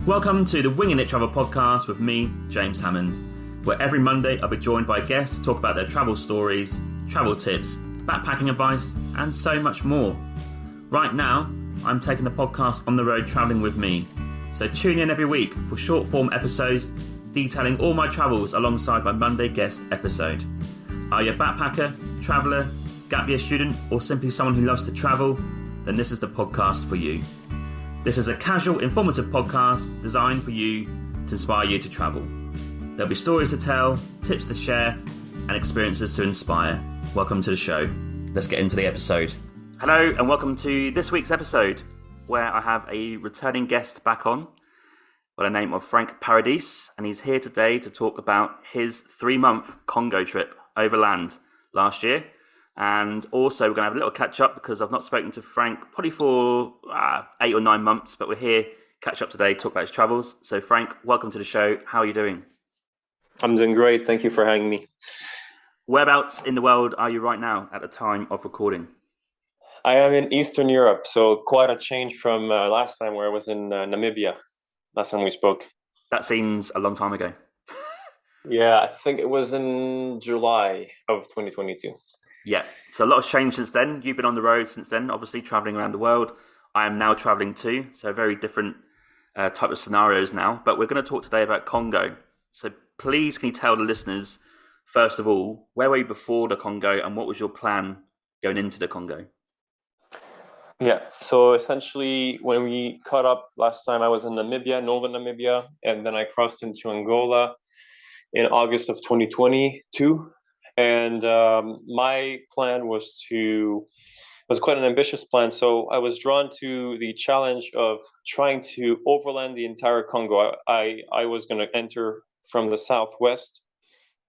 Welcome to the Winging It Travel podcast with me, James Hammond, where every Monday I'll be joined by guests to talk about their travel stories, travel tips, backpacking advice, and so much more. Right now, I'm taking the podcast on the road travelling with me, so tune in every week for short form episodes detailing all my travels alongside my Monday guest episode. Are you a backpacker, traveller, gap year student, or simply someone who loves to travel? Then this is the podcast for you. This is a casual, informative podcast designed for you to inspire you to travel. There'll be stories to tell, tips to share, and experiences to inspire. Welcome to the show. Let's get into the episode. Hello, and welcome to this week's episode, where I have a returning guest back on by the name of Frank Paradis, and he's here today to talk about his 3-month Congo trip overland last year. And also, we're going to have a little catch up because I've not spoken to Frank probably for 8 or 9 months, but we're here, catch up today, talk about his travels. So, Frank, welcome to the show. How are you doing? I'm doing great. Thank you for having me. Whereabouts in the world are you right now at the time of recording? I am in Eastern Europe, so quite a change from last time where I was in Namibia, last time we spoke. That seems a long time ago. Yeah, I think it was in July of 2022. Yeah, so a lot has changed since then. You've been on the road since then, obviously traveling around the world. I am now traveling too, so very different type of scenarios now. But we're going to talk today about Congo. So please, can you tell the listeners, first of all, where were you before the Congo and what was your plan going into the Congo? Yeah, so essentially when we caught up last time, I was in Namibia, northern Namibia, and then I crossed into Angola in August of 2022. And my plan was quite an ambitious plan. So I was drawn to the challenge of trying to overland the entire Congo. I was going to enter from the southwest.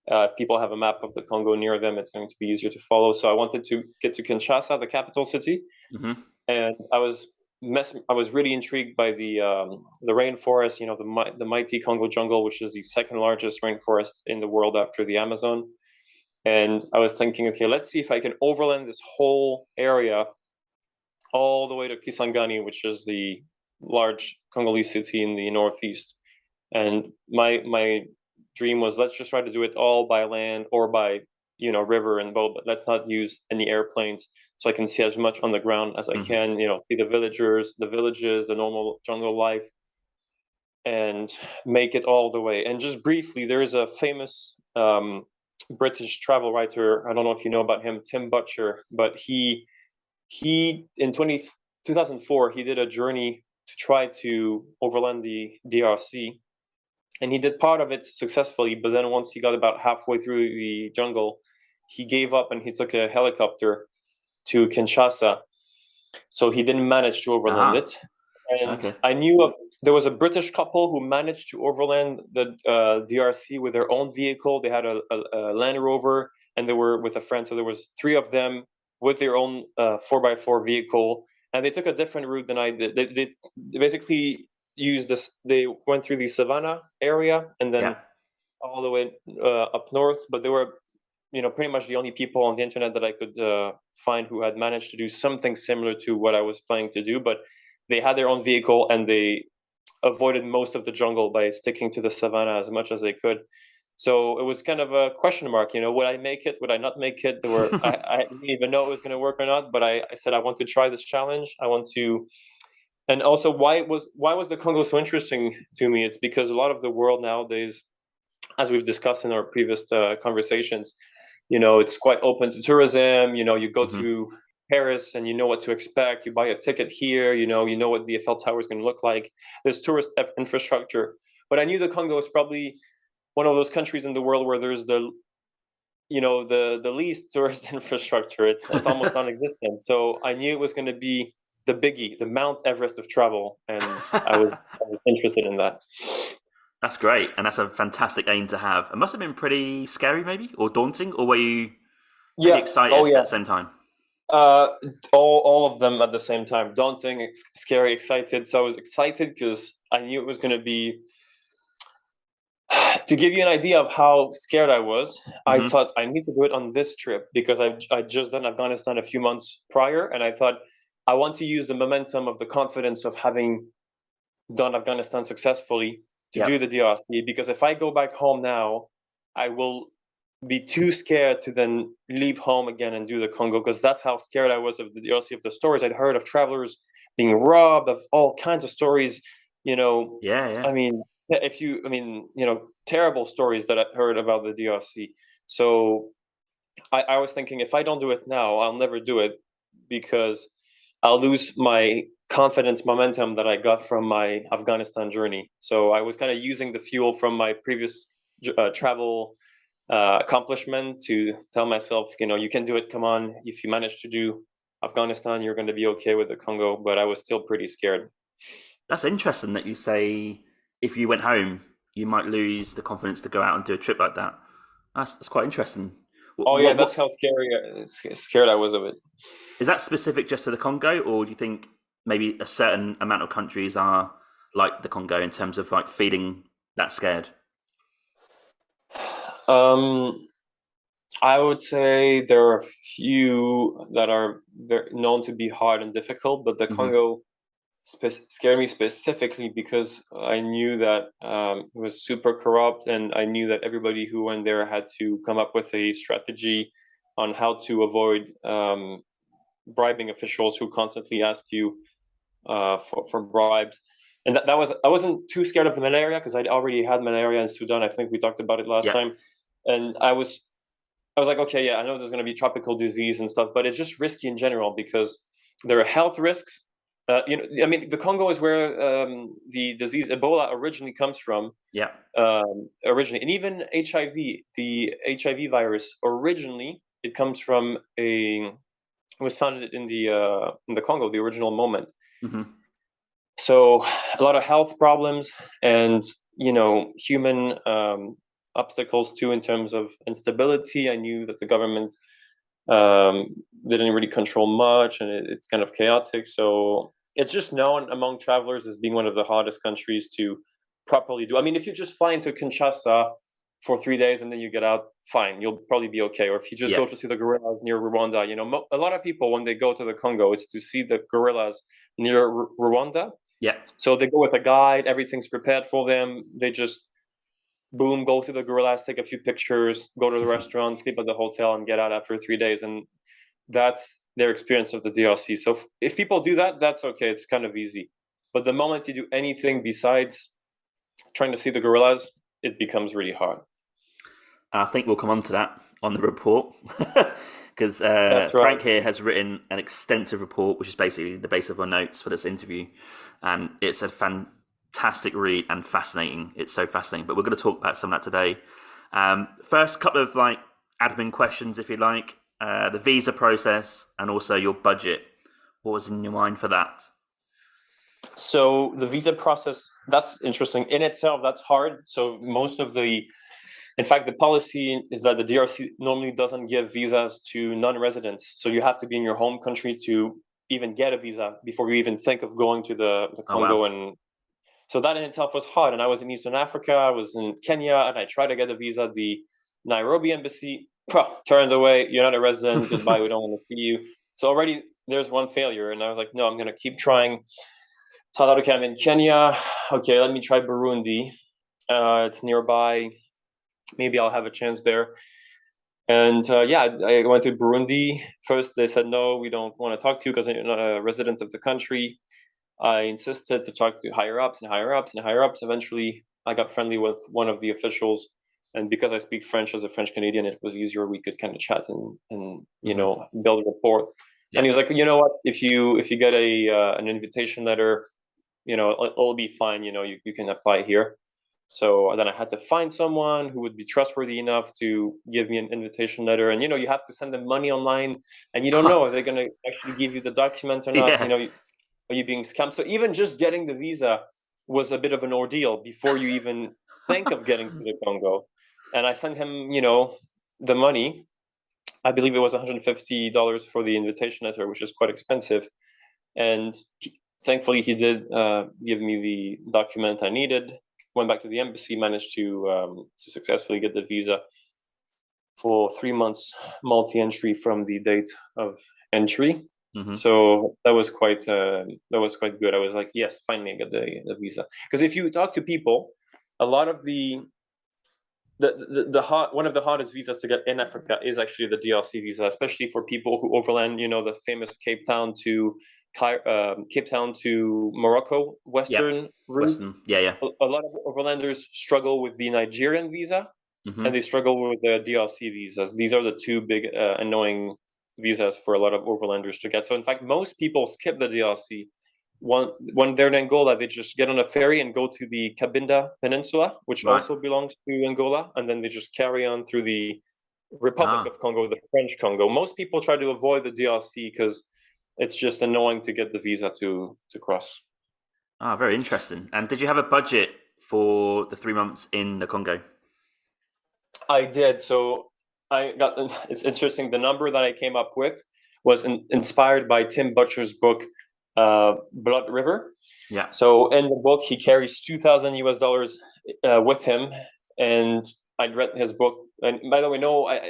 If people have a map of the Congo near them, it's going to be easier to follow. So I wanted to get to Kinshasa, the capital city. Mm-hmm. And I was really intrigued by the rainforest, the mighty Congo jungle, which is the second largest rainforest in the world after the Amazon. And I was thinking, okay, let's see if I can overland this whole area all the way to Kisangani, which is the large Congolese city in the northeast. And my dream was, let's just try to do it all by land or by, river and boat, but let's not use any airplanes so I can see as much on the ground as I can, see the villagers, the villages, the normal jungle life, and make it all the way. And just briefly, there is a famous British travel writer. I don't know if you know about him, Tim Butcher, but he in 2004 he did a journey to try to overland the DRC, and he did part of it successfully. But then once he got about halfway through the jungle, he gave up and he took a helicopter to Kinshasa. So he didn't manage to overland it. And I knew there was a British couple who managed to overland the DRC with their own vehicle. They had a Land Rover, and they were with a friend. So there was 3 of them with their own 4x4 vehicle, and they took a different route than I did. They basically used this. They went through the savannah area and then all the way up north. But they were, pretty much the only people on the internet that I could find who had managed to do something similar to what I was planning to do. But they had their own vehicle and they avoided most of the jungle by sticking to the savannah as much as they could. So it was kind of a question mark, would I make it? Would I not make it? I didn't even know it was going to work or not, but I said, I want to try this challenge. I want to, and also why was the Congo so interesting to me? It's because a lot of the world nowadays, as we've discussed in our previous conversations, it's quite open to tourism. You go to Paris and you know what to expect. You buy a ticket here, you know what the Eiffel Tower is going to look like. There's tourist infrastructure. But I knew the Congo was probably one of those countries in the world where there's the least tourist infrastructure. It's almost non-existent. So I knew it was going to be the biggie, the Mount Everest of travel. And I was interested in that. That's great. And that's a fantastic aim to have. It must have been pretty scary maybe, or daunting, or were you pretty excited at the same time? All of them at the same time. Daunting, scary, excited. So I was excited because I knew it was going to be. To give you an idea of how scared I was, I thought I need to do it on this trip because I'd just done Afghanistan a few months prior, and I thought I want to use the momentum of the confidence of having done Afghanistan successfully to Yep. do the DRC, because if I go back home now, I will be too scared to then leave home again and do the Congo, because that's how scared I was of the DRC, of the stories I'd heard of travelers being robbed, of all kinds of stories, Yeah. I mean, terrible stories that I heard about the DRC. So I was thinking, if I don't do it now, I'll never do it, because I'll lose my confidence momentum that I got from my Afghanistan journey. So I was kind of using the fuel from my previous travel accomplishment to tell myself, you can do it. Come on. If you manage to do Afghanistan, you're going to be okay with the Congo. But I was still pretty scared. That's interesting that you say if you went home, you might lose the confidence to go out and do a trip like that. That's quite interesting. Oh yeah, What that's how scared I was of it. is that specific just to the Congo, or do you think maybe a certain amount of countries are like the Congo in terms of like feeling that scared? I would say there are a few that are known to be hard and difficult, but the Hmm. Congo scared me specifically because I knew that it was super corrupt, and I knew that everybody who went there had to come up with a strategy on how to avoid bribing officials who constantly ask you for bribes. And I wasn't too scared of the malaria, because I'd already had malaria in Sudan. I think we talked about it last Yeah, time, and I was like, okay, yeah, I know there's going to be tropical disease and stuff, but it's just risky in general because there are health risks. I mean, the Congo is where the disease Ebola originally comes from. yeah. Originally, and even HIV, the HIV virus originally, it comes from it was founded in the Congo, the original moment. Hmm. So a lot of health problems, and human obstacles too, in terms of instability. I knew that the government um, didn't really control much, and it's kind of chaotic. So it's just known among travelers as being one of the hardest countries to properly do. I mean, if you just fly into Kinshasa for 3 days and then you get out, fine, you'll probably be okay. Or if you just Yeah, go to see the gorillas near Rwanda, a lot of people, when they go to the Congo, it's to see the gorillas near Rwanda. yeah. So they go with a guide, everything's prepared for them. They just boom, go to the gorillas, take a few pictures, go to the restaurant, sleep at the hotel, and get out after 3 days. And that's their experience of the DRC. So if people do that, that's okay. It's kind of easy. But the moment you do anything besides trying to see the gorillas, it becomes really hard. I think we'll come on to that on the report because That's Frank right. here has written an extensive report, which is basically the base of our notes for this interview, and it's a fantastic read and fascinating. It's so fascinating, but we're going to talk about some of that today. First, couple of like admin questions, if you like, the visa process and also your budget. What was in your mind for that? So the visa process, that's interesting. In itself, that's hard. So in fact, the policy is that the DRC normally doesn't give visas to non-residents. So you have to be in your home country to even get a visa before you even think of going to the Oh wow, Congo. And so that in itself was hard. And I was in Eastern Africa, I was in Kenya, and I tried to get a visa. The Nairobi embassy turned away. You're not a resident. Goodbye. We don't want to see you. So already there's one failure. And I was like, no, I'm going to keep trying. So I thought, okay, I'm in Kenya. Okay, let me try Burundi. It's nearby. Maybe I'll have a chance there. And yeah, I went to Burundi. First, they said, no, we don't want to talk to you because you're not a resident of the country. I insisted to talk to higher ups and higher ups and higher ups. Eventually, I got friendly with one of the officials. And because I speak French as a French Canadian, it was easier. We could kind of chat and hmm, build a rapport. And yeah, he was like, you know what? If you get an invitation letter, it'll be fine. You can apply here. So then I had to find someone who would be trustworthy enough to give me an invitation letter. And you have to send them money online, and you don't know if they're going to actually give you the document or not. yeah. Are you being scammed? So even just getting the visa was a bit of an ordeal before you even think of getting to the Congo. And I sent him, the money. I believe it was $150 for the invitation letter, which is quite expensive. And thankfully, he did give me the document I needed. Went back to the embassy, managed to successfully get the visa for 3 months, multi-entry from the date of entry. So that was quite good. I was like, yes, finally I got the visa. Because if you talk to people, a lot of one of the hottest visas to get in Africa is actually the DRC visa, especially for people who overland. You know, the famous Cape Town to Morocco Yeah. Western route. Western. Yeah, yeah. A lot of overlanders struggle with the Nigerian visa, and they struggle with the DRC visas. These are the two big annoying visas for a lot of overlanders to get. So in fact, most people skip the DRC. When they're in Angola, they just get on a ferry and go to the Cabinda Peninsula, which Right. also belongs to Angola, and then they just carry on through the Republic of Congo, the French Congo. Most people try to avoid the DRC because it's just annoying to get the visa to cross. Ah, very interesting. And did you have a budget for the 3 months in the Congo? I did. So it's interesting. The number that I came up with was inspired by Tim Butcher's book, Blood River. Yeah. So in the book, he carries $2,000 with him, and I'd read his book. And by the way,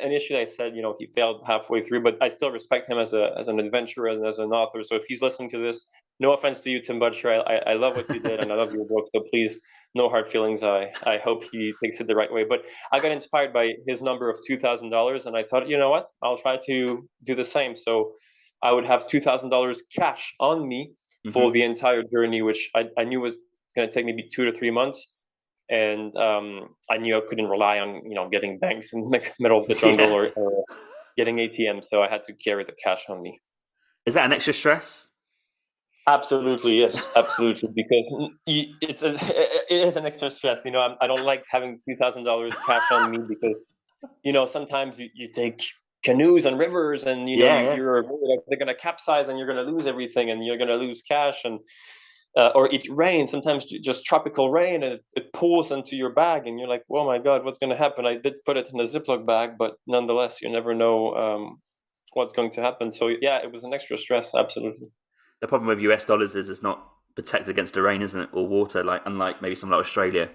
initially I said, he failed halfway through, but I still respect him as an adventurer and as an author. So if he's listening to this, no offense to you, Tim Butcher. I love what you did, and I love your book. So please, no hard feelings. I hope he takes it the right way. But I got inspired by his number of $2,000, and I thought, you know what? I'll try to do the same. So I would have $2,000 cash on me for the entire journey, which I knew was going to take maybe 2 to 3 months. And I knew I couldn't rely on, getting banks in the middle of the jungle or getting ATM. So I had to carry the cash on me. Is that an extra stress? Absolutely, yes, absolutely. Because it is an extra stress. I don't like having $2,000 cash on me because, sometimes you take canoes and rivers and you're they're going to capsize and you're going to lose everything and you're going to lose cash and or it rains, sometimes just tropical rain, and it pours into your bag and you're like, oh my god, what's going to happen? I did put it in a Ziploc bag, but nonetheless you never know what's going to happen. So yeah, it was an extra stress. Absolutely. The problem with US dollars is it's not protected against the rain, isn't it, or water, like unlike maybe something like Australia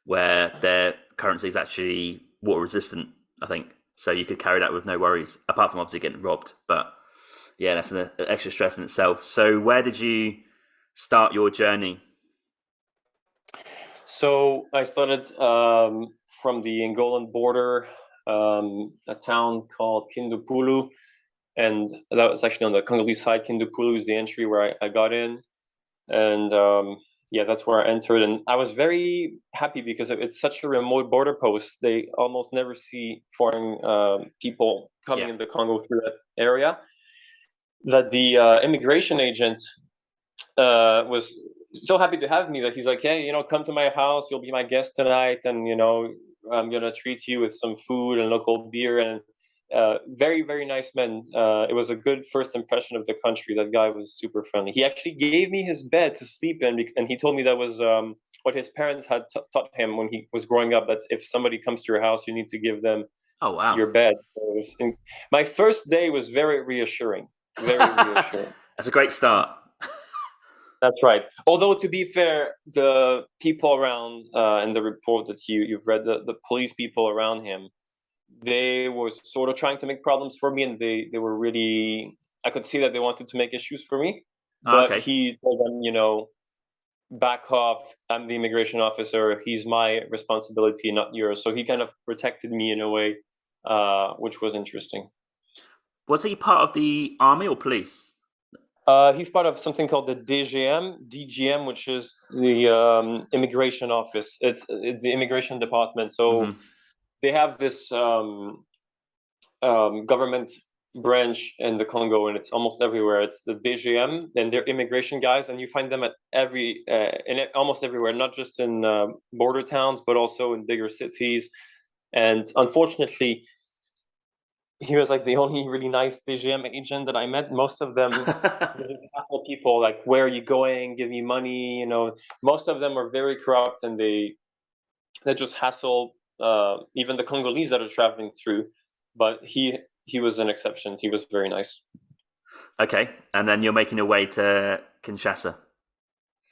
where their currency is actually water resistant, I think. So you could carry that with no worries, apart from obviously getting robbed. But yeah, that's an extra stress in itself. So where did you start your journey? So I started from the Angolan border, a town called Kindupulu, and that was actually on the Congolese side. Kindupulu is the entry where I got in, and that's where I entered. And I was very happy because it's such a remote border post. They almost never see foreign people coming in the Congo through that area. That the immigration agent was so happy to have me that he's like, hey, come to my house. You'll be my guest tonight. And, I'm going to treat you with some food and local beer. And very, very nice man. It was a good first impression of the country. That guy was super friendly. He actually gave me his bed to sleep in. And he told me that was what his parents had taught him when he was growing up, that if somebody comes to your house, you need to give them your bed. So my first day was very reassuring. Very reassuring. That's a great start. That's right. Although, to be fair, the people around in the report that you've read, the police people around him, they were sort of trying to make problems for me, and they were really, I could see that they wanted to make issues for me. But he told them, back off. I'm the immigration officer. He's my responsibility, not yours. So he kind of protected me in a way, which was interesting. Was he part of the army or police? He's part of something called the DGM, which is the immigration office. It's the immigration department. So they have this government branch in the Congo, and it's almost everywhere. It's the DGM, and they're immigration guys, and you find them at almost everywhere, not just in border towns, but also in bigger cities. And unfortunately, he was like the only really nice DGM agent that I met. Most of them, people like, where are you going? Give me money. Most of them are very corrupt, and they just hassle even the Congolese that are traveling through. But he was an exception. He was very nice. Okay, and then you're making your way to Kinshasa.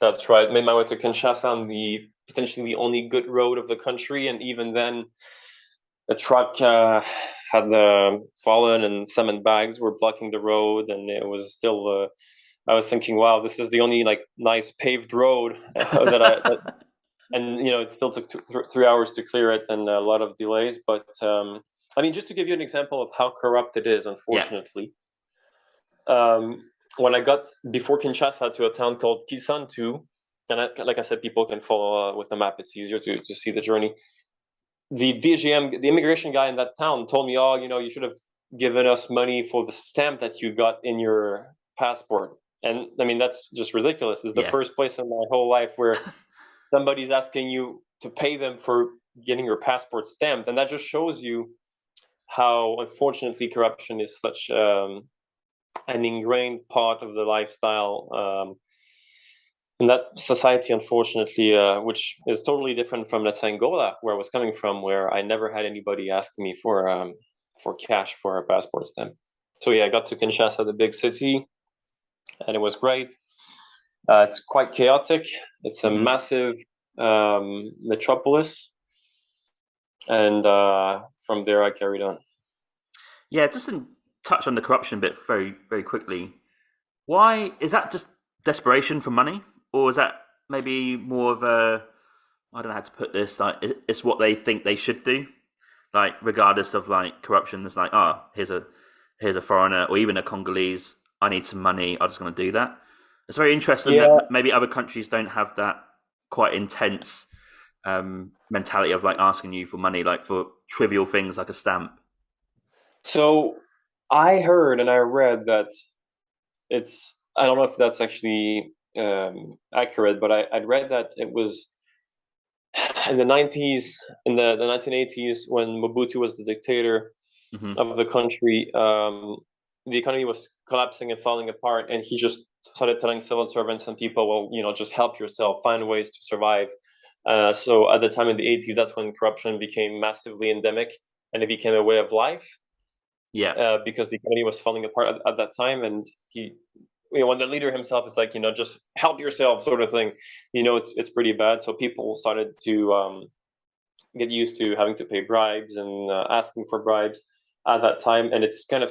That's right. Made my way to Kinshasa on the potentially the only good road of the country, and even then, the truck had fallen, and cement bags were blocking the road, and it was still. I was thinking, wow, this is the only like nice paved road and it still took 3 hours to clear it, and a lot of delays. But I mean, just to give you an example of how corrupt it is, unfortunately. Yeah. When I got before Kinshasa to a town called Kisantu, and like I said, people can follow with the map. It's easier to see the journey. The DGM, the immigration guy in that town, told me, "Oh, you should have given us money for the stamp that you got in your passport." And I mean, that's just ridiculous. It's the first place in my whole life where somebody's asking you to pay them for getting your passport stamped, and that just shows you how, unfortunately, corruption is such an ingrained part of the lifestyle in that society, unfortunately, which is totally different from, let's say, Angola, where I was coming from, where I never had anybody ask me for cash for a passport stamp. So yeah, I got to Kinshasa, the big city, and it was great. It's quite chaotic. It's a massive metropolis, and from there I carried on. Yeah, just to touch on the corruption bit very, very quickly. Why is that? Just desperation for money, or is that maybe more of a, I don't know how to put this, like it's what they think they should do, like regardless of like corruption. It's like, here's a foreigner or even a Congolese. I need some money. I'm just going to do that. It's very interesting that maybe other countries don't have that quite intense mentality of like asking you for money, like for trivial things like a stamp. So I heard and I read that I don't know if that's actually accurate, but I'd read that it was in the 90s, in the 1980s, when Mobutu was the dictator of the country. The economy was collapsing and falling apart, and he just started telling civil servants and people, well, just help yourself, find ways to survive. So at the time in the 80s, that's when corruption became massively endemic, and it became a way of life. Yeah. Because the economy was falling apart at that time, and he, when the leader himself is like, just help yourself, sort of thing, it's pretty bad. So people started to get used to having to pay bribes and asking for bribes at that time, and it's kind of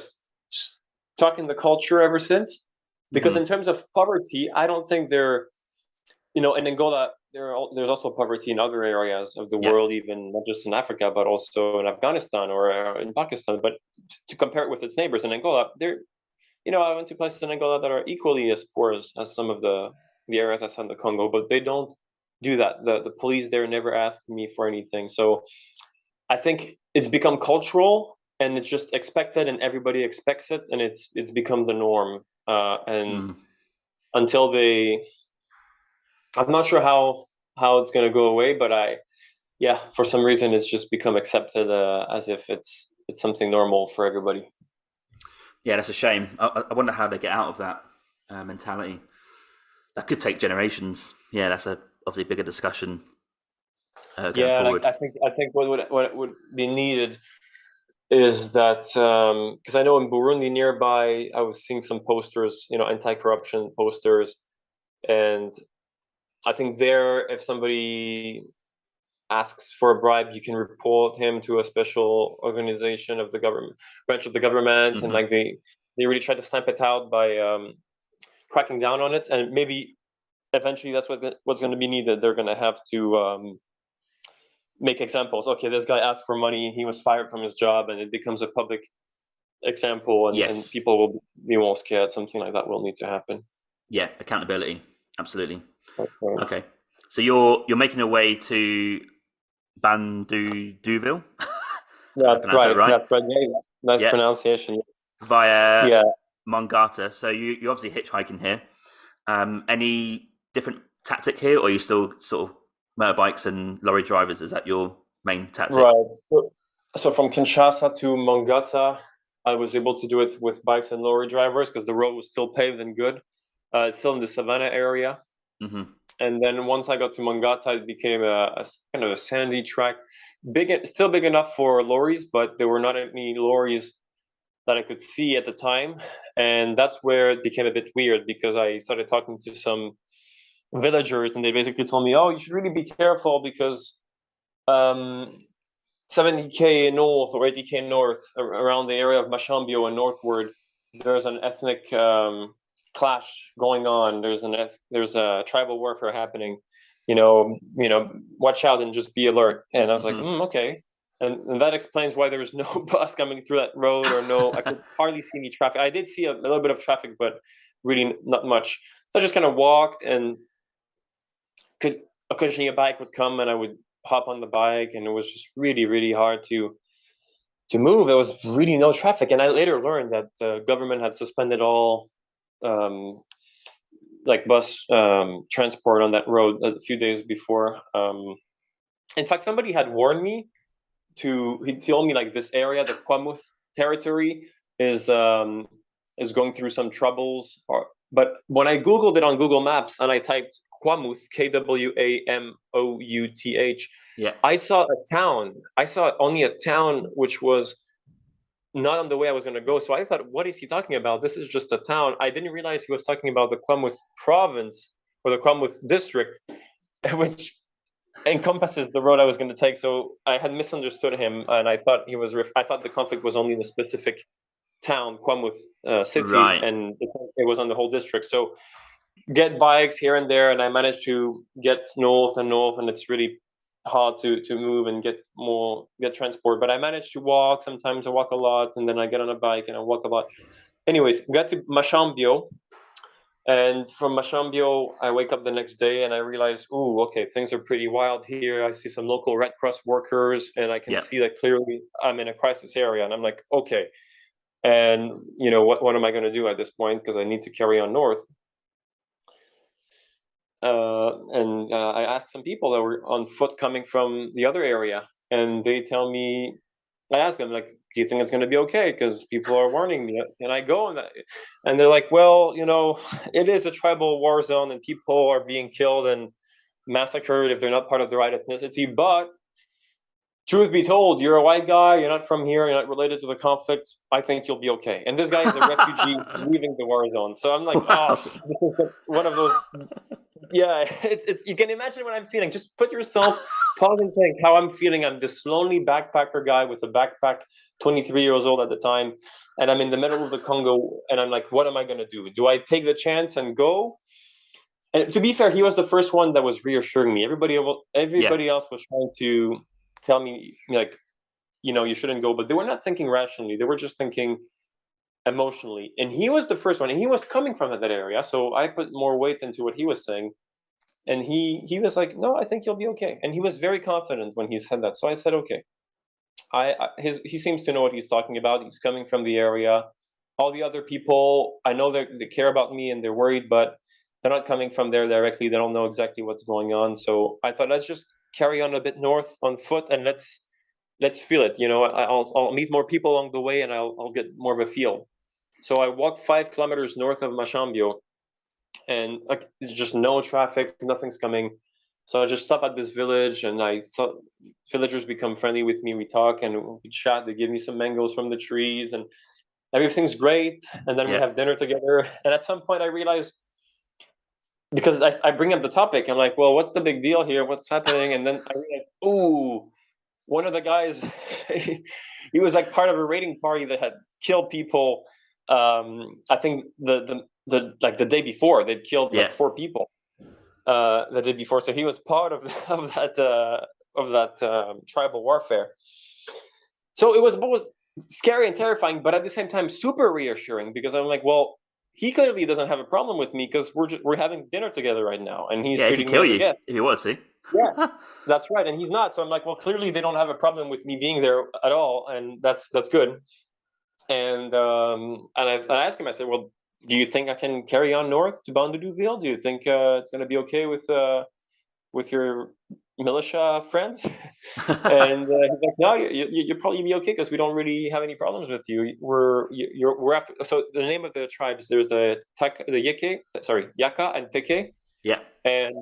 stuck in the culture ever since. Because in terms of poverty, I don't think in Angola, there's also poverty in other areas of the world, even not just in Africa, but also in Afghanistan or in Pakistan. But to compare it with its neighbors in Angola, I went to places in Angola that are equally as poor as some of the areas I saw in the Congo, but they don't do that. The police there never ask me for anything. So I think it's become cultural, and it's just expected, and everybody expects it, and it's become the norm. And until I'm not sure how it's going to go away, but for some reason it's just become accepted as if it's something normal for everybody. Yeah, that's a shame. I wonder how they get out of that mentality. That could take generations. Yeah, that's obviously a bigger discussion. Forward. I think what would be needed is that, because I know in Burundi nearby, I was seeing some posters, anti-corruption posters, and I think there, if somebody asks for a bribe, you can report him to a special organization of the government, branch of the government, and like they really try to stamp it out by cracking down on it. And maybe eventually that's what's going to be needed. They're going to have to make examples. Okay, this guy asked for money, he was fired from his job, and it becomes a public example, and people will be more scared. Something like that will need to happen. Yeah, accountability, absolutely. Okay, so you're making your way to Banduville. That's right. That's right. Nice pronunciation. Via Mongata. So you're obviously hitchhiking here. Any different tactic here, or are you still sort of motorbikes and lorry drivers? Is that your main tactic? Right. So from Kinshasa to Mongata, I was able to do it with bikes and lorry drivers because the road was still paved and good. It's still in the savannah area. And then once I got to Mongata, it became a kind of a sandy track, still big enough for lorries, but there were not any lorries that I could see at the time. And that's where it became a bit weird, because I started talking to some villagers, and they basically told me, oh, you should really be careful because 70K north or 80K north, around the area of Mashambio and northward, there's an ethnic clash going on. There's a tribal warfare happening. Watch out and just be alert. And I was like, okay. And that explains why there was no bus coming through that road, I could hardly see any traffic. I did see a little bit of traffic, but really not much. So I just kind of walked, and occasionally a bike would come and I would hop on the bike, and it was just really, really hard to move. There was really no traffic. And I later learned that the government had suspended all bus transport on that road a few days before. In fact, somebody had warned me he told me this area, the Kwamuth territory, is going through some troubles. But when I Googled it on Google Maps and I typed Kwamuth, Kwamouth, I saw a town. I saw only a town which was not on the way I was going to go. So I thought, what is he talking about? This is just a town. I didn't realize he was talking about the Kwamuth province or the Kwamuth district, which encompasses the road I was going to take. So I had misunderstood him, and I thought I thought the conflict was only in a specific town, Kwamuth city, right, and it was on the whole district. So get bikes here and there, and I managed to get north, and it's really hard to move and get transport. But I managed to walk. Sometimes I walk a lot, and then I get on a bike and I walk a lot. Anyways, got to Mashambio. And from Mashambio, I wake up the next day and I realize, okay, things are pretty wild here. I see some local Red Cross workers, and I can see that clearly I'm in a crisis area. And I'm like, okay. And, what am I going to do at this point? Because I need to carry on north. I asked some people that were on foot coming from the other area. And they tell me, I ask them, do you think it's going to be okay? Because people are warning me. And I go and they're like, well, it is a tribal war zone and people are being killed and massacred if they're not part of the right ethnicity. But truth be told, you're a white guy, you're not from here, you're not related to the conflict. I think you'll be okay. And this guy is a refugee leaving the war zone. So I'm like, this is one of those. Yeah, it's you can imagine what I'm feeling. Just put yourself, pause and think how I'm feeling. I'm this lonely backpacker guy with a backpack, 23 years old at the time, and I'm in the middle of the Congo, and I'm like, what am I going to do? Do I take the chance and go? And to be fair, he was the first one that was reassuring me. Everybody else was trying to tell me, you shouldn't go, but they were not thinking rationally. They were just thinking emotionally. And he was the first one, and he was coming from that area, so I put more weight into what he was saying. And he was like, no, I think you'll be okay. And he was very confident when he said that. So I said, okay. He seems to know what he's talking about. He's coming from the area. All the other people, I know they care about me and they're worried, but they're not coming from there directly. They don't know exactly what's going on. So I thought, let's just carry on a bit north on foot and let's feel it. I'll meet more people along the way and I'll get more of a feel. So I walked 5 kilometers north of Mashambio, and there's just no traffic, nothing's coming. So I just stop at this village, and I saw villagers become friendly with me. We talk and we chat. They give me some mangoes from the trees, and everything's great. And then we have dinner together. And at some point, I realized, because I bring up the topic, I'm like, well, what's the big deal here? What's happening? And then I realized, one of the guys, he was part of a raiding party that had killed people. I think the day before they'd killed 4 people the day before. So he was part of that tribal warfare. So it was both scary and terrifying, but at the same time super reassuring, because I'm like, well, he clearly doesn't have a problem with me because we're having dinner together right now, and he's treating me as a guest. If he wants to. Yeah, that's right, and he's not. So I'm like, well, clearly they don't have a problem with me being there at all, and that's good. And I asked him, I said, well, do you think I can carry on north to Banduduville? Do you think it's going to be okay with your militia friends? And he's like, no, you'll probably be okay because we don't really have any problems with you. We're after. So the name of the tribes, there's the Yaka and Teke. Yeah. And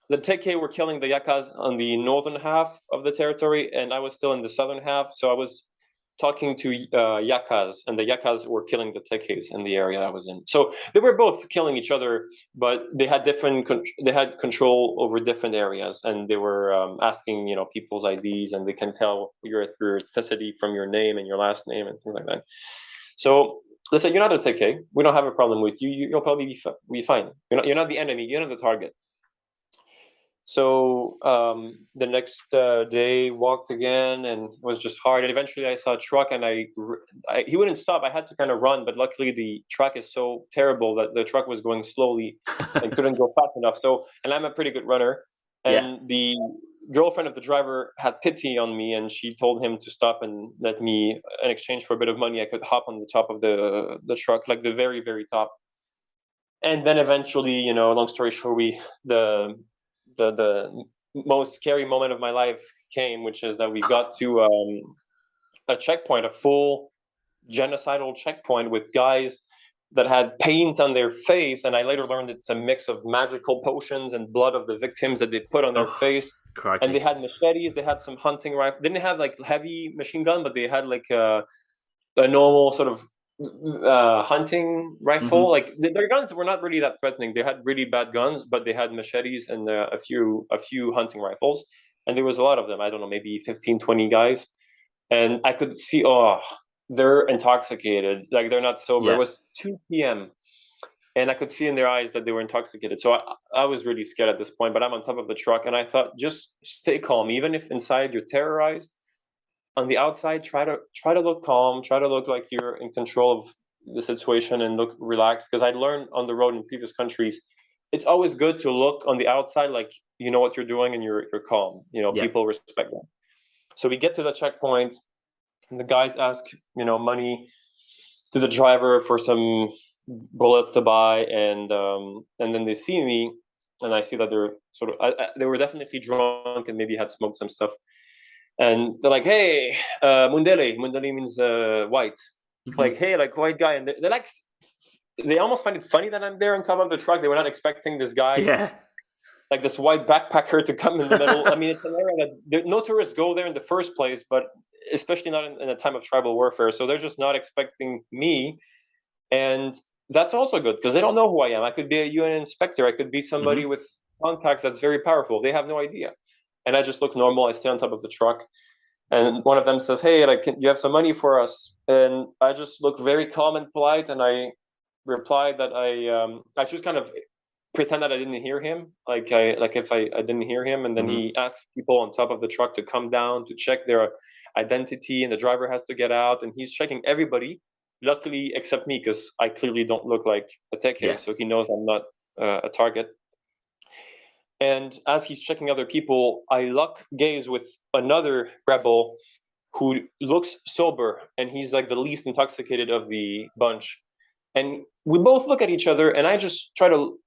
the Teke were killing the Yakas on the northern half of the territory, and I was still in the southern half. So I was talking to yakas, and the yakas were killing the tekes in the area I was in. So they were both killing each other, but they had they had control over different areas, and they were asking people's IDs, and they can tell your ethnicity from your name and your last name and things like that. So they said, "You're not a teke. We don't have a problem with you. You'll probably be fine. You're not the enemy. You're not the target." So the next day walked again, and it was just hard. And eventually I saw a truck, and he wouldn't stop. I had to kind of run, but luckily the track is so terrible that the truck was going slowly and couldn't go fast enough. So, and I'm a pretty good runner. And the girlfriend of the driver had pity on me, and she told him to stop and let me, in exchange for a bit of money, I could hop on the top of the truck, like the very, very top. And then eventually, long story short, the most scary moment of my life came, which is that we got to a checkpoint, a full genocidal checkpoint with guys that had paint on their face, and I later learned it's a mix of magical potions and blood of the victims that they put on their face. Crikey. And they had machetes, they had some hunting rifles. Didn't have like heavy machine gun, but they had like a normal sort of hunting rifle. Like their guns were not really that threatening. They had really bad guns, but they had machetes and a few hunting rifles, and there was a lot of them. I don't know, maybe 15, 20 guys, and I could see, they're intoxicated, like they're not sober. It was 2 p.m. and I could see in their eyes that they were intoxicated. So I was really scared at this point, but I'm on top of the truck, and I thought, just stay calm, even if inside you're terrorized. On the outside, try to look calm, try to look like you're in control of the situation and look relaxed. Because I learned on the road in previous countries, it's always good to look on the outside like you know what you're doing and you're calm. People respect that. So we get to the checkpoint, and the guys ask money to the driver for some bullets to buy, and then they see me, and I see that they're sort of they were definitely drunk and maybe had smoked some stuff. And they're like, "Hey, Mundele." Mundele means white. Like, "Hey, like white guy." And they're like, they almost find it funny that I'm there on top of the truck. They were not expecting this guy, like this white backpacker, to come in the middle. I mean, it's an area that no tourists go there in the first place, but especially not in a time of tribal warfare. So they're just not expecting me. And that's also good because they don't know who I am. I could be a UN inspector. I could be somebody with contacts that's very powerful. They have no idea. And I just look normal. I stay on top of the truck, and one of them says, "Hey, like, you have some money for us?" And I just look very calm and polite, and I reply that I just kind of pretend that I didn't hear him, like if I didn't hear him, and then he asks people on top of the truck to come down to check their identity, and the driver has to get out, and he's checking everybody, luckily except me, because I clearly don't look like a teke, so he knows I'm not a target. And as he's checking other people, I lock gaze with another rebel who looks sober, and he's like the least intoxicated of the bunch. And we both look at each other, and I just try to,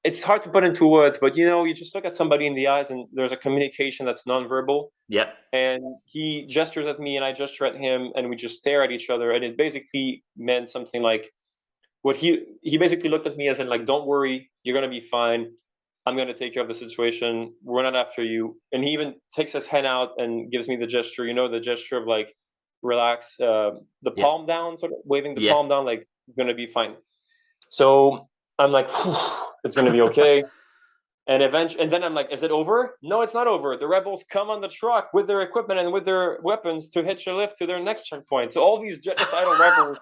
it's hard to put into words, but you just look at somebody in the eyes, and there's a communication that's nonverbal. And he gestures at me, and I gesture at him, and we just stare at each other. And it basically meant something like, what he basically looked at me as in, like, "Don't worry, you're going to be fine. I'm going to take care of the situation. We're not after you." And he even takes his hand out and gives me the gesture, the gesture of like, relax, the palm down, sort of waving the palm down, like, "It's going to be fine." So I'm like, it's going to be okay. And then I'm like, "Is it over?" No, it's not over. The rebels come on the truck with their equipment and with their weapons to hitch a lift to their next checkpoint. So all these genocidal rebels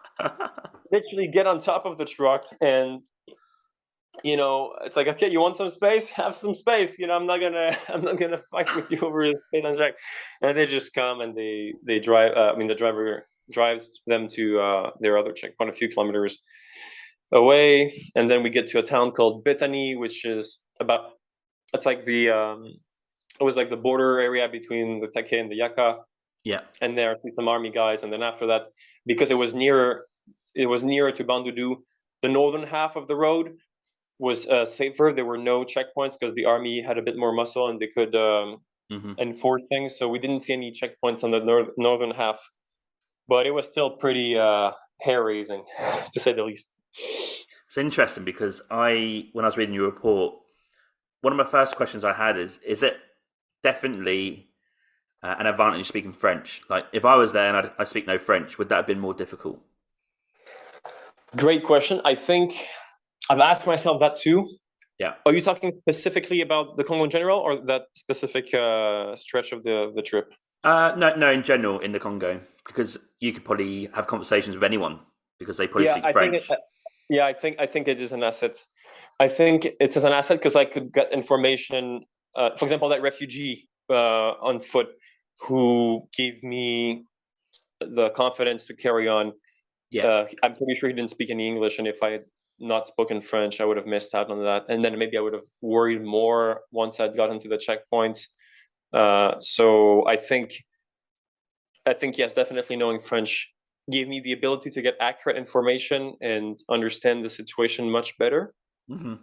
literally get on top of the truck, and it's like, "Okay, you want some space? Have some space. I'm not gonna fight with you over the space on track." And they just come, and they drive. The driver drives them to their other checkpoint a few kilometers away, and then we get to a town called Bethany, which is it's like it was like the border area between the Teke and the Yaka. And there are some army guys, and then after that, because it was nearer to Bandudu, the northern half of the road was safer. There were no checkpoints because the army had a bit more muscle and they could enforce things. So we didn't see any checkpoints on the northern half, but it was still pretty hair-raising, to say the least. It's interesting because when I was reading your report, one of my first questions I had is it definitely an advantage speaking French? Like, if I was there and I speak no French, would that have been more difficult? Great question. I think I've asked myself that too. Yeah. Are you talking specifically about the Congo in general, or that specific stretch of the trip? No, in general, in the Congo, because you could probably have conversations with anyone because they probably Yeah, speak French. I think it is an asset. I think it's as an asset because I could get information. For example, that refugee on foot who gave me the confidence to carry on. Yeah. I'm pretty sure he didn't speak any English, and if I had not spoken French, I would have missed out on that. And then maybe I would have worried more once I'd gotten to the checkpoints. So I think yes, definitely knowing French gave me the ability to get accurate information and understand the situation much better. Mm-hmm.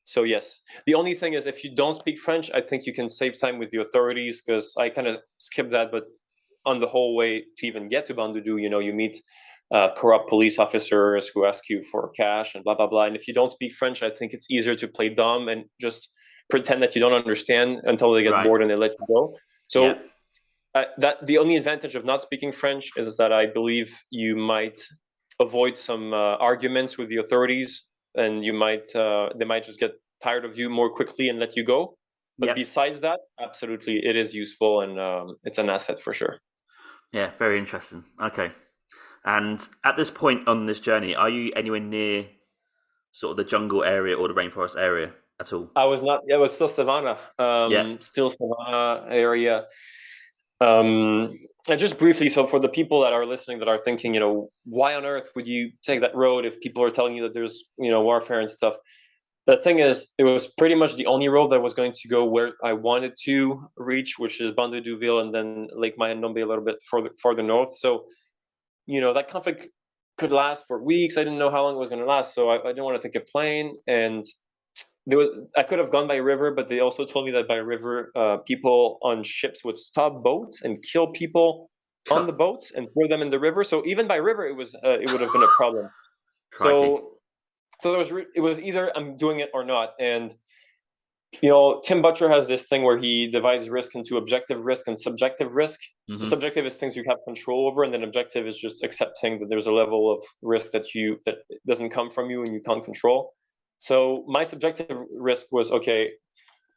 So yes, the only thing is if you don't speak French, I think you can save time with the authorities because I kind of skipped that. But on the whole way to even get to Bandundu, you meet corrupt police officers who ask you for cash and blah blah blah. And if you don't speak French, I think it's easier to play dumb and just pretend that you don't understand until they get Right. bored and they let you go. So Yeah. that the only advantage of not speaking French is that I believe you might avoid some arguments with the authorities, and they might just get tired of you more quickly and let you go. But Yeah. besides that, absolutely, it is useful and it's an asset for sure. Yeah. Very interesting. Okay. And at this point on this journey, are you anywhere near sort of the jungle area or the rainforest area at all? I was not. Yeah, it was still savannah. Yeah. Still savannah area. And just briefly, so for the people that are listening that are thinking, why on earth would you take that road if people are telling you that there's, warfare and stuff? The thing is, it was pretty much the only road that was going to go where I wanted to reach, which is Bandundu and then Lake Mayanombe a little bit further north. So, that conflict could last for weeks. I didn't know how long it was going to last, so I didn't want to take a plane. And I could have gone by river, but they also told me that by river, people on ships would stop boats and kill people on the boats and throw them in the river. So even by river, it would have been a problem. Crikey. So it was either I'm doing it or not. And Tim Butcher has this thing where he divides risk into objective risk and subjective risk. Mm-hmm. So subjective is things you have control over, and then objective is just accepting that there's a level of risk that doesn't come from you and you can't control. So my subjective risk was, okay,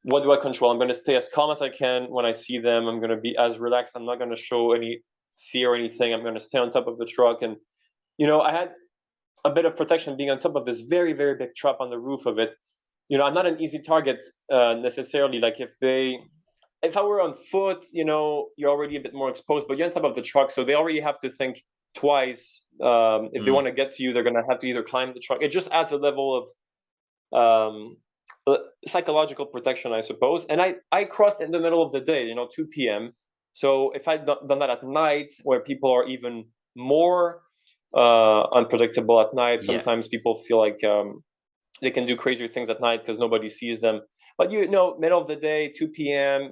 what do I control? I'm going to stay as calm as I can when I see them. I'm going to be as relaxed. I'm not going to show any fear or anything. I'm going to stay on top of the truck. And, I had a bit of protection being on top of this very, very big trap on the roof of it. I'm not an easy target necessarily. Like if I were on foot, you're already a bit more exposed, but you're on top of the truck. So they already have to think twice. If they want to get to you, they're going to have to either climb the truck. It just adds a level of psychological protection, I suppose. And I crossed in the middle of the day, 2 p.m. So if I'd done that at night, where people are even more unpredictable at night, sometimes people feel like they can do crazier things at night because nobody sees them. But middle of the day, 2 p.m.,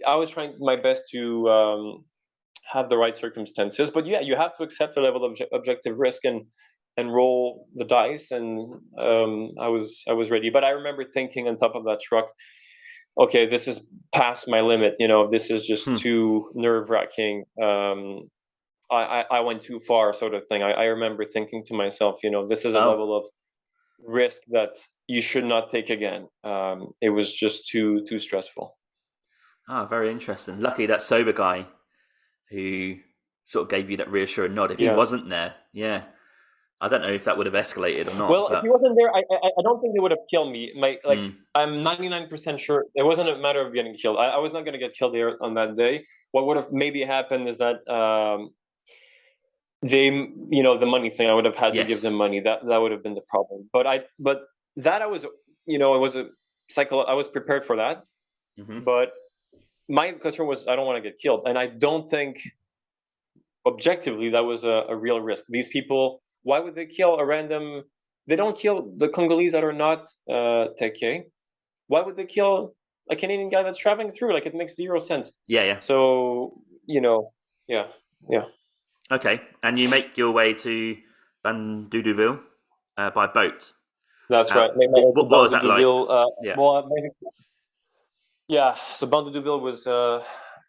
I was trying my best to have the right circumstances. But yeah, you have to accept a level of objective risk and roll the dice, and I was ready. But I remember thinking on top of that truck, okay, this is past my limit. This is just too nerve-wracking. I went too far, sort of thing. I remember thinking to myself, this is a level of risk that you should not take again. It was just too stressful. Very interesting. Lucky that sober guy who sort of gave you that reassuring nod. If he wasn't there, I don't know if that would have escalated or not. Well, if he wasn't there, I don't think they would have killed me. I'm 99% sure it wasn't a matter of getting killed. I was not going to get killed there on that day. What would have maybe happened is that they, the money thing, I would have had to give them money. That would have been the problem. But I was, I was prepared for that. Mm-hmm. But my concern was I don't want to get killed, and I don't think objectively that was a real risk. These people. Why would they kill a random? They don't kill the Congolese that are not Teke. Why would they kill a Canadian guy that's traveling through? Like, it makes zero sense. Yeah. So, yeah. Okay, and you make your way to Bandundu by boat. That's right. What was that like? So Bandundu was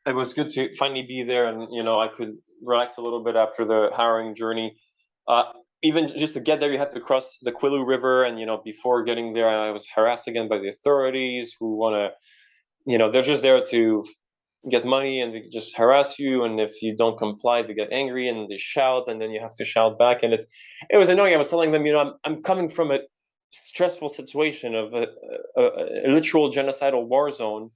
it was good to finally be there, and I could relax a little bit after the harrowing journey. Even just to get there, you have to cross the Kwilu River, and before getting there, I was harassed again by the authorities who want to, they're just there to get money, and they just harass you, and if you don't comply, they get angry and they shout, and then you have to shout back, and it was annoying. I was telling them, I'm coming from a stressful situation of a literal genocidal war zone,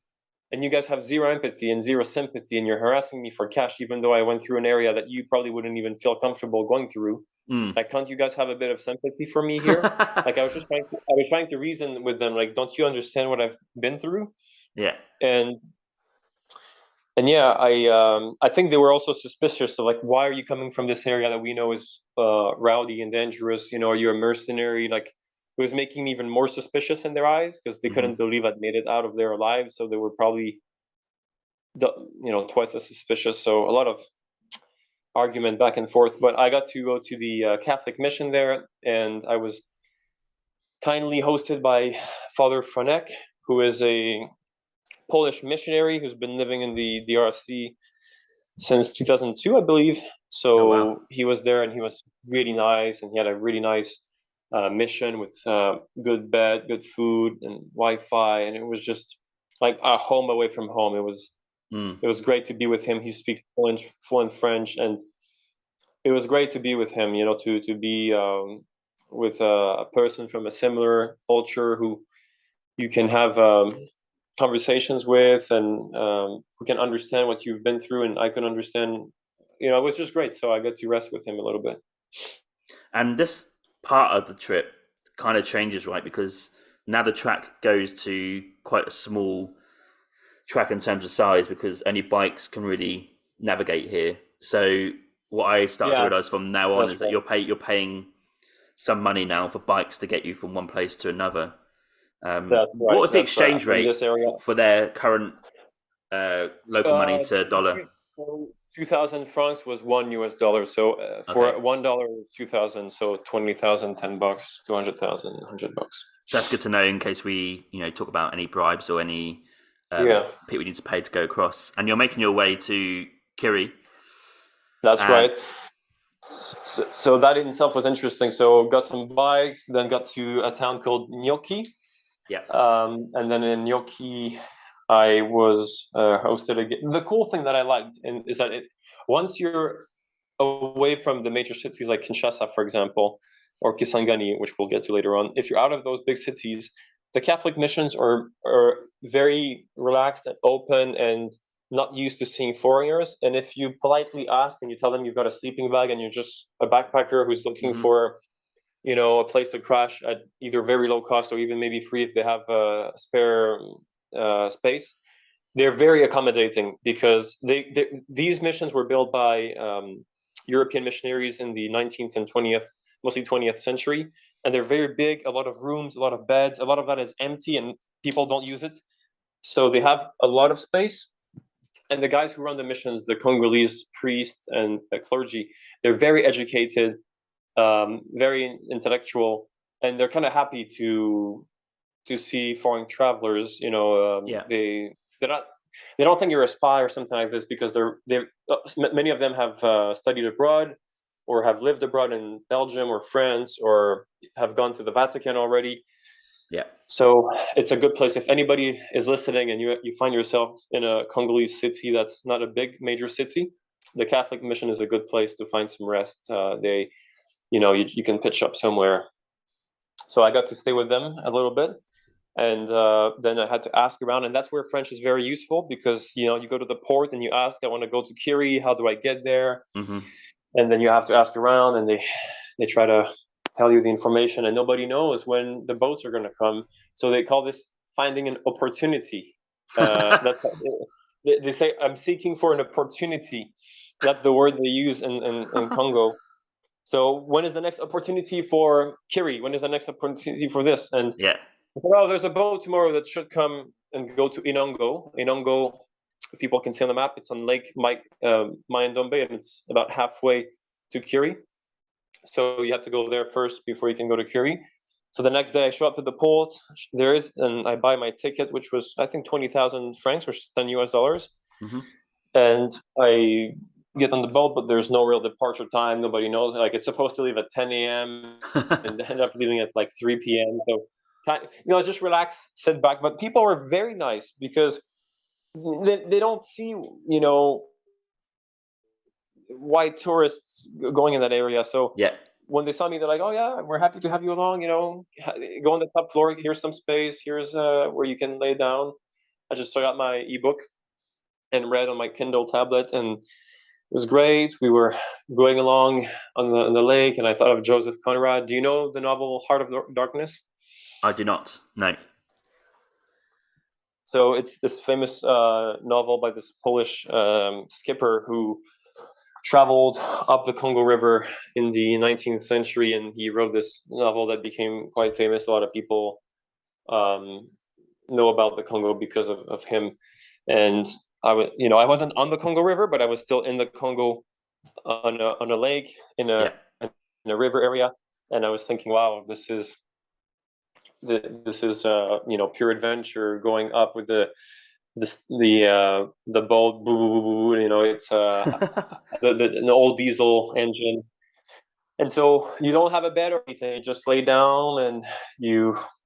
and you guys have zero empathy and zero sympathy, and you're harassing me for cash, even though I went through an area that you probably wouldn't even feel comfortable going through. Like, can't you guys have a bit of sympathy for me here? Like, I was trying to reason with them, like, don't you understand what I've been through? Yeah. And yeah, I think they were also suspicious of, like, why are you coming from this area that we know is rowdy and dangerous? Are you a mercenary? Like, it was making me even more suspicious in their eyes, because they couldn't believe I'd made it out of there alive. So they were probably, twice as suspicious. So a lot of argument back and forth. But I got to go to the Catholic mission there, and I was kindly hosted by Father Franek, who is a Polish missionary who's been living in the DRC since 2002, I believe. So Oh, wow. He was there, and he was really nice, and he had a really nice mission with good bed, good food, and Wi-Fi, and it was just like a home away from home. It was great to be with him. He speaks fluent French, and it was great to be with him. To be with a person from a similar culture who you can have conversations with, and who can understand what you've been through, and I can understand. It was just great. So I got to rest with him a little bit. And this part of the trip kind of changes, right? Because now the track goes to quite a small track in terms of size, because only bikes can really navigate here. So what I started to realize from now on is that you're paying some money now for bikes to get you from one place to another. What was the exchange rate for their current local money to dollar? 2,000 francs was $1. So for $1 is 2,000. So 20,000, $10, 200,000, $100. So that's good to know in case we, talk about any bribes or any people we need to pay to go across. And you're making your way to Kiri. That's right. So that in itself was interesting. So got some bikes, then got to a town called Nyoki. Yeah. And then in Nyoki, I was hosted again. The cool thing that I liked is that once you're away from the major cities like Kinshasa, for example, or Kisangani, which we'll get to later on, if you're out of those big cities, the Catholic missions are very relaxed and open and not used to seeing foreigners. And if you politely ask and you tell them you've got a sleeping bag and you're just a backpacker who's looking for a place to crash at either very low cost or even maybe free if they have a spare space, they're very accommodating, because these missions were built by European missionaries in the 19th and 20th, mostly 20th century, and they're very big, a lot of rooms, a lot of beds, a lot of that is empty and people don't use it. So they have a lot of space. And the guys who run the missions, the Congolese priests and clergy, they're very educated, very intellectual, and they're kind of happy to see foreign travelers. They don't think you're a spy or something like this, because many of them have studied abroad or have lived abroad in Belgium or France or have gone to the Vatican already. Yeah. So it's a good place if anybody is listening and you find yourself in a Congolese city that's not a big major city. The Catholic mission is a good place to find some rest. You can pitch up somewhere. So I got to stay with them a little bit, and then I had to ask around, and that's where French is very useful, because you go to the port and you ask, I want to go to Kiri, how do I get there? And then you have to ask around, and they try to tell you the information, and nobody knows when the boats are going to come. So they call this finding an opportunity. They say, I'm seeking for an opportunity. That's the word they use in Congo. So when is the next opportunity for Kiri? When is the next opportunity for this? And there's a boat tomorrow that should come and go to Inongo. Inongo, if people can see on the map, it's on Lake Mayendombe, and it's about halfway to Kiri. So you have to go there first before you can go to Kiri. So the next day I show up to the port, and I buy my ticket, which was, I think, 20,000 francs, which is $10. and I get on the boat, but there's no real departure time. Nobody knows. Like, it's supposed to leave at 10 a.m. and end up leaving at like 3 p.m. So, just relax, sit back. But people were very nice because they don't see, white tourists going in that area. So Yeah. when they saw me, they're like, "Oh yeah, we're happy to have you along. Go on the top floor. Here's some space. Here's where you can lay down." I just took out my ebook and read on my Kindle tablet, and it was great. We were going along on the lake, and I thought of Joseph Conrad. Do you know the novel Heart of Darkness? I do not. No. So it's this famous novel by this Polish skipper who traveled up the Congo River in the 19th century, and he wrote this novel that became quite famous. A lot of people know about the Congo because of him. And I wasn't on the Congo River, but I was still in the Congo on a lake in Yeah. a river area, and I was thinking, wow, this is pure adventure, going up with the boat, it's an old diesel engine, and so you don't have a bed or anything. You just lay down, and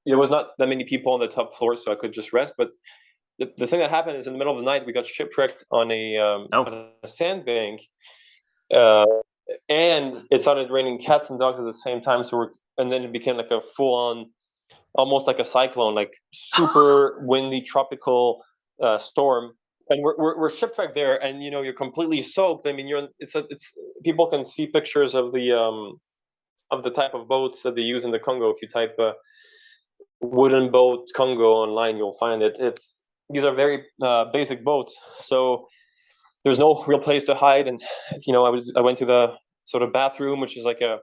there was not that many people on the top floor, so I could just rest. But the thing that happened is, in the middle of the night, we got shipwrecked on a sandbank, and it started raining cats and dogs at the same time. And then it became like a full on, almost like a cyclone, like super windy tropical storm. And we're shipwrecked there, and you're completely soaked. I mean, it's people can see pictures of the type of boats that they use in the Congo. If you type wooden boat Congo online, you'll find it. These are very basic boats, so there's no real place to hide. And I went to the sort of bathroom, which is like a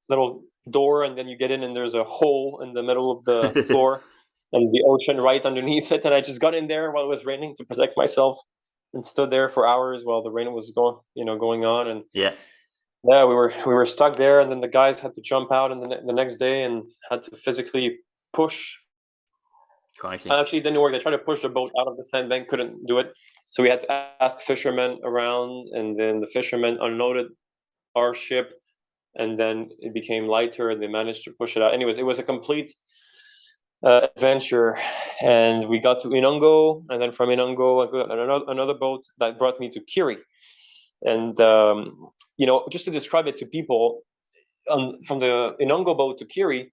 little door, and then you get in, and there's a hole in the middle of the floor, and the ocean right underneath it. And I just got in there while it was raining to protect myself, and stood there for hours while the rain was going on. And Yeah. yeah, we were stuck there, and then the guys had to jump out and the next day and had to physically push. Crikey. Actually, it didn't work. They tried to push the boat out of the sandbank, couldn't do it. So we had to ask fishermen around, and then the fishermen unloaded our ship, and then it became lighter, and they managed to push it out. Anyways, it was a complete adventure, and we got to Inongo, and then from Inongo, I got another boat that brought me to Kiri. And just to describe it to people, from the Inongo boat to Kiri,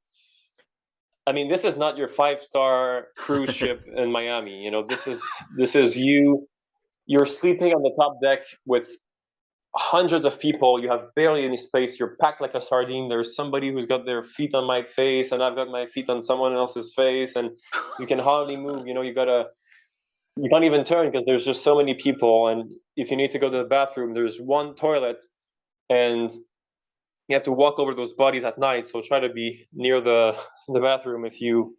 I mean, this is not your 5-star cruise ship in Miami. This is you're sleeping on the top deck with hundreds of people. You have barely any space. You're packed like a sardine. There's somebody who's got their feet on my face, and I've got my feet on someone else's face, and you can hardly move. You can't even turn because there's just so many people. And if you need to go to the bathroom, there's one toilet, and you have to walk over those bodies at night. So try to be near the bathroom if you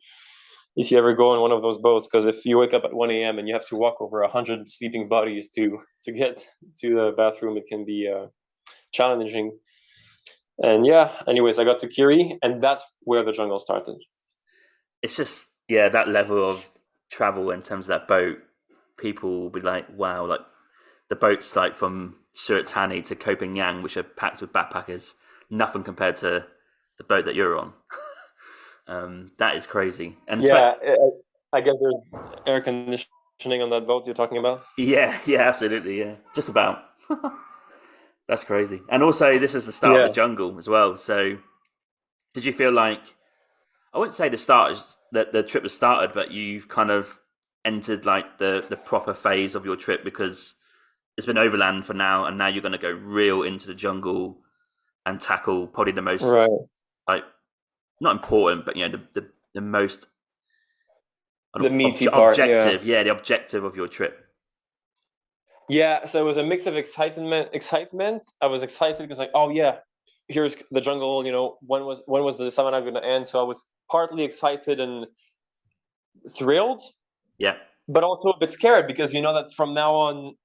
ever go on one of those boats, because if you wake up at 1 a.m. and you have to walk over 100 sleeping bodies to get to the bathroom, it can be challenging. And yeah, anyways, I got to Kiri, and that's where the jungle started. It's just, that level of travel in terms of that boat, people will be like, wow, like the boats like from Suratani to Koh Phangan, which are packed with backpackers, nothing compared to the boat that you're on. That is crazy. And I guess there's air conditioning on that boat you're talking about. Yeah, absolutely, yeah, just about. That's crazy. And also, this is the start of the jungle as well. So, did you feel like, I wouldn't say the trip has started, but you've kind of entered like the proper phase of your trip, because it's been overland for now, and now you're going to go real into the jungle and tackle probably the most like, not important, but the most the meaty part, objective, the objective of your trip. Yeah, so it was a mix of excitement. I was excited because, like, oh yeah, here's the jungle. When was the summer going to end? So I was partly excited and thrilled. Yeah. But also a bit scared, because that from now on,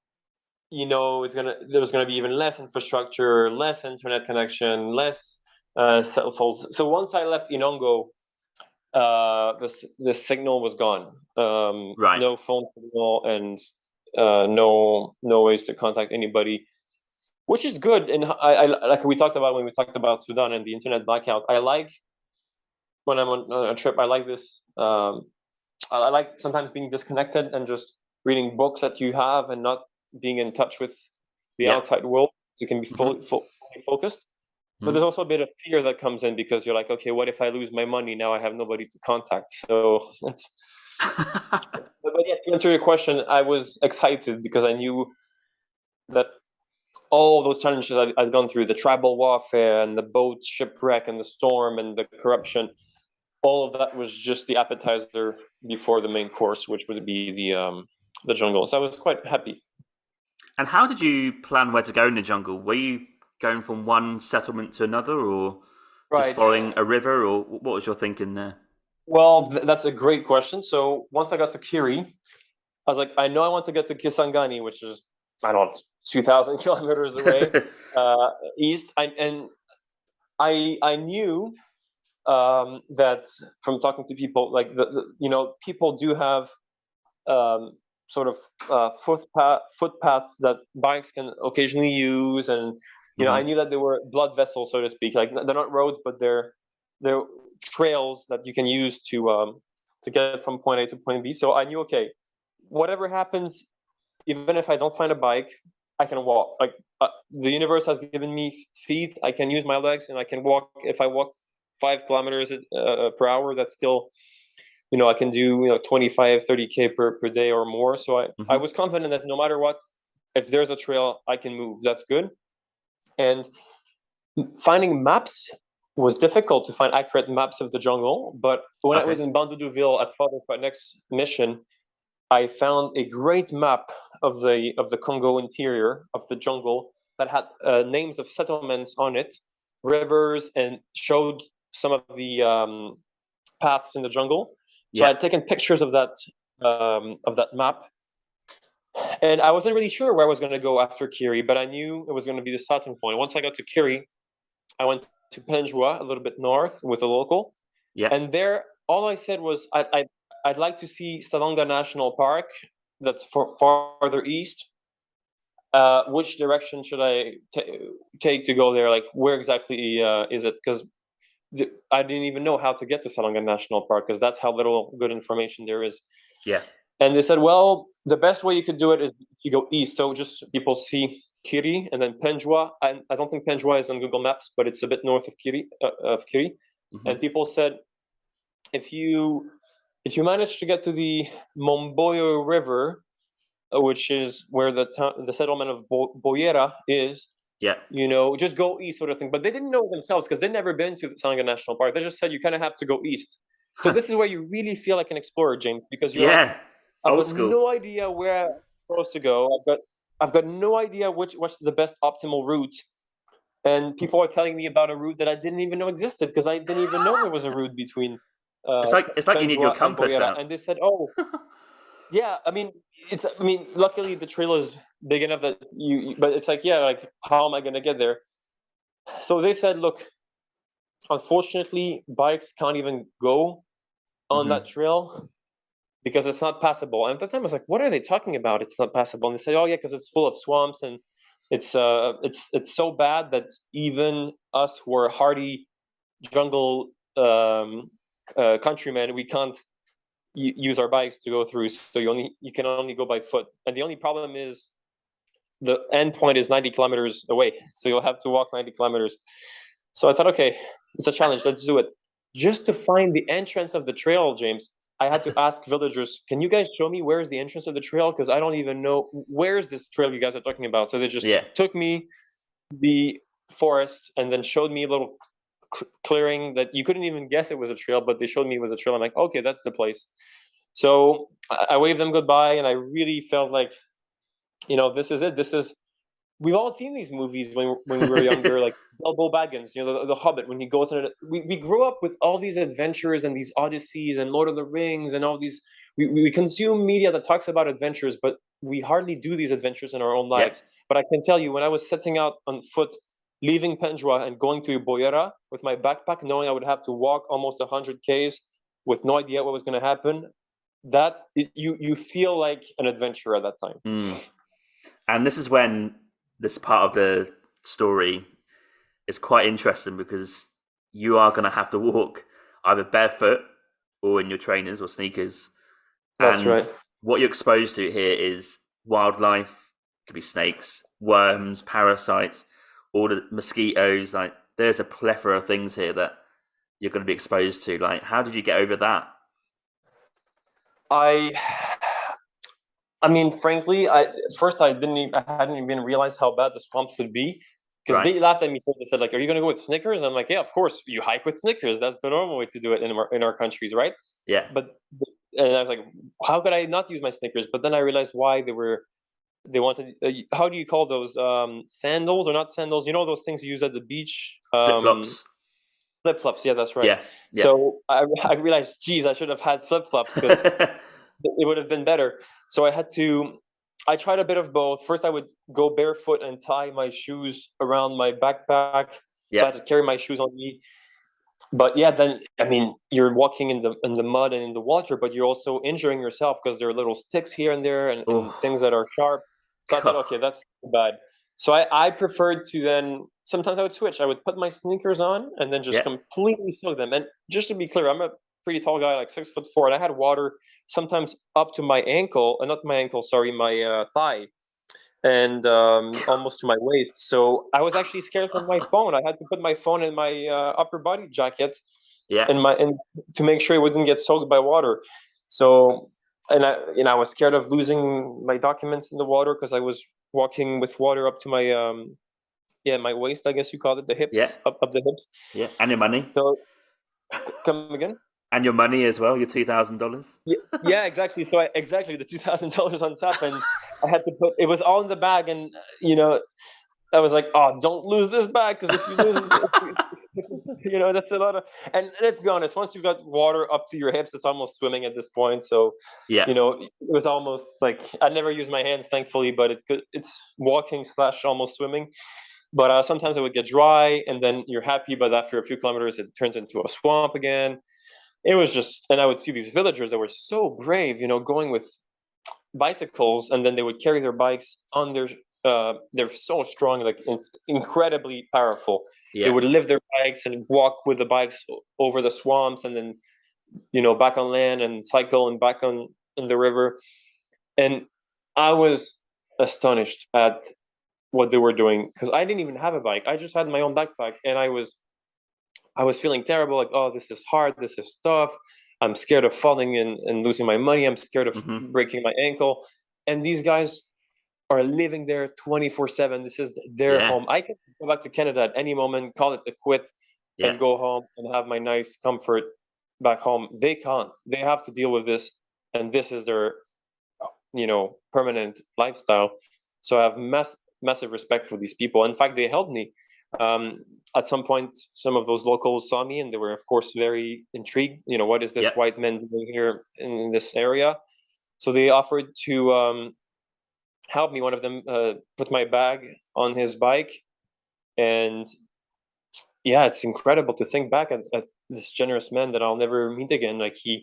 there's gonna be even less infrastructure, less internet connection, less cell phones. So once I left Inongo, the signal was gone. Right. No phone signal, and no ways to contact anybody, which is good. And I like we talked about when we talked about Sudan and the internet blackout. I like when I'm on a trip. I like this. I like sometimes being disconnected and just reading books that you have and not being in touch with the Yeah. outside world. You can be fully focused. But there's also a bit of fear that comes in because you're like, okay, what if I lose my money? Now I have nobody to contact. So it's. But yeah, to answer your question, I was excited because I knew that all those challenges I'd gone through, the tribal warfare and the boat shipwreck and the storm and the corruption, all of that was just the appetizer before the main course, which would be the jungle. So I was quite happy. And how did you plan where to go in the jungle? Were you going from one settlement to another, or just following a river, or what was your thinking there? Well, that's a great question. So once I got to Kiri, I was like, I know I want to get to Kisangani, which is, I don't know, 2,000 kilometers away east. I knew that from talking to people, like people do have sort of footpaths that bikes can occasionally use, and I knew that they were blood vessels, so to speak. Like they're not roads, but they're trails that you can use to get from point A to point B. So I knew, okay, whatever happens, even if I don't find a bike, I can walk. Like the universe has given me feet. I can use my legs, and I can walk. If I walk 5 kilometers per hour, that's still, I can do 25, 30K per day or more. So I was confident that no matter what, if there's a trail, I can move. That's good. And finding maps was difficult, to find accurate maps of the jungle. But when I was in Bandoudouville at Father Next mission, I found a great map of the Congo interior, of the jungle, that had names of settlements on it, rivers, and showed some of the paths in the jungle. So I had taken pictures of that map, and I wasn't really sure where I was going to go after Kiri, but I knew it was going to be the starting point. Once I got to Kiri, I went to Penjua, a little bit north, with a local. And there, all I said was, I'd like to see Salonga National Park. That's farther east. Which direction should I take to go there? Like, where exactly is it? Because I didn't even know how to get to Salonga National Park, because that's how little good information there is. Yeah. And they said, well, the best way you could do it is if you go east. So just people see Kiri and then Penjua. I don't think Penjua is on Google Maps, but it's a bit north of Kiri. And people said, if you manage to get to the Momboyo River, which is where the settlement of Boyera is, just go east, sort of thing. But they didn't know themselves, because they'd never been to the Salonga National Park. They just said you kind of have to go east. So this is where you really feel like an explorer, James, because you're like, I've got no idea where I'm supposed to go. I've got no idea what's the best optimal route. And people are telling me about a route that I didn't even know existed, because I didn't even know there was a route between it's like you need your compass out. And they said, oh, yeah, luckily the trail is big enough that but it's like, how am I going to get there? So they said, look, unfortunately, bikes can't even go on that trail because it's not passable. And at the time I was like, what are they talking about? It's not passable. And they said, oh yeah, because it's full of swamps, and it's so bad that even us who are hardy jungle countrymen, we can't use our bikes to go through. So you can only go by foot. And the only problem is the end point is 90 kilometers away. So you'll have to walk 90 kilometers. So I thought, okay, it's a challenge. Let's do it. Just to find the entrance of the trail, James, I had to ask villagers, can you guys show me where's the entrance of the trail? Because I don't even know where's this trail you guys are talking about. So they just took me the forest and then showed me a little clearing that you couldn't even guess it was a trail, but they showed me it was a trail. I'm like, okay, that's the place. So I waved them goodbye, and I really felt like, this is it. We've all seen these movies when we were younger, like Bilbo Baggins, the Hobbit, when he goes in it. We grew up with all these adventures and these odysseys and Lord of the Rings and all these. We consume media that talks about adventures, but we hardly do these adventures in our own lives. But I can tell you, when I was setting out on foot, leaving Penjua and going to Boyera with my backpack, knowing I would have to walk almost 100 Ks with no idea what was going to happen, you feel like an adventurer at that time. And this is when this part of the story is quite interesting, because you are going to have to walk either barefoot or in your trainers or sneakers. That's And right. what you're exposed to here is wildlife. It could be snakes, worms, parasites, all the mosquitoes. Like, there's a plethora of things here that you're going to be exposed to. Like, how did you get over that? I mean, frankly, I hadn't even realized how bad the swamps would be, because Right. they laughed at me. They said, like, "Are you going to go with Snickers?" I'm like, "Yeah, of course. You hike with Snickers. That's the normal way to do it in our countries, right?" Yeah. But and I was like, "How could I not use my Snickers?" But then I realized why they wanted. How do you call those, sandals or not sandals? You know those things you use at the beach. Flip flops. Flip flops. Yeah, that's right. Yeah. Yeah. So I realized, geez, I should have had flip flops, because it would have been better. So I tried a bit of both. First, I would go barefoot and tie my shoes around my backpack. So I Yeah. had to carry my shoes on me. But yeah, then I mean, you're walking in the mud and in the water, but you're also injuring yourself, because there are little sticks here and there, and Oh, things that are sharp. So I thought, God. okay, that's bad. So I preferred to then, sometimes I would switch. I would put my sneakers on and then just Yeah. completely soak them. And just to be clear, I'm a pretty tall guy, like 6'4", and I had water sometimes up to my ankle, not my ankle, sorry, my thigh, and almost to my waist. So I was actually scared for my phone. I had to put my phone in my upper body jacket, Yeah. and to make sure it wouldn't get soaked by water. So, and I was scared of losing my documents in the water, because I was walking with water up to my my waist, I guess you call it, the Yeah. hips, up the hips. Yeah. And your money. So come again. And your money as well, your $2,000. Yeah, yeah, exactly. So exactly, the $2,000 on top, and I had to put it was all in the bag, and I was like, oh, don't lose this bag, because if you lose it, that's a lot of. And let's be honest, once you've got water up to your hips, it's almost swimming at this point. So, Yeah. it was almost like I never use my hands, thankfully, but it's walking slash almost swimming. But sometimes it would get dry, and then you're happy, but after a few kilometers, it turns into a swamp again. It was just, and I would see these villagers that were so brave, going with bicycles, and then they would carry their bikes on their. They're so strong, like it's incredibly powerful. They Yeah. would lift their bikes and walk with the bikes over the swamps, and then back on land and cycle and back on in the river. And I was astonished at what they were doing, because I didn't even have a bike. I just had my own backpack, and I was feeling terrible, like, oh, this is hard, this is tough. I'm scared of falling and losing my money. I'm scared of Hmm. breaking my ankle. And these guys are living there 24/7. This is their Yeah. home. I can go back to Canada at any moment, call it a quit, Yeah. and go home and have my nice comfort back home. They can't. They have to deal with this, and this is their, permanent lifestyle. So I have massive respect for these people. In fact, they helped me. At some point, some of those locals saw me, and they were, of course, very intrigued. What is this Yeah. white man doing here in this area? So they offered to help me. One of them put my bag on his bike, and yeah, it's incredible to think back at this generous man that I'll never meet again. Like he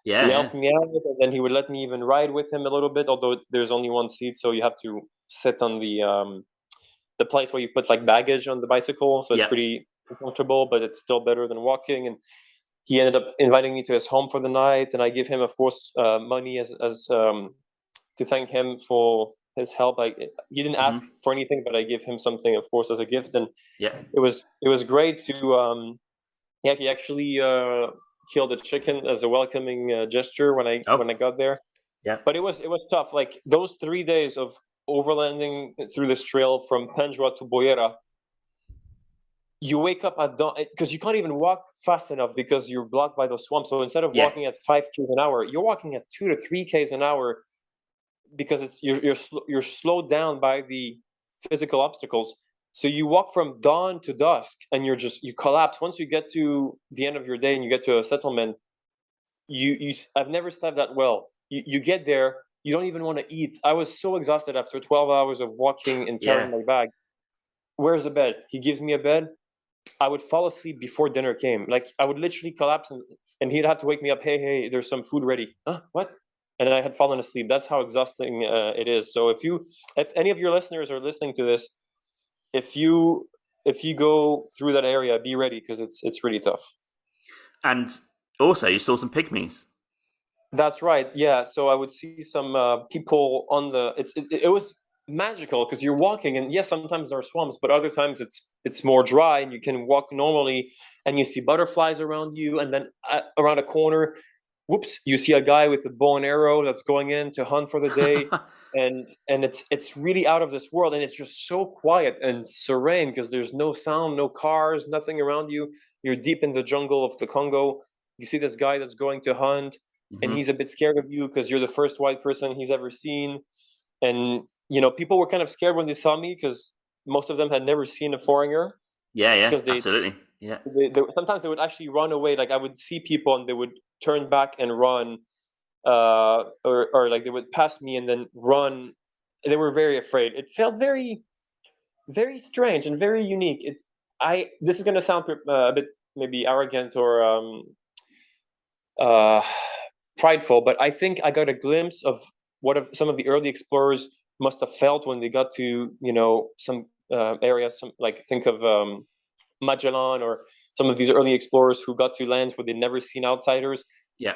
Yeah. Yeah. helped me out, and then he would let me even ride with him a little bit. Although there's only one seat, so you have to sit on the place where you put like baggage on the bicycle. So it's Yeah. pretty uncomfortable, but it's still better than walking. And he ended up inviting me to his home for the night, and I give him, of course, money as to thank him for his help. He didn't ask Hmm. for anything, but I give him something, of course, as a gift. And Yeah. it was great to yeah, he actually killed a chicken as a welcoming gesture when I Oh. when I got there. Yeah. But it was tough. Like those 3 days of overlanding through this trail from Penjwa to Boyera, you wake up at dawn, because you can't even walk fast enough because you're blocked by those swamps. So instead of Yeah. walking at 5 k's an hour, you're walking at 2 to 3 k's an hour, because you're slowed down by the physical obstacles. So you walk from dawn to dusk, and you collapse. Once you get to the end of your day and you get to a settlement, I've never slept that well. You get there, you don't even want to eat. I was so exhausted after 12 hours of walking and Yeah. carrying my bag. Where's the bed? He gives me a bed. I would fall asleep before dinner came. Like I would literally collapse, and he'd have to wake me up. Hey, there's some food ready. Huh? What? and I had fallen asleep. That's how exhausting it is. So if any of your listeners are listening to this, if you go through that area, be ready, because it's really tough. And also, you saw some pygmies. That's right. Yeah. So I would see some people on the. It was magical because you're walking, and yes, sometimes there are swamps, but other times it's more dry, and you can walk normally, and you see butterflies around you, and then around a corner, whoops, you see a guy with a bow and arrow that's going in to hunt for the day, and it's really out of this world, and it's just so quiet and serene because there's no sound, no cars, nothing around you. You're deep in the jungle of the Congo. You see this guy that's going to hunt, and he's a bit scared of you because you're the first white person he's ever seen. And people were kind of scared when they saw me because most of them had never seen a foreigner. Yeah, Because absolutely. Yeah. Sometimes they would actually run away. Like I would see people and they would turn back and run, or like they would pass me and then run. They were very afraid. It felt very, very strange and very unique. This is gonna sound a bit maybe arrogant or prideful, but I think I got a glimpse of what some of the early explorers must have felt when they got to some areas. Some, like, think of Magellan or some of these early explorers who got to lands where they'd never seen outsiders. Yeah.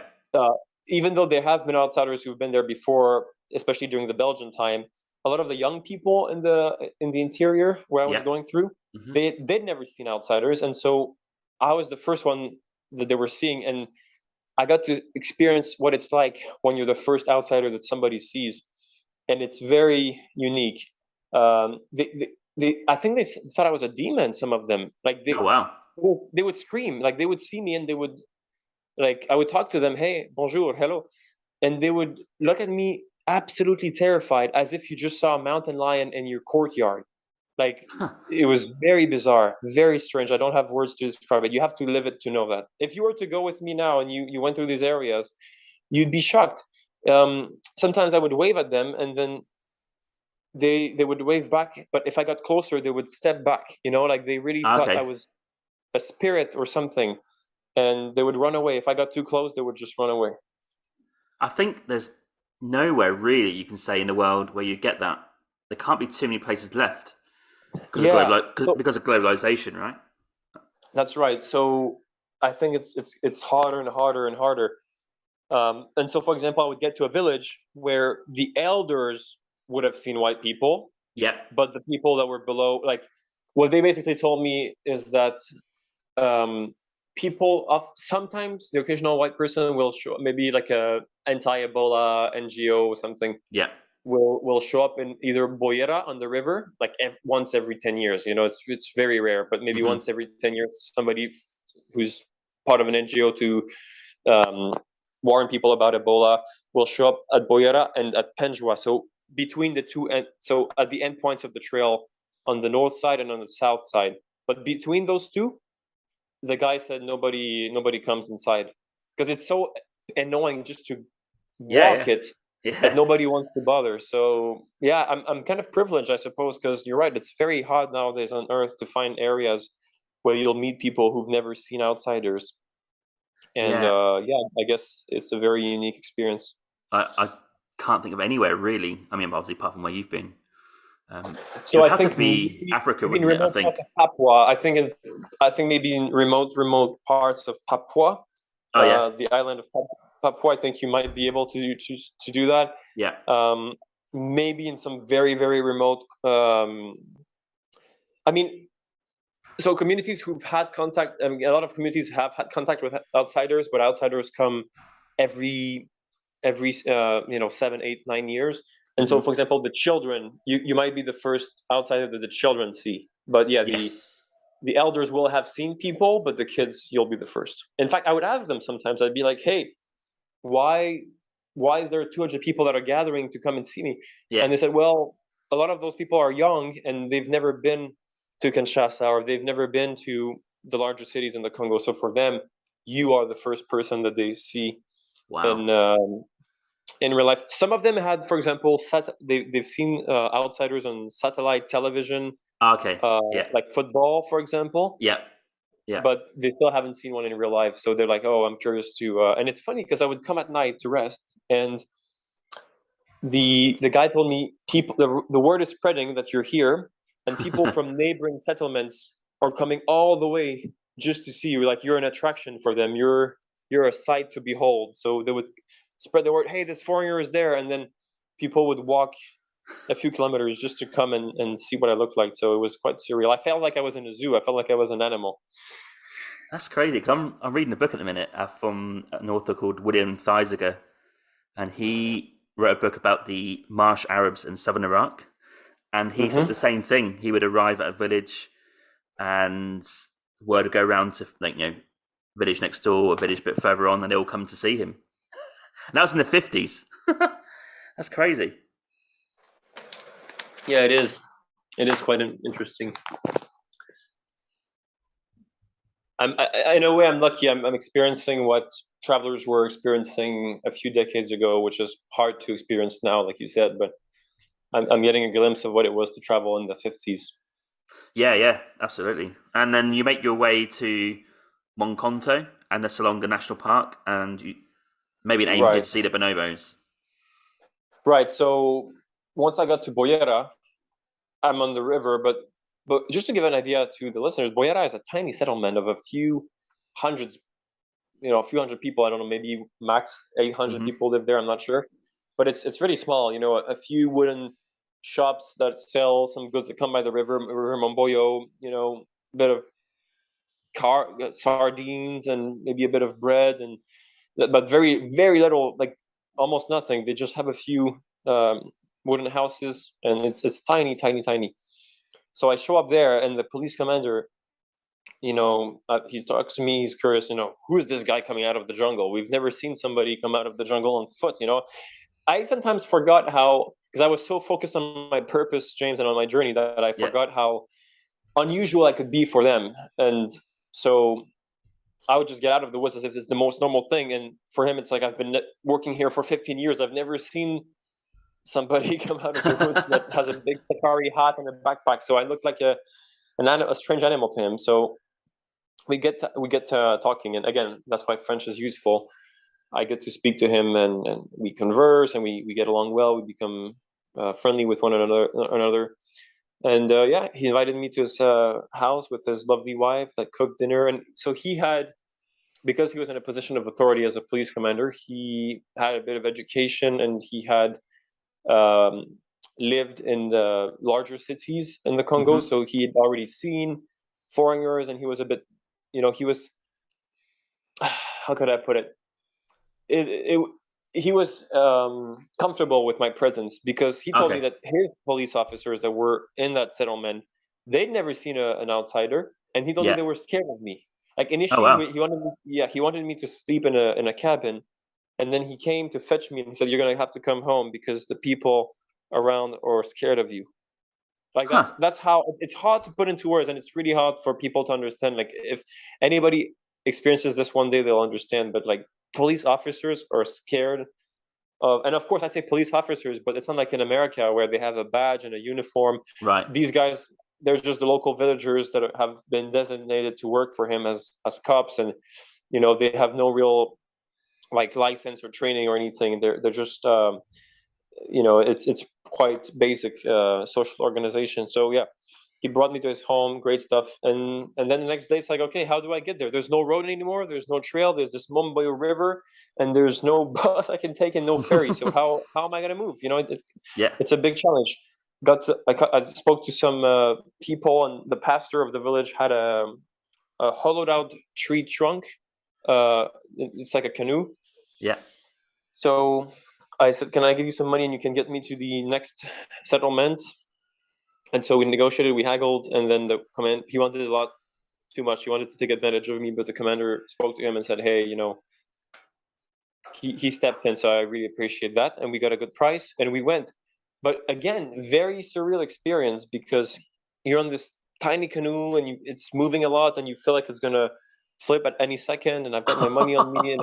Even though there have been outsiders who've been there before, especially during the Belgian time, a lot of the young people in the interior where I was going through, they'd never seen outsiders, and so I was the first one that they were seeing, and I got to experience what it's like when you're the first outsider that somebody sees, and it's very unique. I think they thought I was a demon. Some of them, like Oh, wow. they would scream, like they would see me and they would, like, I would talk to them, hey, bonjour, hello, and they would look at me absolutely terrified, as if you just saw a mountain lion in your courtyard. Like, it was very bizarre, very strange. I don't have words to describe it. You have to live it to know that. If you were to go with me now and you went through these areas, you'd be shocked. Sometimes I would wave at them, and then they would wave back. But if I got closer, they would step back. Like they really thought I was a spirit or something, and they would run away. If I got too close, they would just run away. I think there's nowhere really you can say in the world where you get that. There can't be too many places left. Because of globalization, right? That's right. So I think it's harder and harder and harder. And so, for example, I would get to a village where the elders would have seen white people. Yeah. But the people that were below, like, what they basically told me is that people of sometimes the occasional white person will show, maybe like a anti-Ebola NGO or something. Yeah. Will show up in either Boyera on the river, like once every 10 years. It's very rare, but maybe once every 10 years, somebody who's part of an NGO to warn people about Ebola will show up at Boyera and at Penjwa. So between the two, so at the end points of the trail on the north side and on the south side. But between those two, the guy said nobody comes inside because it's so annoying just to walk it. Yeah. But nobody wants to bother. So yeah, I'm kind of privileged, I suppose, because you're right. It's very hard nowadays on Earth to find areas where you'll meet people who've never seen outsiders. And I guess it's a very unique experience. I can't think of anywhere really. I mean, obviously, apart from where you've been. So I think think maybe Africa, wouldn't it? I think Papua. I think maybe in remote parts of Papua. The island of Papua. I think you might be able to do that. Yeah. Maybe in some very, very remote. So communities who've had contact. A lot of communities have had contact with outsiders, but outsiders come every 7, 8, 9 years. And so, for example, the children, you might be the first outsider that the children see. But yeah, the elders will have seen people, but the kids, you'll be the first. In fact, I would ask them sometimes, I'd be like, hey, why is there 200 people that are gathering to come and see me? Yeah. And they said, well, a lot of those people are young and they've never been to Kinshasa or they've never been to the larger cities in the Congo. So for them, you are the first person that they see. Wow. In real life. Some of them had, for example, they've seen outsiders on satellite television. Okay. Like football, for example. Yeah. Yeah. But they still haven't seen one in real life, so they're like, "Oh, I'm curious to." And it's funny because I would come at night to rest, and the guy told me people the word is spreading that you're here, and people from neighboring settlements are coming all the way just to see you. Like you're an attraction for them. You're a sight to behold. So they would spread the word, hey, this foreigner is there, and then people would walk a few kilometers just to come and see what I looked like. So it was quite surreal. I felt like I was in a zoo. I felt like I was an animal. That's crazy because I'm reading a book at the minute from an author called William Thesiger, and he wrote a book about the Marsh Arabs in southern Iraq, and he said the same thing. He would arrive at a village, and word would go around to village next door, a village a bit further on, and they all come to see him. And that was in the 50s. That's crazy. Yeah, it is. It is quite interesting. In a way, I'm lucky. I'm experiencing what travelers were experiencing a few decades ago, which is hard to experience now, like you said. But I'm getting a glimpse of what it was to travel in the 50s. Yeah, absolutely. And then you make your way to Monkonto and the Salonga National Park, and you maybe an aim here to see the bonobos. Right. So once I got to Boyera, I'm on the river, but just to give an idea to the listeners, Boyera is a tiny settlement of a few hundred people. I don't know, maybe max 800 people live there. I'm not sure, but it's really small. A few wooden shops that sell some goods that come by the river Momboyo. A bit of sardines and maybe a bit of bread, but very, very little, like almost nothing. They just have a few wooden houses, and it's tiny, tiny, tiny. So I show up there, and the police commander, he talks to me. He's curious, who is this guy coming out of the jungle? We've never seen somebody come out of the jungle on foot. I sometimes forgot how, because I was so focused on my purpose, James, and on my journey, that I forgot how unusual I could be for them. And so I would just get out of the woods as if it's the most normal thing. And for him, it's like, I've been working here for 15 years. I've never seen somebody come out of the woods that has a big safari hat and a backpack. So I looked like a strange animal to him. So we get to talking, and again, that's why French is useful. I get to speak to him, and we converse, and we get along well. We become friendly with one another. And he invited me to his house with his lovely wife that cooked dinner. And so because he was in a position of authority as a police commander, he had a bit of education, and he had lived in the larger cities in the Congo. So he had already seen foreigners, and he was a bit, he was, how could I put it? He was comfortable with my presence, because he told me that his police officers that were in that settlement, they'd never seen an outsider, and he told me they were scared of me. Like initially, he wanted me to sleep in a cabin, and then he came to fetch me and said, "You're gonna have to come home because the people around are scared of you." Like that's how it's hard to put into words, and it's really hard for people to understand. Like if anybody experiences this one day, they'll understand. But like, police officers are scared of, and of course I say police officers, but it's not like in America where they have a badge and a uniform. Right. These guys, there's just the local villagers that have been designated to work for him as cops, and they have no real like license or training or anything. They're just it's quite basic social organization. So he brought me to his home, great stuff. And then the next day it's like, okay, how do I get there? There's no road anymore, there's no trail, there's this Momboyo river, and there's no bus I can take and no ferry. So how am I gonna move? It's a big challenge. I spoke to some people, and the pastor of the village had a hollowed out tree trunk. It's like a canoe. Yeah. So I said, can I give you some money and you can get me to the next settlement? And so we negotiated, we haggled, and then he wanted a lot too much. He wanted to take advantage of me, but the commander spoke to him and said, hey, he stepped in. So I really appreciate that. And we got a good price, and we went. But again, very surreal experience, because you're on this tiny canoe, and it's moving a lot, and you feel like it's going to flip at any second, and I've got my money on me, and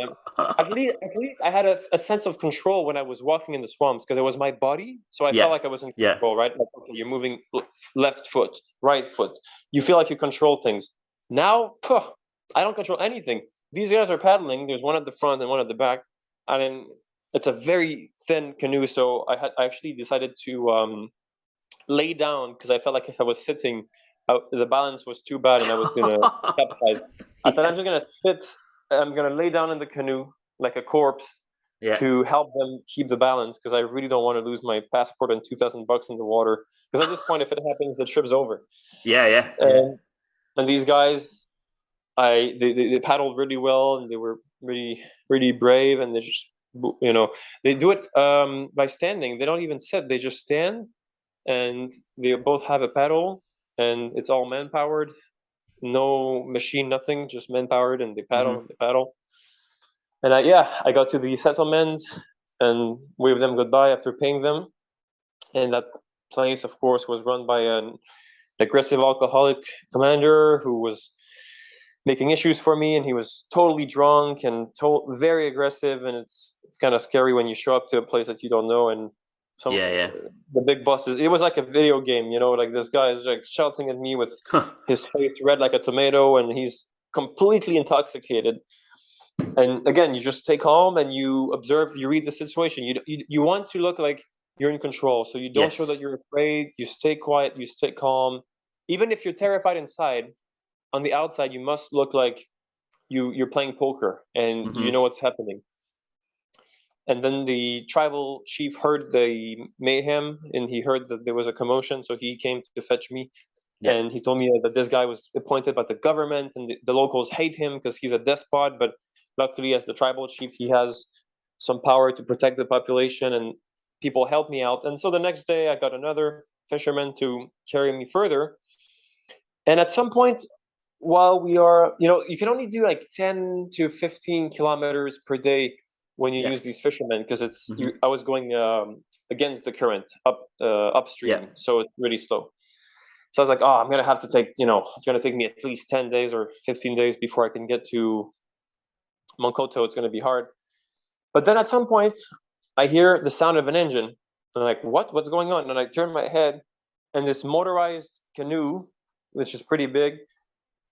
at least I had a sense of control when I was walking in the swamps, because it was my body, so I felt like I was in control, right? Like, okay, you're moving left foot, right foot, you feel like you control things. Now, I don't control anything. These guys are paddling. There's one at the front and one at the back, and then it's a very thin canoe. So I actually decided to lay down because I felt like if I was sitting, the balance was too bad and I was gonna capsize. I thought I'm just gonna sit. I'm gonna lay down in the canoe like a corpse Yeah. to help them keep the balance because I really don't want to lose my passport and $2,000 in the water. Because at this point, if it happens, the trip's over. Yeah. And these guys, they paddled really well and they were really brave and they just they do it by standing. They don't even sit. They just stand and they both have a paddle and it's all man powered, no machine, nothing, just man powered, and they paddle and they paddle. And I got to the settlement and waved them goodbye after paying them. And that place, of course, was run by an aggressive alcoholic commander who was making issues for me, and he was totally drunk and very aggressive. And it's kind of scary when you show up to a place that you don't know and the big bosses. It was like a video game, like this guy is like shouting at me with his face red like a tomato, and he's completely intoxicated. And again, you just stay calm and you observe, you read the situation. You want to look like you're in control, so you don't show that you're afraid. You stay quiet, you stay calm, even if you're terrified inside. On the outside, you must look like you're playing poker and you know what's happening. And then the tribal chief heard the mayhem and he heard that there was a commotion, so he came to fetch me. Yeah. And he told me that this guy was appointed by the government and the locals hate him because he's a despot. But luckily, as the tribal chief, he has some power to protect the population, and people helped me out. And so the next day, I got another fisherman to carry me further. And at some point, while we are, you can only do like 10 to 15 kilometers per day when you use these fishermen, because I was going against the current upstream, so it's really slow. So I was like, I'm gonna have to take, it's gonna take me at least 10 days or 15 days before I can get to Monkoto. It's gonna be hard. But then at some point, I hear the sound of an engine. I'm like, what's going on? And I turn my head, and this motorized canoe, which is pretty big,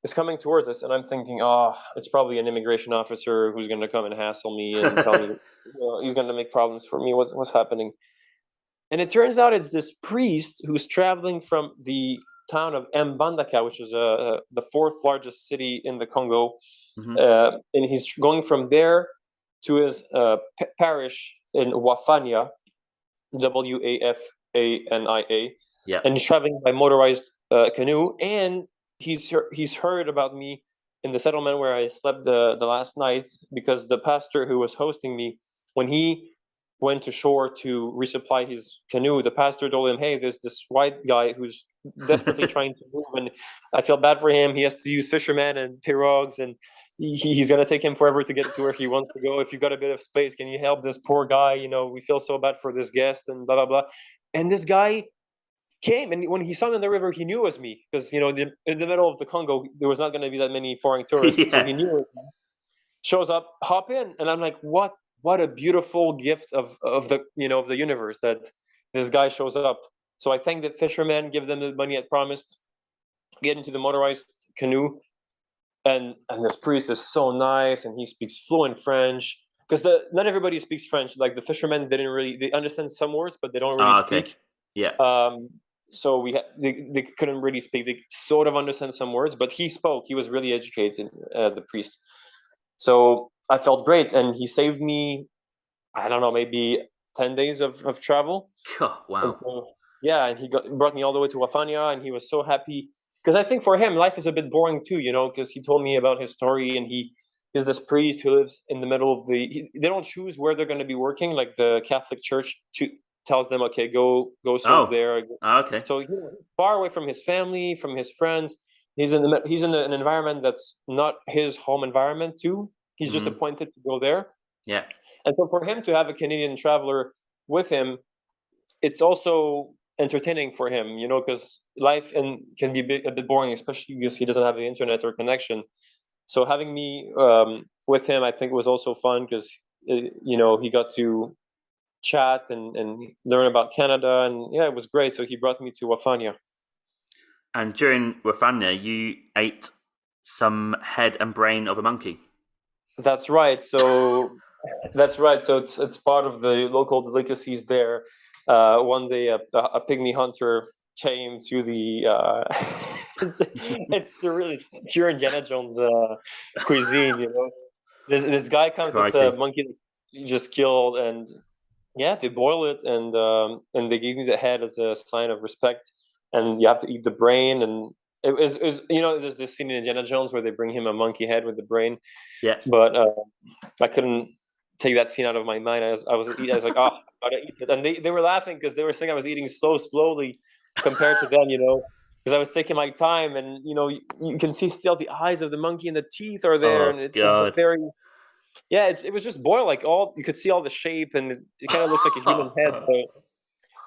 is coming towards us, and I'm thinking, it's probably an immigration officer who's going to come and hassle me and tell me he's going to make problems for me. What's happening? And it turns out it's this priest who's traveling from the town of Mbandaka, which is the fourth largest city in the Congo, and he's going from there to his parish in Wafania, Wafania, and he's traveling by motorized canoe, and he's heard about me in the settlement where I slept the last night, because the pastor who was hosting me, when he went to shore to resupply his canoe, the pastor told him, hey, there's this white guy who's desperately trying to move, and I feel bad for him. He has to use fishermen and pirogues, and he's going to take him forever to get to where he wants to go. If you got a bit of space, can you help this poor guy? We feel so bad for this guest, and blah, blah, blah. And this guy came, and when he saw me in the river, he knew it was me, because in the middle of the Congo, there was not going to be that many foreign tourists. So he knew it was me. Shows up, hop in, and I'm like, what a beautiful gift of the of the universe that this guy shows up. So I thank the fishermen, give them the money I promised, get into the motorized canoe, and this priest is so nice, and he speaks fluent French, because not everybody speaks French. Like the fishermen they understand some words, but they don't really speak. So they couldn't really speak. They sort of understand some words, but he spoke. He was really educated, the priest. So I felt great, and he saved me, I don't know, maybe 10 days of travel. Oh, wow. And he brought me all the way to Wafania, and he was so happy. Because I think for him, life is a bit boring too, because he told me about his story, and he is this priest who lives in the middle of they don't choose where they're going to be working, like the Catholic Church tells them, okay, go serve there. Okay. So he's far away from his family, from his friends. He's in an environment that's not his home environment too. He's just appointed to go there. Yeah. And so for him to have a Canadian traveler with him, it's also entertaining for him, because life can be a bit boring, especially because he doesn't have the internet or connection. So having me with him, I think, was also fun, because he got to chat and learn about Canada, and it was great. So he brought me to Wafania. And during Wafania, you ate some head and brain of a monkey. That's right. So That's right. So it's part of the local delicacies there. One day, a pygmy hunter came to the. It's really pure Indiana Jones cuisine. This guy comes with a Crikey. monkey that he just killed, and yeah, they boil it, and they gave me the head as a sign of respect, and you have to eat the brain, and it was there's this scene in Indiana Jones where they bring him a monkey head with the brain, Yeah. but I couldn't take that scene out of my mind. I was like, oh, I gotta eat it, and they were laughing because they were saying I was eating so slowly compared to them, because I was taking my time, and you can see still the eyes of the monkey and the teeth are there, Oh and it's a God. very yeah, it was just boiled like all you could see all the shape, and it kind of looks like a human head.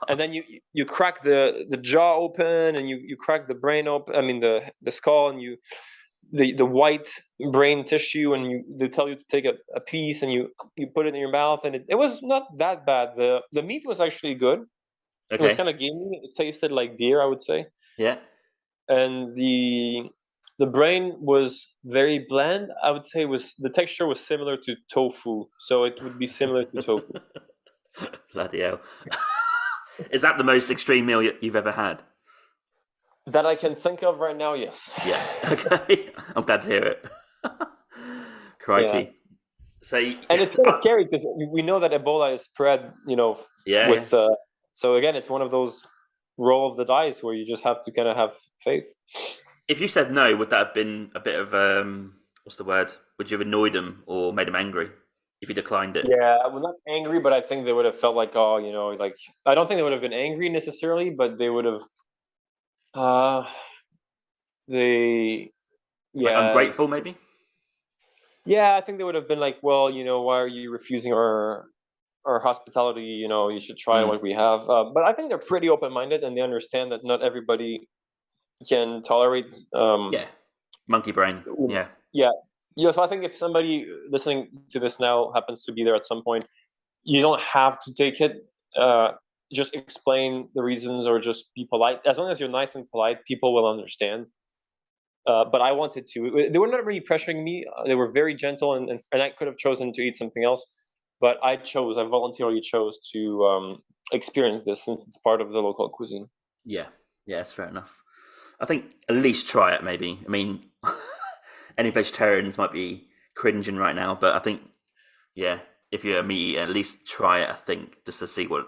And then you crack the jaw open, and you crack the brain open. I mean the skull, and the white brain tissue, and they tell you to take a piece, and you put it in your mouth, and it was not that bad. The meat was actually good. It was Okay. kind of gamey. It tasted like deer, I would say, Yeah. and the brain was very bland. I would say was the texture was similar to tofu, so it would be similar to tofu. Bloody hell. Is that the most extreme meal you've ever had? That I can think of right now, yes. Yeah. Okay. I'm glad to hear it. Yeah, Crikey. So, and it's kind of scary because we know that Ebola is spread, yeah, yeah. with. So again, it's one of those roll of the dice where you just have to kind of have faith. If you said no, would that have been a bit of what's the word? Would you have annoyed them or made them angry if you declined it? Yeah, I was not angry, but I think they would have felt like, oh, like I don't think they would have been angry necessarily, but they would have. Uh, they, Like yeah, ungrateful, maybe? yeah. I think they would have been like, well, why are you refusing our hospitality? You should try Mm. what we have. But I think they're pretty open minded, and they understand that not everybody can tolerate. Yeah. Monkey brain. Yeah. Yeah, So I think if somebody listening to this now happens to be there at some point, you don't have to take it. Uh, just explain the reasons, or just be polite. As long as you're nice and polite, people will understand. But I wanted to. They were not really pressuring me. They were very gentle, and I could have chosen to eat something else, but I chose. I voluntarily chose to experience this since it's part of the local cuisine. Yeah. Yeah, that's fair enough. I think at least try it, maybe. I mean, any vegetarians might be cringing right now, but I think, yeah, if you're a meat eater, at least try it, I think, just to see what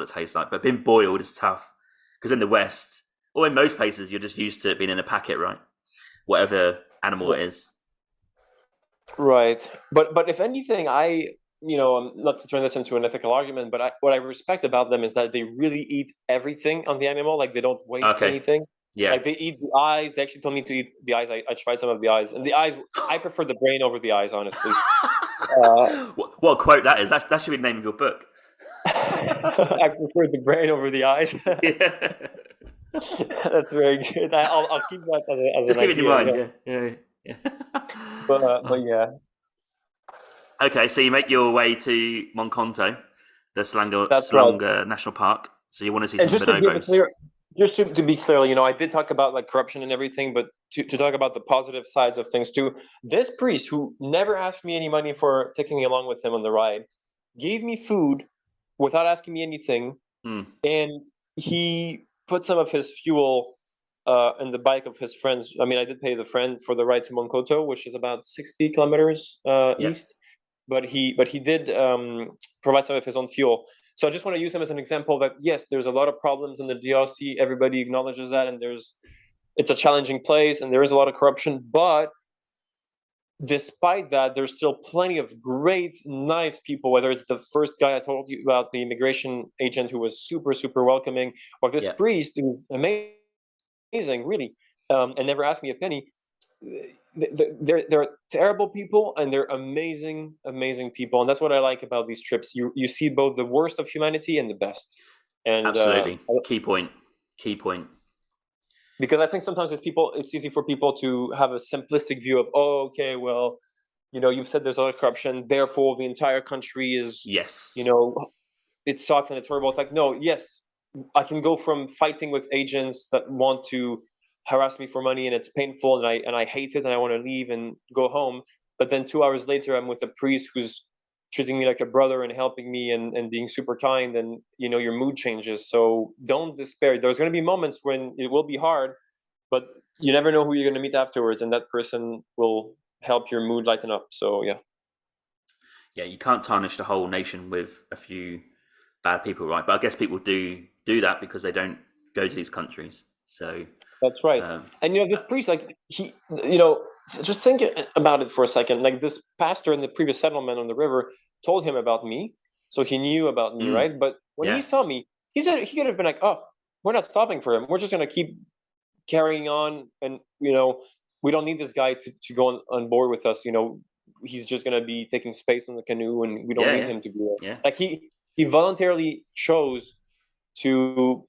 it tastes like. But being boiled is tough because in the West, or in most places, you're just used to it being in a packet, right? Whatever animal it is. Right. But if anything, not to turn this into an ethical argument, but what I respect about them is that they really eat everything on the animal. Like they don't waste Okay. anything. Yeah. Like they eat the eyes. They actually told me to eat the eyes. I tried some of the eyes, and the eyes. I prefer the brain over the eyes, honestly. What a quote that is. That should be the name of your book. I prefer the brain over the eyes. Yeah. That's very good. I'll keep that as Just an keep it in your idea. mind. Yeah. Yeah. But yeah. Okay, so you make your way to Monconto, the That's right. Salonga National Park. So you want to see And some just to give a bonobos. clear, just to be clear, I did talk about like corruption and everything, but to talk about the positive sides of things too. This priest who never asked me any money for taking me along with him on the ride, gave me food without asking me anything, Mm. and he put some of his fuel in the bike of his friends. I mean, I did pay the friend for the ride to Monkoto, which is about 60 kilometers Yeah, east, but he did provide some of his own fuel. So I just want to use him as an example that yes, there's a lot of problems in the DRC. Everybody acknowledges that, and it's a challenging place, and there is a lot of corruption. But despite that, there's still plenty of great, nice people. Whether it's the first guy I told you about, the immigration agent who was super, super welcoming, or this yeah, priest who's amazing, really, and never asked me a penny. They're terrible people, and they're amazing, amazing people, and that's what I like about these trips. You see both the worst of humanity and the best, and absolutely. Key point. Key point. because I think sometimes it's easy for people to have a simplistic view of, oh, okay, well, you've said there's a lot of corruption, therefore the entire country is, Yes. you know, it sucks and it's horrible. It's like, no, yes, I can go from fighting with agents that want to harass me for money and it's painful and I hate it and I want to leave and go home. But then 2 hours later, I'm with a priest who's treating me like a brother and helping me and being super kind, and your mood changes. So don't despair. There's going to be moments when it will be hard, but you never know who you're going to meet afterwards, and that person will help your mood lighten up. So yeah. Yeah, you can't tarnish the whole nation with a few bad people, right? But I guess people do that because they don't go to these countries. So That's right. And this priest, like he, just think about it for a second. Like this pastor in the previous settlement on the river told him about me, so he knew about me, right? But when he saw me, he said he could have been like, "Oh, we're not stopping for him. We're just gonna keep carrying on, and we don't need this guy to go on board with us. He's just gonna be taking space in the canoe, and we don't need him to be there." Yeah. Like he voluntarily chose to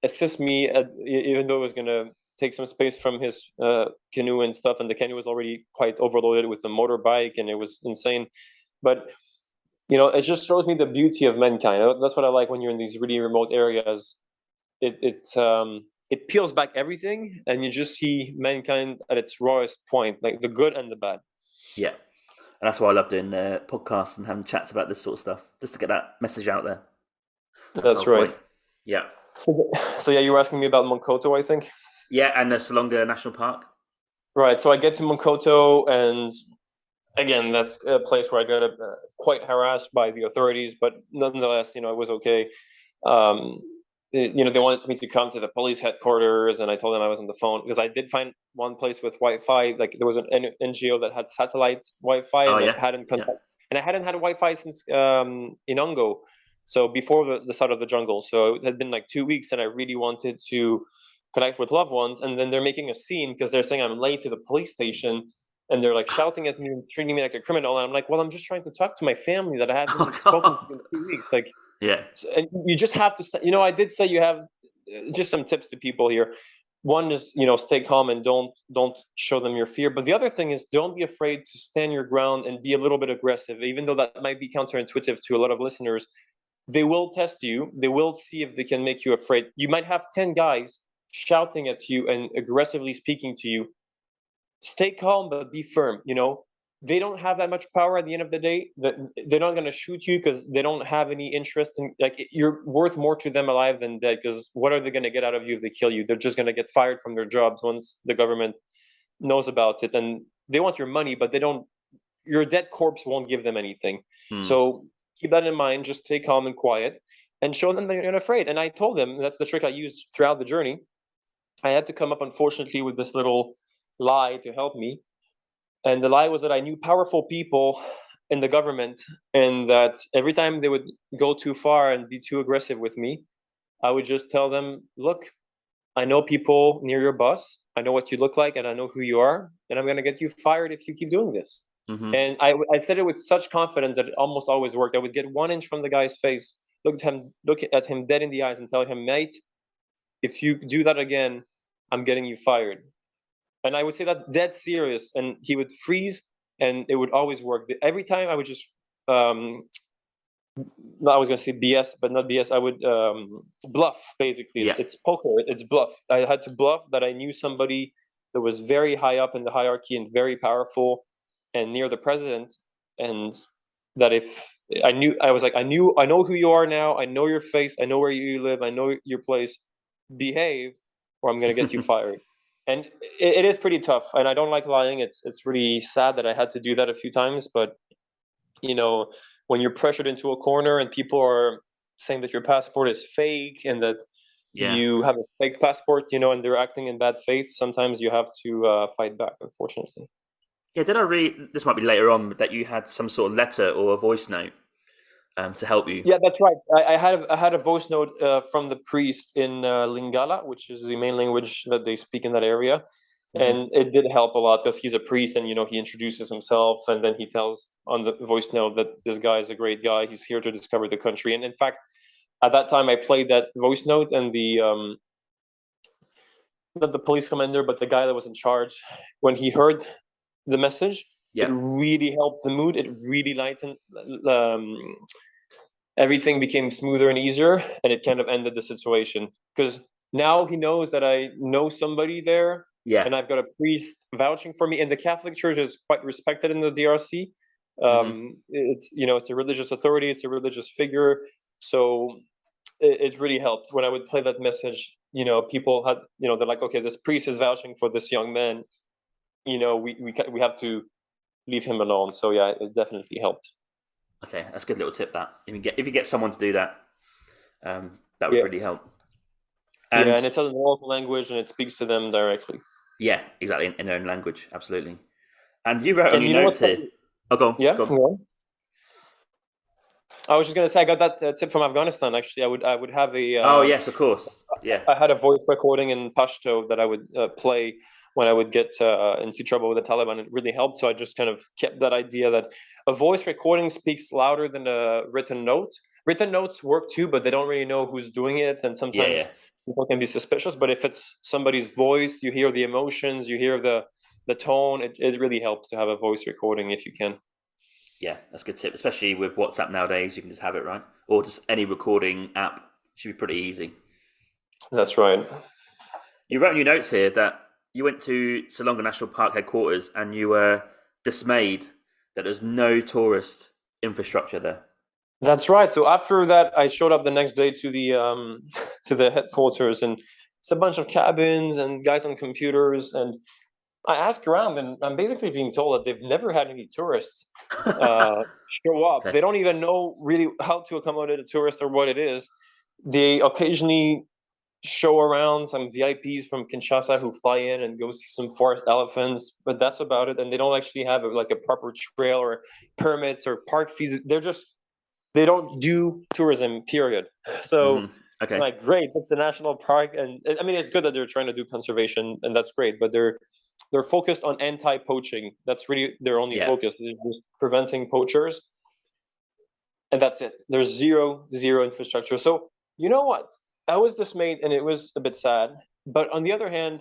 assist me, even though it was going to take some space from his canoe and stuff, and the canoe was already quite overloaded with the motorbike, and it was insane. But it just shows me the beauty of mankind. That's what I like when you're in these really remote areas. It peels back everything, and you just see mankind at its rawest point, like the good and the bad. Yeah, and that's why I love doing podcasts and having chats about this sort of stuff, just to get that message out there. That's right. Point. Yeah. So yeah, you were asking me about Monkoto, I think. Yeah, and the Salonga National Park. Right. So I get to Monkoto, and again, that's a place where I got quite harassed by the authorities, but nonetheless, it was okay. They wanted me to come to the police headquarters, and I told them I was on the phone because I did find one place with Wi-Fi. Like there was an NGO that had satellite Wi-Fi, and I hadn't contact, and I hadn't had Wi-Fi since Inongo. So before the start of the jungle. So it had been like 2 weeks, and I really wanted to connect with loved ones. And then they're making a scene because they're saying I'm late to the police station, and they're like shouting at me and treating me like a criminal. And I'm like, well, I'm just trying to talk to my family that I haven't spoken to in 2 weeks. Like, so, and you just have to say, I did say you have just some tips to people here. One is, stay calm and don't show them your fear. But the other thing is, don't be afraid to stand your ground and be a little bit aggressive, even though that might be counterintuitive to a lot of listeners. They will test you. They will see if they can make you afraid. You might have 10 guys shouting at you and aggressively speaking to you. Stay calm, but be firm. They don't have that much power at the end of the day. They're not going to shoot you because they don't have any interest in, like, you're worth more to them alive than dead, because what are they going to get out of you if they kill you? They're just going to get fired from their jobs once the government knows about it. And they want your money, but your dead corpse won't give them anything. So keep that in mind. Just stay calm and quiet and show them that you're not afraid. And I told them, that's the trick I used throughout the journey. I had to come up, unfortunately, with this little lie to help me. And the lie was that I knew powerful people in the government, and that every time they would go too far and be too aggressive with me, I would just tell them, look, I know people near your boss. I know what you look like, and I know who you are, and I'm going to get you fired if you keep doing this. And I said it with such confidence that it almost always worked. I would get 1 inch from the guy's face, look at him dead in the eyes, and tell him, mate, if you do that again, I'm getting you fired. And I would say that dead serious, and he would freeze, and it would always work. Every time I would just, I was going to say BS, but not BS. I would bluff, basically. It's poker. It's bluff. I had to bluff that I knew somebody that was very high up in the hierarchy and very powerful and near the president, and that if I know who you are now. I know your face. I know where you live. I know your place. Behave, or I'm going to get you fired. And it is pretty tough, and I don't like lying. It's really sad that I had to do that a few times. But when you're pressured into a corner and people are saying that your passport is fake and that you have a fake passport, and they're acting in bad faith, sometimes you have to fight back, unfortunately. Yeah, did I read, this might be later on, that you had some sort of letter or a voice note to help you? Yeah, that's right. I had a voice note from the priest in Lingala, which is the main language that they speak in that area. And it did help a lot because he's a priest, and he introduces himself, and then he tells on the voice note that this guy is a great guy. He's here to discover the country. And in fact, at that time, I played that voice note, and the not the police commander, but the guy that was in charge, when he heard the message, it really helped the mood. It really lightened. Everything became smoother and easier, and it kind of ended the situation, because now he knows that I know somebody there. And I've got a priest vouching for me, and the Catholic Church is quite respected in the DRC. It's it's a religious authority, it's a religious figure, so it really helped when I would play that message. People had, they're like, okay, this priest is vouching for this young man. We have to leave him alone. So yeah, it definitely helped. Okay, that's a good little tip. That if you get someone to do that, that would Yeah, really help. and it's in the local language and it speaks to them directly. Yeah, exactly, in their own language, absolutely. And you wrote on And your notes here. Oh, go on. Yeah. Go on. Yeah. I was just gonna say I got that tip from Afghanistan. Actually, I would have a. Oh yes, of course. Yeah. I had a voice recording in Pashto that I would play when I would get into trouble with the Taliban. It really helped. So I just kind of kept that idea that a voice recording speaks louder than a written note. Written notes work too, but they don't really know who's doing it, and sometimes people can be suspicious. But if it's somebody's voice, you hear the emotions, you hear the tone. It really helps to have a voice recording if you can. Yeah, that's a good tip, especially with WhatsApp nowadays. You can just have it, right? Or just any recording app should be pretty easy. That's right. You wrote in your notes here that you went to Salonga National Park headquarters and you were dismayed that there's no tourist infrastructure there. That's right. So after that, I showed up the next day to the to the headquarters, and it's a bunch of cabins and guys on computers. And I asked around, and I'm basically being told that they've never had any tourists show up. Okay. They don't even know really how to accommodate a tourist or what it is. They occasionally show around some VIPs from Kinshasa who fly in and go see some forest elephants, but that's about it. And they don't actually have a proper trail or permits or park fees. They don't do tourism, period. So Okay. like, great, it's a national park, and I mean, it's good that they're trying to do conservation, and that's great, but they're focused on anti-poaching. That's really their only focus, is just preventing poachers, and that's it. There's zero infrastructure. So you know what? I was dismayed, and it was a bit sad. But on the other hand,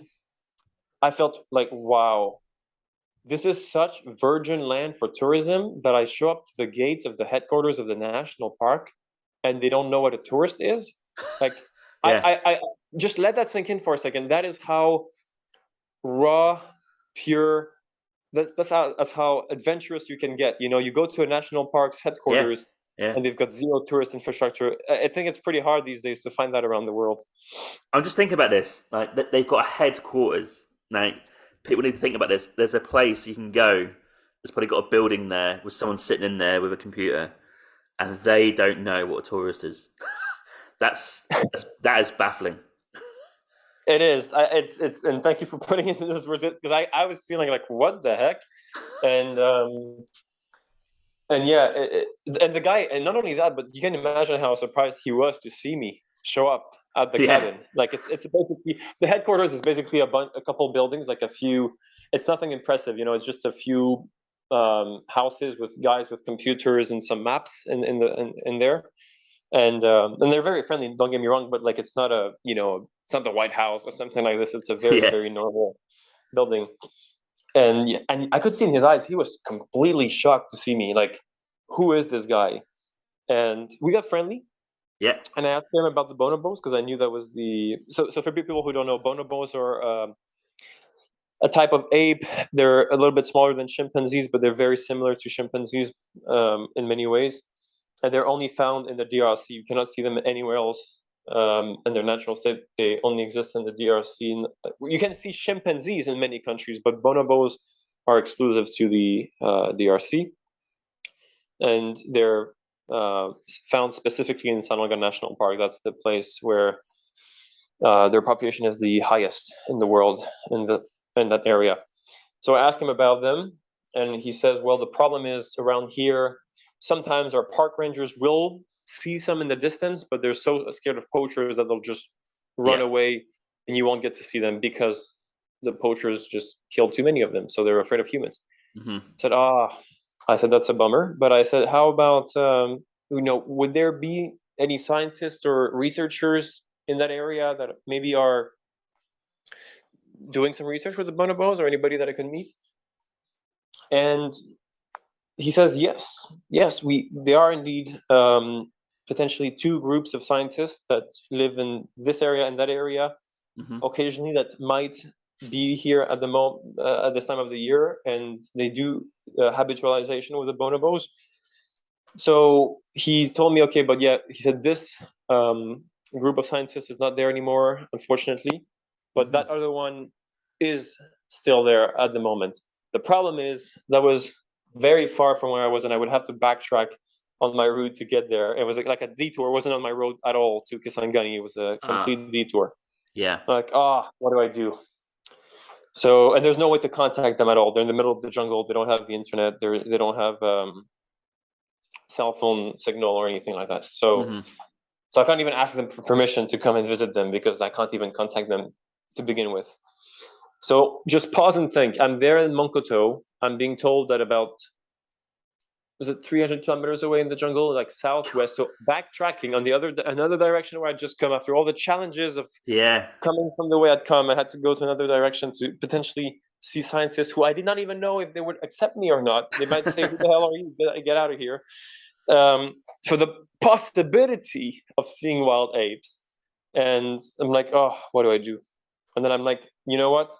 I felt like, wow, this is such virgin land for tourism that I show up to the gates of the headquarters of the national park, and they don't know what a tourist is. Like, I just let that sink in for a second. That is how raw, pure. That's how adventurous you can get. You go to a national park's headquarters, and they've got zero tourist infrastructure. I think it's pretty hard these days to find that around the world. I'm just thinking about this. Like, they've got a headquarters. Now, people need to think about this. There's a place you can go. There's probably got a building there with someone sitting in there with a computer, and they don't know what a tourist is. that is baffling. It is. It's and thank you for putting it into those words, because I was feeling like, what the heck, and yeah, and the guy, and not only that, but you can imagine how surprised he was to see me show up at the cabin. Like, it's basically, the headquarters is basically a couple buildings, like a few. It's nothing impressive, it's just a few houses with guys with computers and some maps in there. And they're very friendly. Don't get me wrong, but like, it's not it's not the White House or something like this. It's a very very normal building. And I could see in his eyes, he was completely shocked to see me. Like, who is this guy? And we got friendly. Yeah. And I asked him about the bonobos, because I knew that was so for people who don't know, bonobos are a type of ape. They're a little bit smaller than chimpanzees, but they're very similar to chimpanzees in many ways. And they're only found in the DRC. You cannot see them anywhere else in their natural state. They only exist in the DRC. You can see chimpanzees in many countries, but bonobos are exclusive to the DRC. And they're found specifically in Salonga National Park. That's the place where their population is the highest in the world in that area. So I asked him about them, and he says, well, the problem is around here, sometimes our park rangers will see some in the distance, but they're so scared of poachers that they'll just run away, and you won't get to see them because the poachers just killed too many of them. So they're afraid of humans. I said, that's a bummer. But I said, how about, would there be any scientists or researchers in that area that maybe are doing some research with the bonobos, or anybody that I could meet? And he says, yes, they are indeed potentially two groups of scientists that live in this area and that area, occasionally, that might be here at the at this time of the year, and they do habitualization with the bonobos. So he told me, okay, but yeah, he said this group of scientists is not there anymore, unfortunately, but that other one is still there at the moment. The problem is that was very far from where I was, and I would have to backtrack on my route to get there. It was like a detour. It wasn't on my road at all to Kisangani. It was a complete detour. Yeah. Like, what do I do? So, and there's no way to contact them at all. They're in the middle of the jungle. They don't have the internet. They don't have cell phone signal or anything like that. So, so I can't even ask them for permission to come and visit them because I can't even contact them to begin with. So just pause and think. I'm there in Monkoto. I'm being told that about, was it 300 kilometers away in the jungle, like southwest. So backtracking on another direction where I'd just come after all the challenges of coming from the way I'd come. I had to go to another direction to potentially see scientists who I did not even know if they would accept me or not. They might say, "Who the hell are you? Get out of here." For the possibility of seeing wild apes. And I'm like, oh, what do I do? And then I'm like, you know what?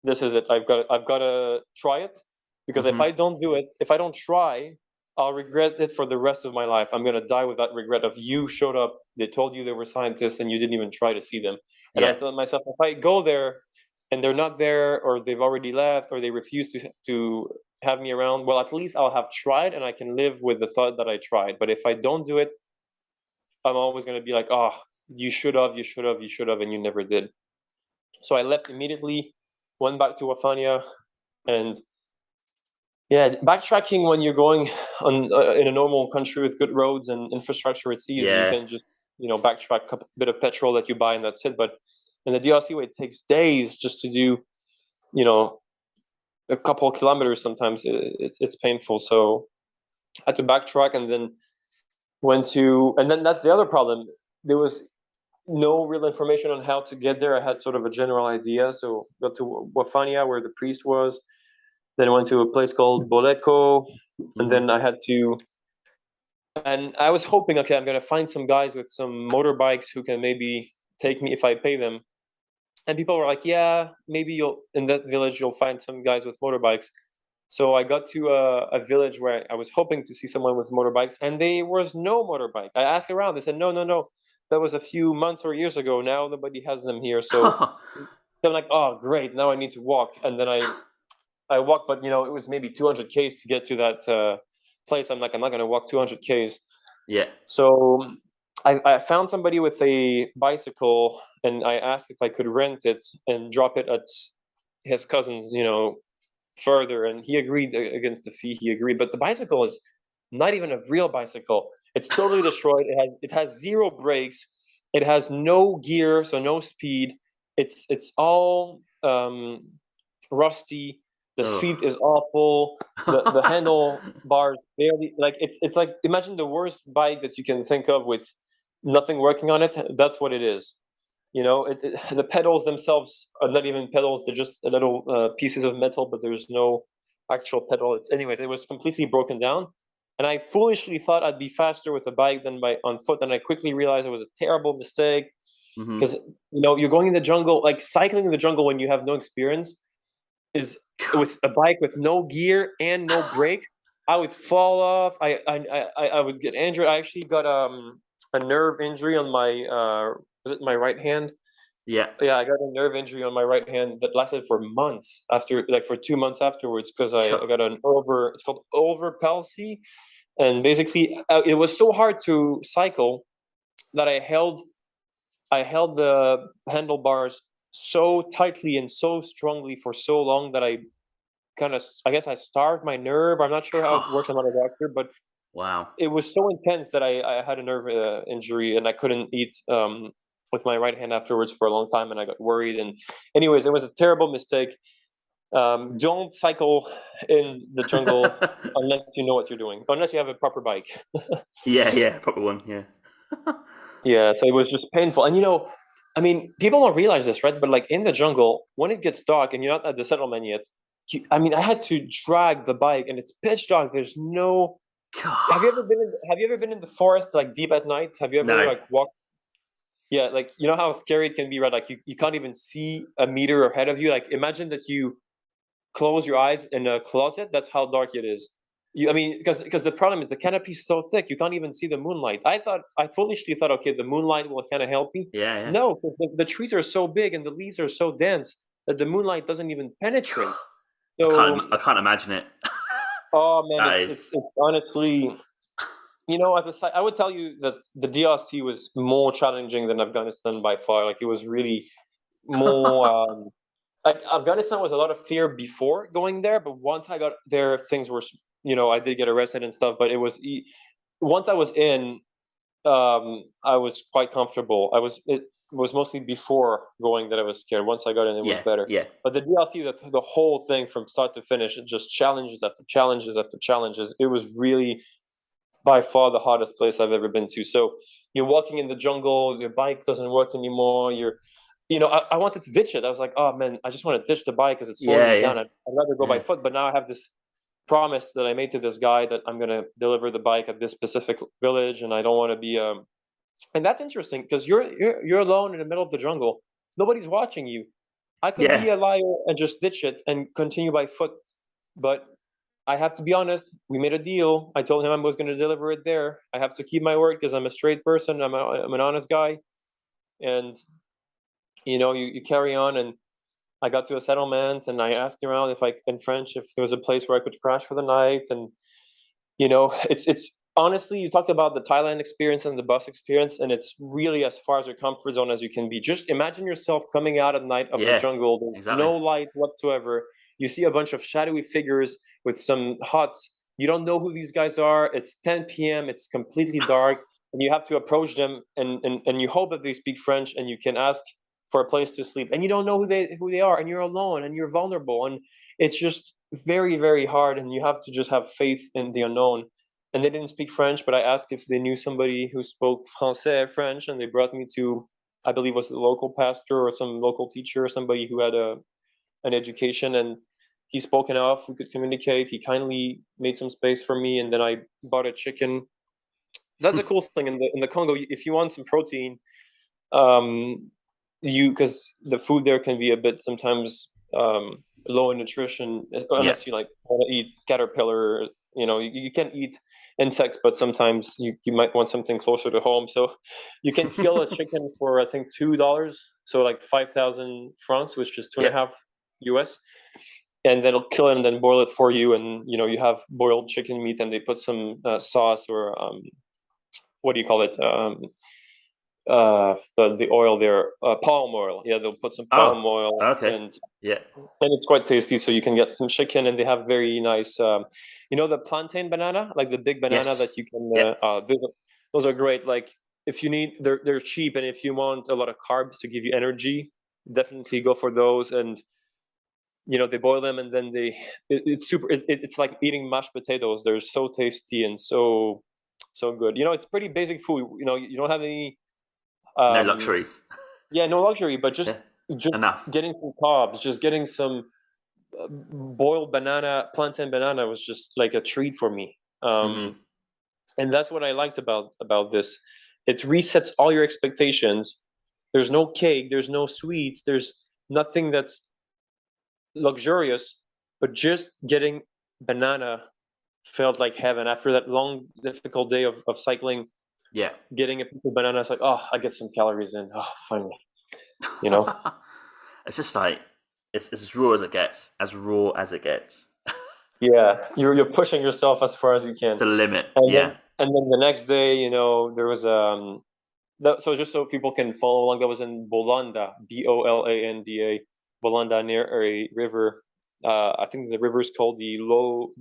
This is it. I've got to try it, because if I don't do it, if I don't try, I'll regret it for the rest of my life. I'm going to die with that regret of you showed up, they told you they were scientists, and you didn't even try to see them. And I thought to myself, if I go there and they're not there, or they've already left, or they refuse to have me around, well, at least I'll have tried, and I can live with the thought that I tried. But if I don't do it, I'm always going to be like, oh, you should have, and you never did. So I left immediately, went back to Wafania, and backtracking when you're going on in a normal country with good roads and infrastructure, it's easy. You can just backtrack a bit of petrol that you buy, and that's it. But in the DRC, where it takes days just to do a couple of kilometers, sometimes it's painful. So I had to backtrack, and then and then that's the other problem. There was no real information on how to get there. I had sort of a general idea. So got to Wafania, where the priest was. Then I went to a place called Boleko, and then I had to, and I was hoping, okay, I'm going to find some guys with some motorbikes who can maybe take me if I pay them. And people were like, yeah, maybe in that village, you'll find some guys with motorbikes. So I got to a village where I was hoping to see someone with motorbikes, and there was no motorbike. I asked around. They said, no. That was a few months or years ago. Now nobody has them here. So I'm like, oh, great. Now I need to walk. And then I walked, but it was maybe 200 Ks to get to that place. I'm like, I'm not going to walk 200 Ks. Yeah. So I found somebody with a bicycle, and I asked if I could rent it and drop it at his cousin's, further. And he agreed against the fee. He agreed, but the bicycle is not even a real bicycle. It's totally destroyed. It has zero brakes. It has no gear, so no speed. It's all rusty. The seat is awful. The handlebars barely, like it's like, imagine the worst bike that you can think of with nothing working on it. That's what it is. The pedals themselves are not even pedals. They're just little pieces of metal, but there's no actual pedal. Anyways, it was completely broken down. And I foolishly thought I'd be faster with a bike than on foot. And I quickly realized it was a terrible mistake, because, you're going in the jungle, like cycling in the jungle when you have no experience is with a bike with no gear and no brake. I would fall off. I would get injured. I actually got a nerve injury on my was it my right hand? Yeah, I got a nerve injury on my right hand that lasted for months for 2 months afterwards, because I got it's called over palsy. And basically it was so hard to cycle that I held the handlebars so tightly and so strongly for so long that I guess I starved my nerve. I'm not sure how it works. I'm not a doctor, but wow, it was so intense that I had a nerve injury, and I couldn't eat with my right hand afterwards for a long time, and I got worried. And anyways, it was a terrible mistake. Don't cycle in the jungle unless you know what you're doing, unless you have a proper bike. Proper one. Yeah, so it was just painful. And people don't realize this, right? But like in the jungle, when it gets dark and you're not at the settlement yet, I had to drag the bike, and it's pitch dark. There's no. God. Have you ever been in the forest, like deep at night? Have you ever walked? Yeah, like you know how scary it can be, right? Like you can't even see a meter ahead of you. Like imagine that you close your eyes in a closet. That's how dark it is. I mean, because the problem is the canopy is so thick, you can't even see the moonlight. I foolishly thought, okay, the moonlight will kind of help me. Yeah, yeah. No, 'cause the trees are so big and the leaves are so dense that the moonlight doesn't even penetrate. So, I can't imagine it. oh man, That it's is, honestly, you know, as a side, I would tell you that the DRC was more challenging than Afghanistan by far. Like it was really more. Like Afghanistan was a lot of fear before going there, but once I got there, things were, you know, I did get arrested and stuff, but it was once I was in, I was quite comfortable. It was mostly before going that I was scared. Once I got in, it was yeah, better. yeah, But the DLC, the whole thing from start to finish, it just challenges after challenges after challenges. It was really by far the hardest place I've ever been to. So you're walking in the jungle, your bike doesn't work anymore. You know, I wanted to ditch it. I was like, oh man, I just want to ditch the bike because it's slowing yeah, me yeah, down. I'd rather go by yeah, foot. But now I have this promise that I made to this guy that I'm gonna deliver the bike at this specific village, and I don't want to be. And that's interesting because you're alone in the middle of the jungle. Nobody's watching you. I could yeah, be a liar and just ditch it and continue by foot, but I have to be honest. We made a deal. I told him I was going to deliver it there. I have to keep my word because I'm a straight person. I'm an honest guy, and you know, you carry on. And I got to a settlement, and I asked around if I in French if there was a place where I could crash for the night. And you know, it's honestly, you talked about the Thailand experience and the bus experience, and it's really as far as your comfort zone as you can be. Just imagine yourself coming out at night of the yeah, jungle. There's exactly. no light whatsoever. You see a bunch of shadowy figures with some huts. You don't know who these guys are. It's 10 p.m. It's completely dark, and you have to approach them, and you hope that they speak French, and you can ask for a place to sleep. And you don't know who they are, and you're alone, and you're vulnerable, and it's just very, very hard. And you have to just have faith in the unknown. And they didn't speak French, but I asked if they knew somebody who spoke Français, French, and they brought me to, I believe, was a local pastor or some local teacher or somebody who had an education, and he spoke enough. We could communicate. He kindly made some space for me, and then I bought a chicken. That's a cool thing in the Congo. If you want some protein, um, you because the food there can be a bit sometimes low in nutrition Yeah, unless you like want to eat caterpillar. You know, you can eat insects, but sometimes you might want something closer to home. So you can kill a chicken for I think $2, so like 5,000 francs, which is two and yeah, a half US, and then it'll kill it and then boil it for you. And you know, you have boiled chicken meat, and they put some sauce or what do you call it? The oil there, palm oil. Yeah, they'll put some palm oh, oil, okay, yeah, and it's quite tasty. So you can get some chicken, and they have very nice, you know, the plantain banana, like the big banana that yes, you can. yeah, Those are great. Like if you need, they're cheap, and if you want a lot of carbs to give you energy, definitely go for those. And you know, they boil them, and then it's super. It's like eating mashed potatoes. They're so tasty and so good. You know, it's pretty basic food. You know, you don't have any no um luxuries. yeah, no luxury, but Yeah, just enough. getting some carbs, just getting some boiled banana, plantain banana was just like a treat for me. Hmm. And that's what I liked about this. It resets all your expectations. There's no cake, there's no sweets, there's nothing that's luxurious, but just getting banana felt like heaven after that long, difficult day of cycling. Yeah. Getting a piece of banana, it's like, oh, I get some calories in. Oh, finally, you know. It's just like it's as raw as it gets, as raw as it gets. Yeah, you're pushing yourself as far as you can, To the limit. and Yeah. then the next day, you know, there was so just so people can follow along, that was in Bolanda, Bolanda, Bolanda near a river. I think the river is called the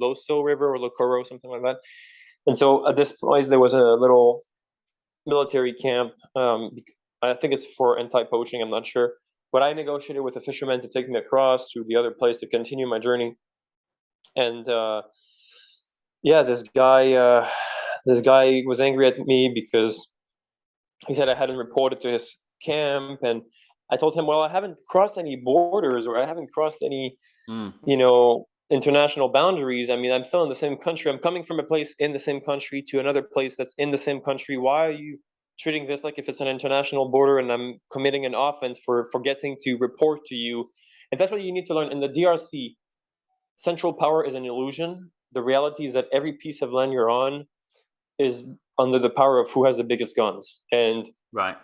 Loso River or Lokoro, something like that. And so at this place, there was a little military camp. I think it's for anti-poaching. I'm not sure, but I negotiated with a fisherman to take me across to the other place to continue my journey. And yeah, this guy was angry at me because he said I hadn't reported to his camp, and I told him, well, I haven't crossed any borders or I haven't crossed any, Mm. you know, international boundaries. I mean, I'm still in the same country. I'm coming from a place in the same country to another place that's in the same country. Why are you treating this like if it's an international border and I'm committing an offense for forgetting to report to you. And that's what you need to learn. In the DRC, central power is an illusion. The reality is that every piece of land you're on is under the power of who has the biggest guns. And right.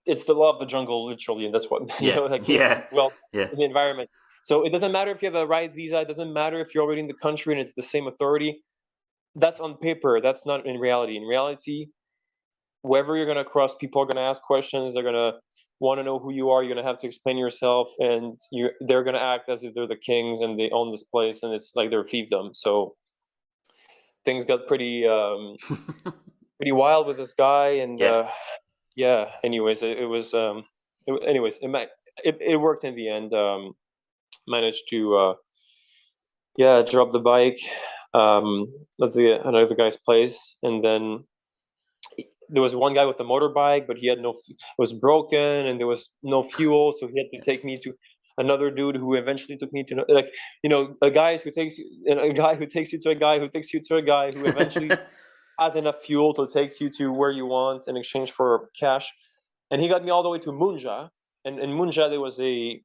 It's the law of the jungle, literally. And that's what, it's well in the environment. So it doesn't matter if you have a right visa. It doesn't matter if you're already in the country and it's the same authority. That's on paper. That's not in reality. In reality, wherever you're going to cross, people are going to ask questions. They're going to want to know who you are. You're going to have to explain yourself, and they're going to act as if they're the kings and they own this place, and it's like they're fiefdom. So things got pretty pretty wild with this guy, and Anyways, it worked in the end. Managed to drop the bike at another guy's place, and then there was one guy with a motorbike, but he had was broken, and there was no fuel, so he had to take me to another dude who eventually took me to a guy who takes you to a guy who takes you to a guy who eventually has enough fuel to take you to where you want in exchange for cash. And he got me all the way to Munja, and in Munja there was a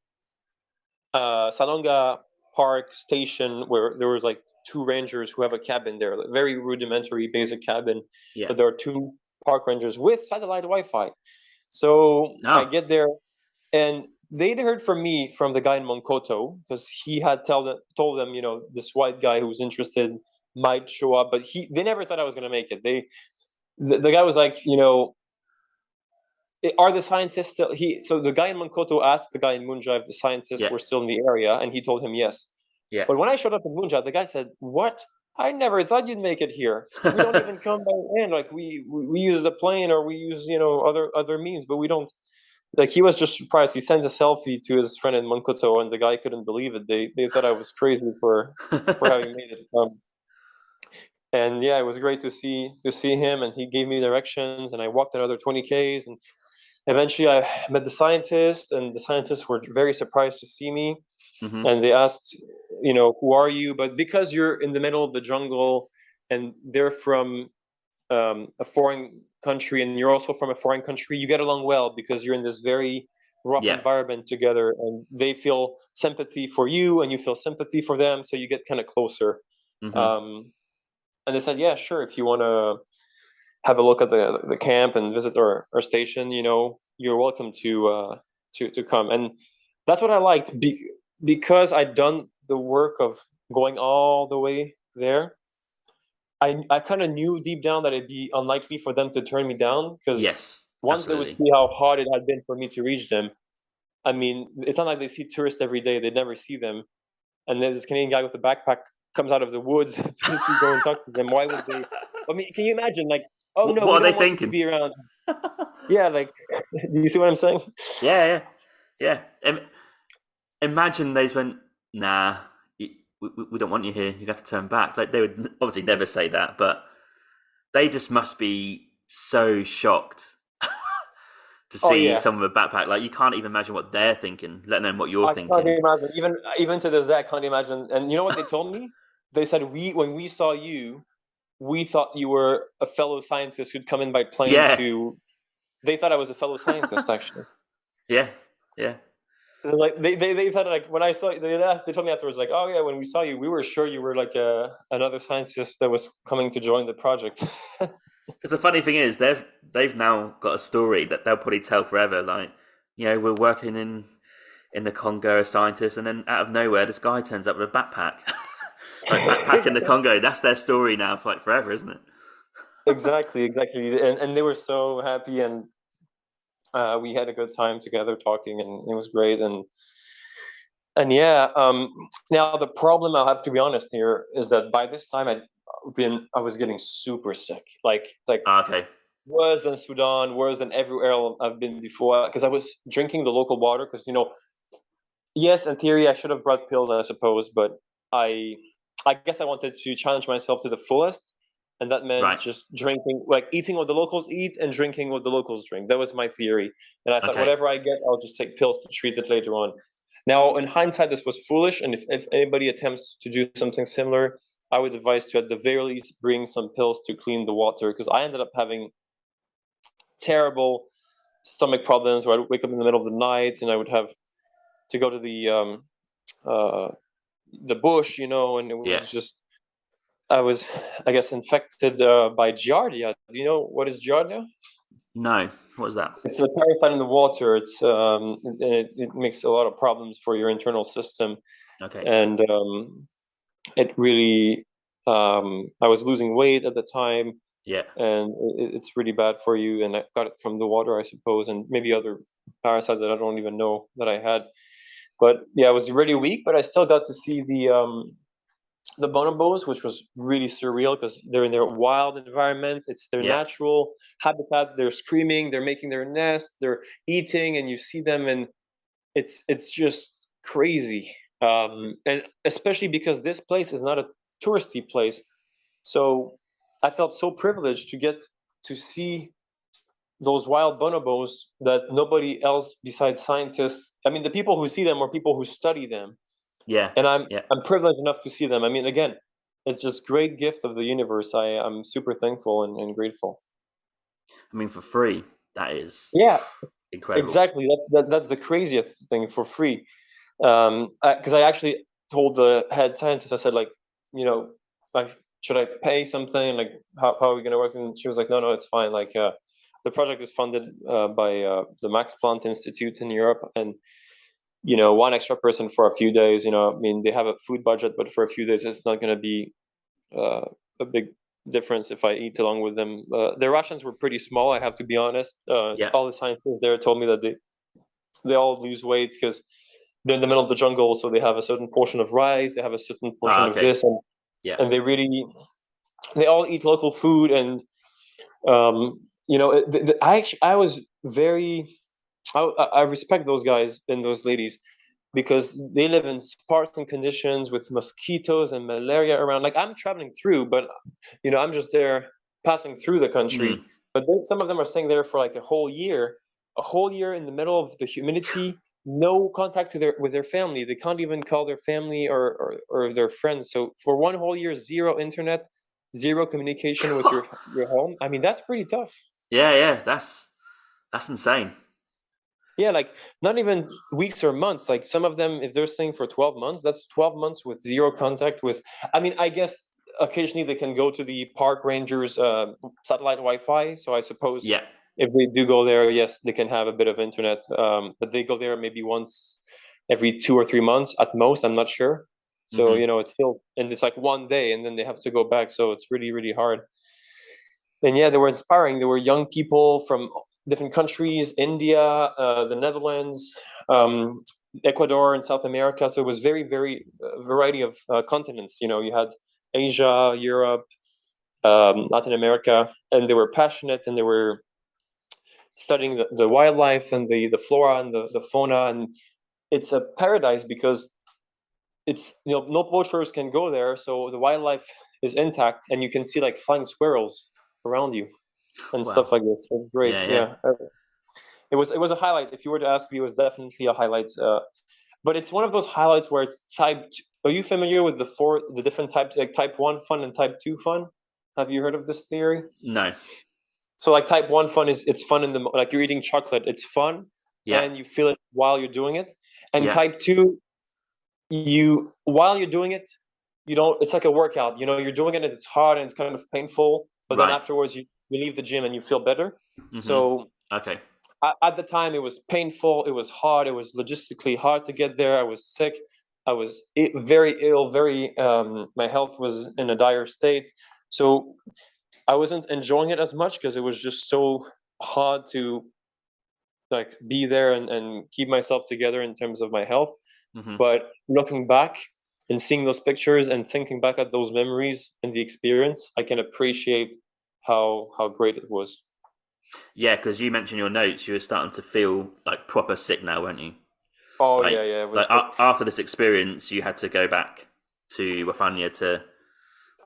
Salonga Park station where there was like 2 rangers who have a cabin there, like very rudimentary, basic cabin. Yeah. But there are 2 park rangers with satellite Wi-Fi. So I get there, and they'd heard from me from the guy in Monkoto, because he had told them, this white guy who was interested might show up, but they never thought I was going to make it. The guy was like, are the scientists still? So the guy in Monkoto asked the guy in Munja if the scientists were still in the area, and he told him yes. Yeah. But when I showed up in Munja, the guy said, "What? I never thought you'd make it here. We don't even come by land. Like we use a plane, or we use other means, but we don't." Like, he was just surprised. He sent a selfie to his friend in Monkoto, and the guy couldn't believe it. They thought I was crazy for having made it. And it was great to see him, and he gave me directions, and I walked another 20 Ks, and eventually I met the scientists, and the scientists were very surprised to see me. Mm-hmm. And they asked, who are you? But because you're in the middle of the jungle and they're from a foreign country, and you're also from a foreign country, you get along well because you're in this very rough environment together, and they feel sympathy for you and you feel sympathy for them. So you get kind of closer. Mm-hmm. And they said, yeah, sure. If you want to have a look at the camp and visit our station, you're welcome to come. And that's what I liked, because I'd done the work of going all the way there. I kind of knew deep down that it'd be unlikely for them to turn me down, because once they would see how hard it had been for me to reach them. I mean, it's not like they see tourists every day. They'd never see them. And then this Canadian guy with a backpack comes out of the woods to go and talk to them. Why would they? I mean, can you imagine? Like, oh no, what we are don't they want thinking? you to be around. Yeah, like, do you see what I'm saying? Yeah. Imagine they just went, nah, we don't want you here. You got to turn back. Like, they would obviously never say that, but they just must be so shocked to see someone with a backpack. Like, you can't even imagine what they're thinking, let alone what you're thinking. I can't imagine. Even to this day, I can't imagine. And you know what they told me? They said, when we saw you, we thought you were a fellow scientist who'd come in by plane to... They thought I was a fellow scientist, actually. Yeah. Like, they thought, like, when I saw... They told me afterwards, like, oh yeah, when we saw you, we were sure you were like another scientist that was coming to join the project. Because the funny thing is, they've now got a story that they'll probably tell forever. Like, we're working in the Congo as scientists, and then out of nowhere, this guy turns up with a backpack. Like, backpack in the Congo. That's their story now for like forever, isn't it? Exactly. And they were so happy, and we had a good time together talking, and it was great. And now the problem, I'll have to be honest here, is that by this time I was getting super sick. Like okay. Worse than Sudan, worse than everywhere else I've been before, because I was drinking the local water. Because yes, in theory I should have brought pills, I suppose, but I guess I wanted to challenge myself to the fullest, and that meant just drinking, like eating what the locals eat and drinking what the locals drink. That was my theory, and I thought whatever I get, I'll just take pills to treat it later on. Now, in hindsight, this was foolish, and if anybody attempts to do something similar, I would advise to, at the very least, bring some pills to clean the water, because I ended up having terrible stomach problems where I'd wake up in the middle of the night and I would have to go to the bush, and it Yeah. was just, I was, I guess, infected by Giardia. Do you know what is Giardia? No. What is that? It's a parasite in the water. It makes a lot of problems for your internal system, Okay. and it really. I was losing weight at the time, Yeah. and it's really bad for you. And I got it from the water, I suppose, and maybe other parasites that I don't even know that I had. But yeah, I was really weak, but I still got to see the bonobos, which was really surreal because they're in their wild environment. It's their Yeah. natural habitat. They're screaming, they're making their nest, they're eating, and you see them, and it's just crazy. And especially because this place is not a touristy place, so I felt so privileged to get to see those wild bonobos that nobody else besides scientists. I mean, the people who see them are people who study them, Yeah. and I'm Yeah. I'm privileged enough to see them. I mean, again, it's just great gift of the universe. I'm super thankful and grateful. I mean, for free, that is Yeah, incredible. exactly. That's the craziest thing, for free. Because I actually told the head scientist, I said, like, you know, like, should I pay something? Like, how are we going to work? And she was like, no, it's fine. Like, the project is funded by the Max Planck Institute in Europe, and one extra person for a few days. I mean, they have a food budget, but for a few days, it's not going to be uh, a big difference if I eat along with them. Their rations were pretty small, I have to be honest. Yeah. All the scientists there told me that they all lose weight because they're in the middle of the jungle, so they have a certain portion of rice, they have a certain portion of Okay. this, and Yeah. and they all eat local food, and I was very, I respect those guys and those ladies because they live in Spartan conditions with mosquitoes and malaria around. Like, I'm traveling through, but I'm just there passing through the country. Mm. But then some of them are staying there for like a whole year in the middle of the humidity, no contact with their family. They can't even call their family or their friends. So for one whole year, zero internet, zero communication with your home. I mean, that's pretty tough. Yeah. Yeah. That's insane. Yeah, like not even weeks or months. Like some of them, if they're staying for 12 months, that's 12 months with zero contact with. I mean, I guess occasionally they can go to the park rangers' satellite Wi-Fi. So I suppose Yeah. if they do go there, yes, they can have a bit of internet. But they go there maybe once every 2 or 3 months at most. I'm not sure. So Hmm. it's still, and it's like one day, and then they have to go back. So it's really, really hard. And yeah, they were inspiring. There were young people from different countries, India, the Netherlands, Ecuador, and South America. So it was very, very variety of continents. You had Asia, Europe, Latin America, and they were passionate, and they were studying the wildlife and the flora and the fauna. And it's a paradise because it's no poachers can go there, so the wildlife is intact, and you can see like flying squirrels around you and Wow. stuff like this. So great, Yeah. Yeah. yeah. It was a highlight. If you were to ask me, it was definitely a highlight. But it's one of those highlights where it's type. Are you familiar with the different types, like type 1 fun and type 2 fun? Have you heard of this theory? No. So like type 1 fun is it's fun in the like you're eating chocolate. It's fun Yeah. and you feel it while you're doing it. And Yeah. type 2, you while you're doing it, you don't. It's like a workout. You're doing it and it's hard and it's kind of painful. But then Right. afterwards, you leave the gym and you feel better. Hmm. So Okay. at the time it was painful, it was hard, it was logistically hard to get there. I was sick, I was very ill, very my health was in a dire state, so I wasn't enjoying it as much because it was just so hard to like be there and keep myself together in terms of my health. Hmm. But looking back and seeing those pictures and thinking back at those memories and the experience, I can appreciate how great it was. Yeah, because you mentioned your notes, you were starting to feel like proper sick now, weren't you? Oh Like, yeah, yeah, it was. like after this experience, you had to go back to Wafanya to,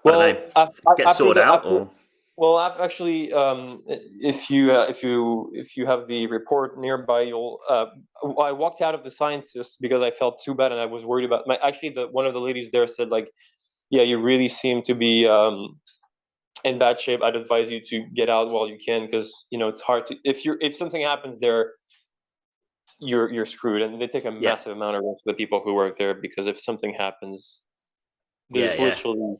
I don't know, Well, get after sorted the out, after or well, I've actually, if you have the report nearby, you'll. I walked out of the scientist because I felt too bad and I was worried about my. Actually, the one of the ladies there said like, "Yeah, you really seem to be in bad shape, I'd advise you to get out while you can, because it's hard to, if something happens there, you're screwed, and they take a Yeah. massive amount of risk for the people who work there, because if something happens, there's Yeah. literally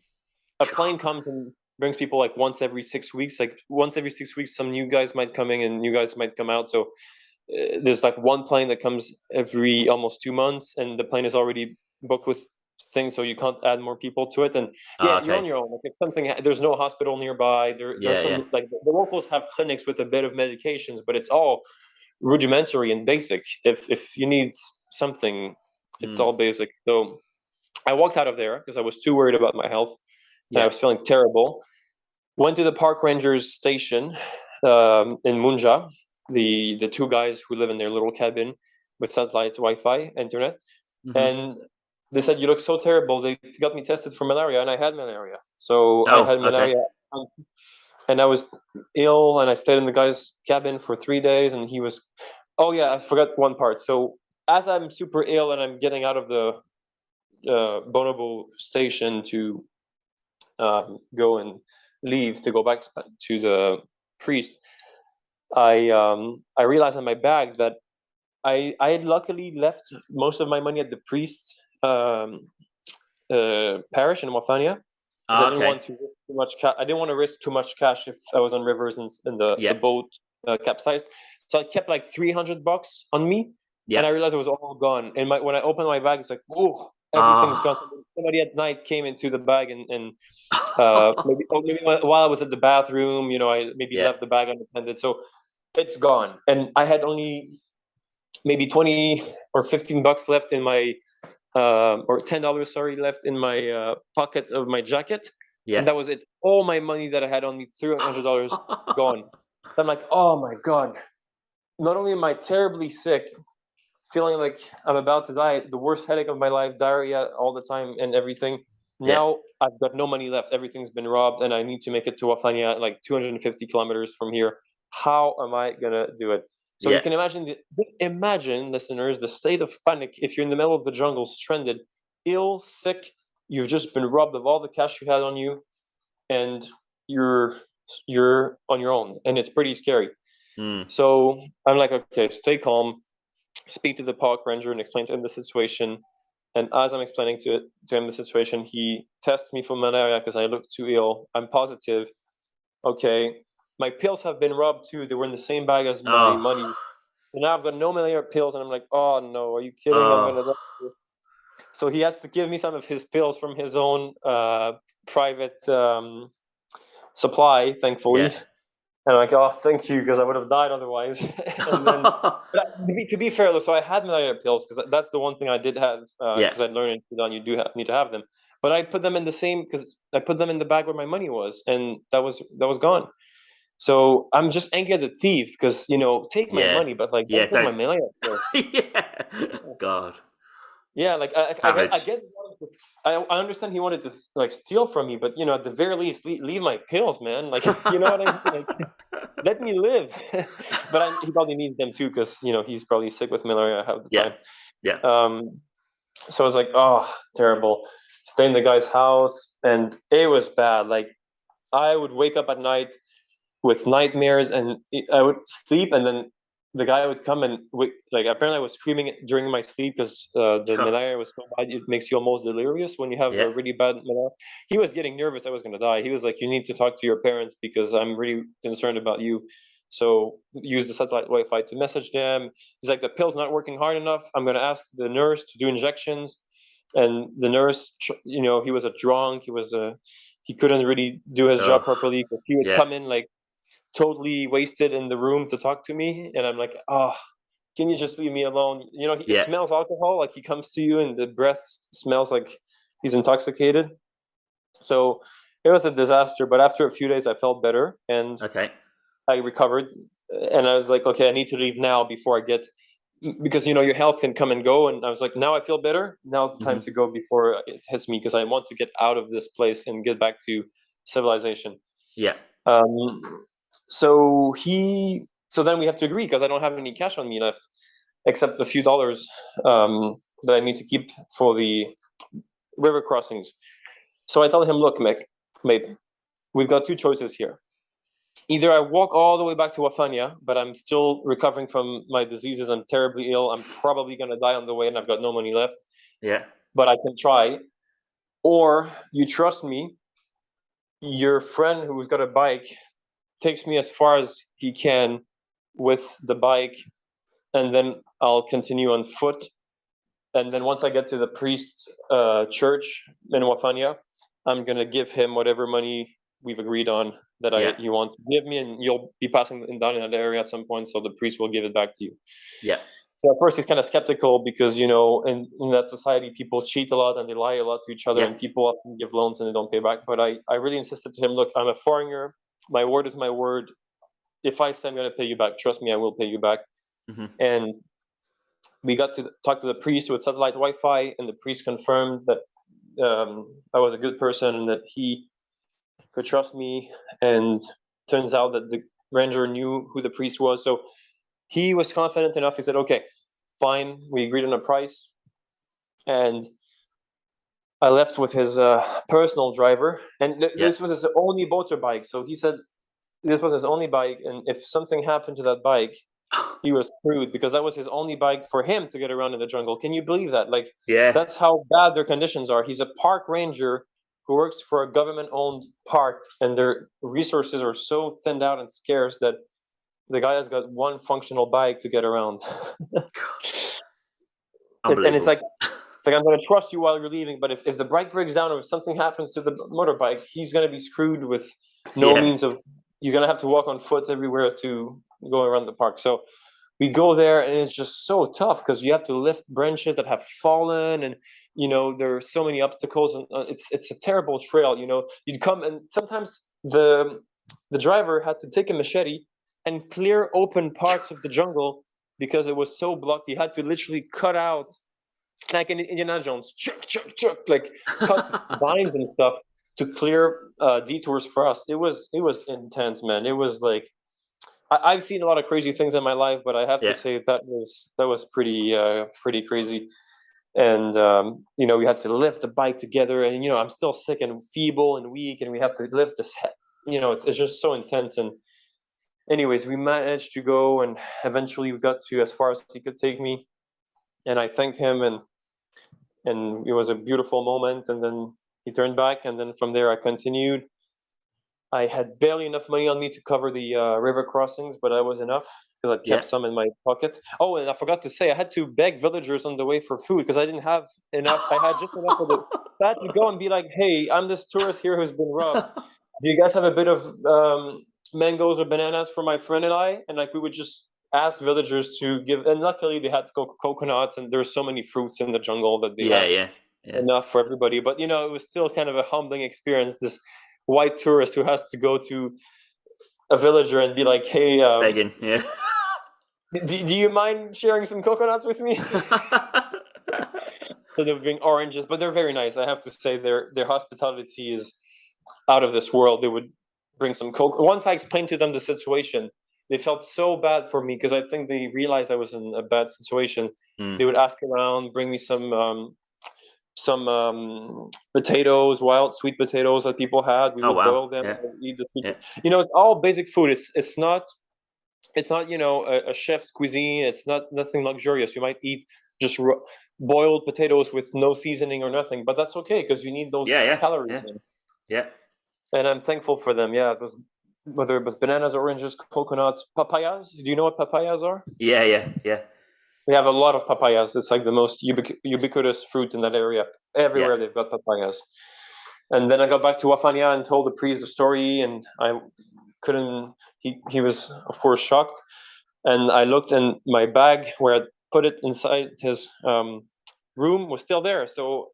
a plane comes and brings people like once every 6 weeks. Like once every 6 weeks, some new guys might come in and new guys might come out. So there's like one plane that comes every almost 2 months, and the plane is already booked with things, so you can't add more people to it. And you're on Okay. your own. Like if something, there's no hospital nearby. There's Yeah. some, like the locals have clinics with a bit of medications, but it's all rudimentary and basic. If you need something, it's all basic. So I walked out of there because I was too worried about my health, and I Yeah. was feeling terrible. Went to the park rangers station in Munja. The two guys who live in their little cabin with satellite Wi-Fi internet, and they said, "You look so terrible." They got me tested for malaria, and I had malaria. So I Oh, had okay. malaria, and I was ill, and I stayed in the guy's cabin for 3 days, and he was. Oh yeah, I forgot one part. So as I'm super ill and I'm getting out of the Bonobo station to go and leave to go back to the priest, I realized in my bag that I had luckily left most of my money at the priest's parish in Wafania, because I didn't Okay. want to risk too much cash. I didn't want to risk too much cash if I was on rivers and the Yeah. boat capsized. So I kept like $300 on me, Yeah. and I realized it was all gone. And when I opened my bag, it's like, oh, everything's gone. Somebody at night came into the bag and maybe while I was at the bathroom, I maybe Yeah. left the bag unattended. So it's gone, and I had only maybe 20 or $15 left in my or $10, sorry, left in my pocket of my jacket, and Yeah. that was it. All my money that I had on me, $300 gone. I'm like, oh my god! Not only am I terribly sick, feeling like I'm about to die, the worst headache of my life, diarrhea all the time, and everything. Yeah. Now I've got no money left. Everything's been robbed, and I need to make it to Wafania, like 250 kilometers from here. How am I gonna do it? So you Yeah. can imagine, listeners, the state of panic if you're in the middle of the jungle, stranded, ill, sick. You've just been robbed of all the cash you had on you, and you're on your own, and it's pretty scary. So I'm like, okay, stay calm, speak to the park ranger and explain to him the situation. And as I'm explaining to him the situation, he tests me for malaria because I look too ill. I'm positive. Okay, my pills have been robbed too. They were in the same bag as my Oh. money. And now I've got no malaria pills, and I'm like, oh no, are you kidding? I'm Oh. gonna die. So he has to give me some of his pills from his own private supply, thankfully. Yeah. And I'm like, oh, thank you, because I would have died otherwise. And then, but to be fair, though, so I had malaria pills because that's the one thing I did have, Yeah. because I learned in Sudan you do need to have them. But I put them in the same, because I put them in the bag where my money was, and that was gone. So I'm just angry at the thief because take my Yeah. money, but like Yeah. don't take my Don't. malaria pill. Yeah. God. Yeah, like I Savage. get I understand he wanted to like steal from me, but at the very least leave my pills, man. Like you know what I mean? Like, let me live. But he probably needs them too because he's probably sick with malaria half the Yeah. time. Yeah. So it's like, oh, terrible. Stay in the guy's house, and it was bad. Like I would wake up at night with nightmares, and I would sleep, and then the guy would come and like apparently I was screaming during my sleep because the malaria was so bad it makes you almost delirious when you have Yeah. a really bad malaria. He was getting nervous I was going to die. He was like, you need to talk to your parents because I'm really concerned about you. So use the satellite Wi-Fi to message them. He's like, the pill's not working hard enough. I'm going to ask the nurse to do injections. And the nurse, he was a drunk. He couldn't really do his job Oh. properly. But he would Yeah. come in like totally wasted in the room to talk to me, and I'm like, oh, can you just leave me alone? It Yeah. smells alcohol. Like he comes to you, and the breath smells like he's intoxicated. So it was a disaster. But after a few days, I felt better, and Okay. I recovered. And I was like, okay, I need to leave now before I get because your health can come and go. And I was like, now I feel better. Now's the time to go before it hits me because I want to get out of this place and get back to civilization. Yeah. Um, so then we have to agree because I don't have any cash on me left, except a few dollars that I need to keep for the river crossings. So I tell him, look, mate, we've got two choices here. Either I walk all the way back to Wafanya, but I'm still recovering from my diseases. I'm terribly ill. I'm probably going to die on the way, and I've got no money left. Yeah. But I can try. Or you trust me, your friend who's got a bike takes me as far as he can with the bike, and then I'll continue on foot. And then once I get to the priest's church in Wafanya, I'm going to give him whatever money we've agreed on that you want to give me, and you'll be passing down in that area at some point, so the priest will give it back to you. Yeah. So at first he's kind of skeptical because, in that society, people cheat a lot and they lie a lot to each other, and people often give loans and they don't pay back. But I really insisted to him, look, I'm a foreigner. My word is my word. If I say I'm going to pay you back, trust me, I will pay you back. Mm-hmm. And we got to talk to the priest with satellite Wi-Fi, and the priest confirmed that I was a good person and that he could trust me. And turns out that the ranger knew who the priest was. So he was confident enough. He said, okay, fine. We agreed on a price. And I left with his personal driver. And this was his only motorbike. So he said this was his only bike. And if something happened to that bike, he was screwed, because that was his only bike for him to get around in the jungle. Can you believe that? Like, that's how bad their conditions are. He's a park ranger who works for a government-owned park, and their resources are so thinned out and scarce that the guy has got one functional bike to get around. And it's like, I'm going to trust you while you're leaving, but if the bike breaks down or if something happens to the motorbike, he's going to be screwed with no means of. He's going to have to walk on foot everywhere to go around the park. So we go there, and it's just so tough because you have to lift branches that have fallen, and there are so many obstacles, and it's a terrible trail. You'd come, and sometimes the driver had to take a machete and clear open parts of the jungle because it was so blocked. He had to literally cut out, like in Indiana Jones, like cut vines and stuff to clear detours for us. It was intense, man. It was like, I've seen a lot of crazy things in my life, but I have to say that was pretty crazy. And we had to lift the bike together, and I'm still sick and feeble and weak, and we have to lift this. It's just so intense. And anyways, we managed to go, and eventually we got to as far as he could take me, and I thanked him, and it was a beautiful moment. And then he turned back, and then from there I continued. I had barely enough money on me to cover the river crossings, but that was enough because I kept some in my pocket. Oh, and I forgot to say, I had to beg villagers on the way for food because I didn't have enough. I had just enough of it. I had to go and be like, hey, I'm this tourist here who's been robbed. Do you guys have a bit of mangoes or bananas for my friend and I? And we would just ask villagers to give. And luckily they had coconuts, and there's so many fruits in the jungle that they have enough for everybody. But, it was still kind of a humbling experience, this white tourist who has to go to a villager and be like, hey, begging, do you mind sharing some coconuts with me? So they're being oranges, but they're very nice. I have to say their hospitality is out of this world. They would bring some coke. Once I explained to them the situation, they felt so bad for me because I think they realized I was in a bad situation. They would ask around, bring me some potatoes, wild sweet potatoes that people had. We would boil them and eat the sweet. It's all basic food. It's not a chef's cuisine. It's not nothing luxurious. You might eat just boiled potatoes with no seasoning or nothing, but that's okay because you need those calories. And I'm thankful for them. Those, whether it was bananas, oranges, coconuts, papayas. Do you know what papayas are? Yeah. We have a lot of papayas. It's like the most ubiquitous fruit in that area. Everywhere they've got papayas. And then I got back to Wafanya and told the priest the story, and I couldn't. He was, of course, shocked. And I looked, and my bag where I put it inside his room was still there. So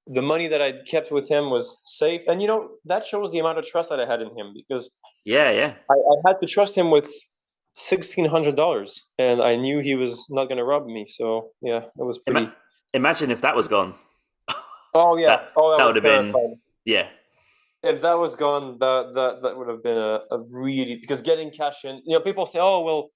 the money that I'd kept with him was safe. And that shows the amount of trust that I had in him, because I had to trust him with $1,600, and I knew he was not going to rob me. So it was pretty. Imagine if that was gone. That would have been. If that was gone, that would have been a really, because getting cash in. People say, "Oh, well,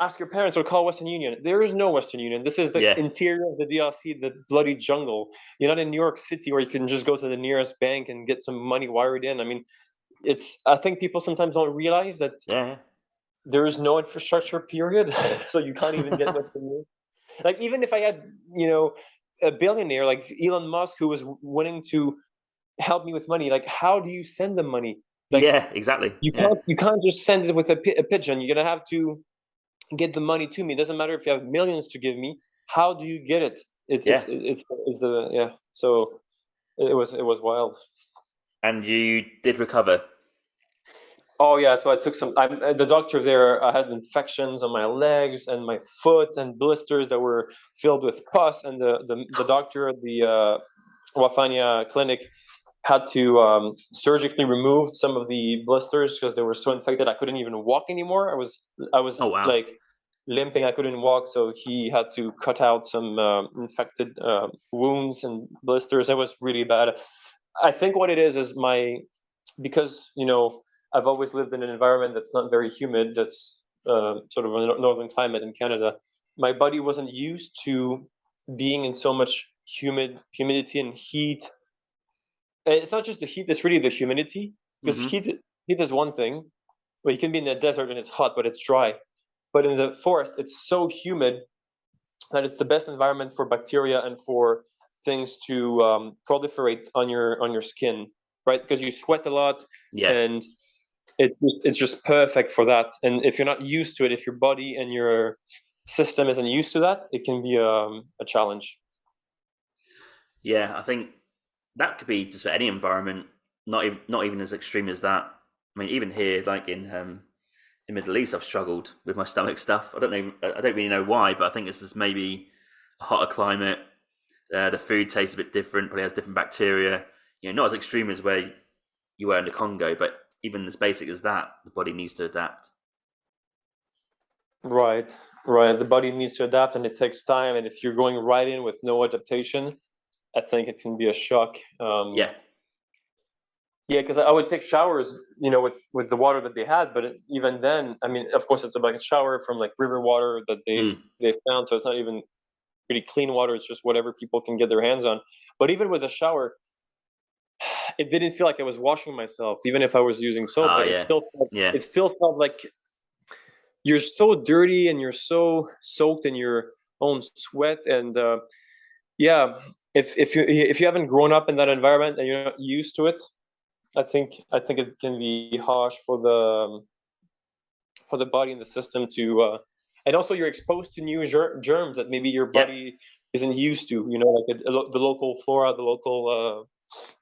ask your parents or call Western Union." There is no Western Union. This is the interior of the DRC, the bloody jungle. You're not in New York City where you can just go to the nearest bank and get some money wired in. I mean, I think people sometimes don't realize that Yeah. there is no infrastructure period, so you can't even get what you need. Like even if I had, a billionaire like Elon Musk who was willing to help me with money, like how do you send them money? Like Yeah, exactly. Yeah. you can't just send it with a pigeon. You're gonna have to get the money to me. It doesn't matter if you have millions to give me. How do you get it? Yeah. It's the yeah. So it was wild. And you did recover. Oh yeah, so I took some. The doctor there. I had infections on my legs and my foot and blisters that were filled with pus. And the doctor at the Wafanya clinic had to surgically remove some of the blisters because they were so infected. I couldn't even walk anymore. I was Oh wow. like limping. I couldn't walk, so he had to cut out some infected wounds and blisters. It was really bad. I think what it is because I've always lived in an environment that's not very humid. That's sort of a northern climate in Canada. My body wasn't used to being in so much humidity and heat. It's not just the heat; it's really the humidity. Because Hmm. heat is one thing, but you can be in the desert and it's hot, but it's dry. But in the forest, it's so humid that it's the best environment for bacteria and for things to proliferate on your skin, right? Because you sweat a lot, Yeah. and it's just perfect for that. And if you're not used to it, if your body and your system isn't used to that, it can be a challenge. Yeah. I think that could be just for any environment. Not even as extreme as that. I mean, even here, like in Middle East, I've struggled with my stomach stuff. I don't know. I don't really know why, but I think it's just maybe a hotter climate. The food tastes a bit different. Probably has different bacteria. Not as extreme as where you were in the Congo, but even as basic as that, the body needs to adapt. Right, right. The body needs to adapt, and it takes time. And if you're going right in with no adaptation, I think it can be a shock. Yeah. Yeah, because I would take showers, with the water that they had, but even then, I mean, of course, it's a bucket shower from like river water that they Mm. they found, so it's not even really clean water. It's just whatever people can get their hands on. But even with a shower, it didn't feel like I was washing myself, even if I was using soap. Ah, It yeah. still felt, Yeah. it still felt like you're so dirty and you're so soaked in your own sweat. And yeah, if you haven't grown up in that environment and you're not used to it, I think it can be harsh for the body and the system to and also you're exposed to new germs that maybe your Yep. body isn't used to, like the local flora, the local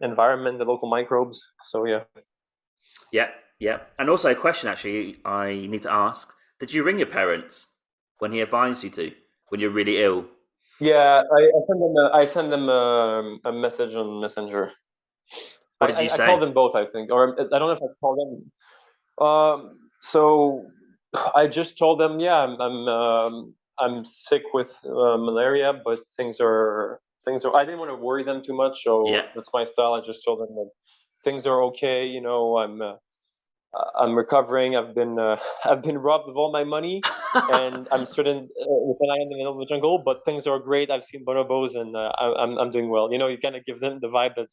environment, the local microbes. So yeah. Yep. Yep. And also a question actually I need to ask. Did you ring your parents when he advised you to, when you're really ill? Yeah, I send them a message on Messenger. What I, did you I, I call say? them both, I think, or I don't know if I call them. So I just told them, yeah, I'm sick with malaria, but things are. I didn't want to worry them too much, Yeah. so that's my style. I just told them that things are okay. I'm recovering. I've been I've been robbed of all my money, and I'm stranded with an eye in the middle of the jungle. But things are great. I've seen bonobos, and I'm doing well. You kind of give them the vibe that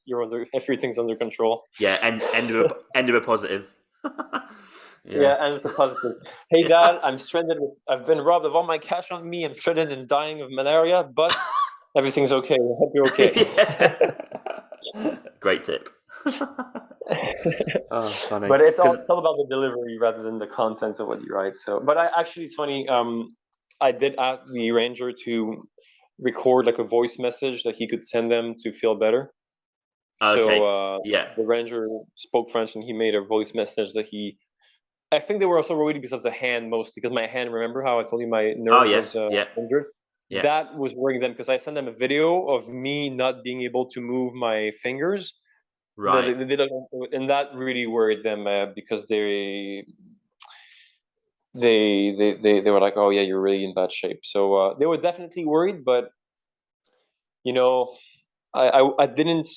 everything's under control. Yeah. And end of a positive. Yeah. Yeah, and it's a positive. Hey, Dad, I'm stranded. I've been robbed of all my cash on me. I'm stranded and dying of malaria, but everything's okay. I hope you're okay. Yeah. Great tip. Oh, funny. But it's all, Because it's all about the delivery rather than the contents of what you write. So, but it's funny. I did ask the ranger to record like a voice message that he could send them to feel better. So okay, yeah. the ranger spoke French and he made a voice message that he. I think they were also worried because of the hand, mostly because my hand. Remember how I told you my Oh, nerve yeah, was yeah, injured? yeah. That was worrying them because I sent them a video of me not being able to move my fingers. Right. And that really worried them because they were like, oh yeah, you're really in bad shape. So they were definitely worried, but you know, I didn't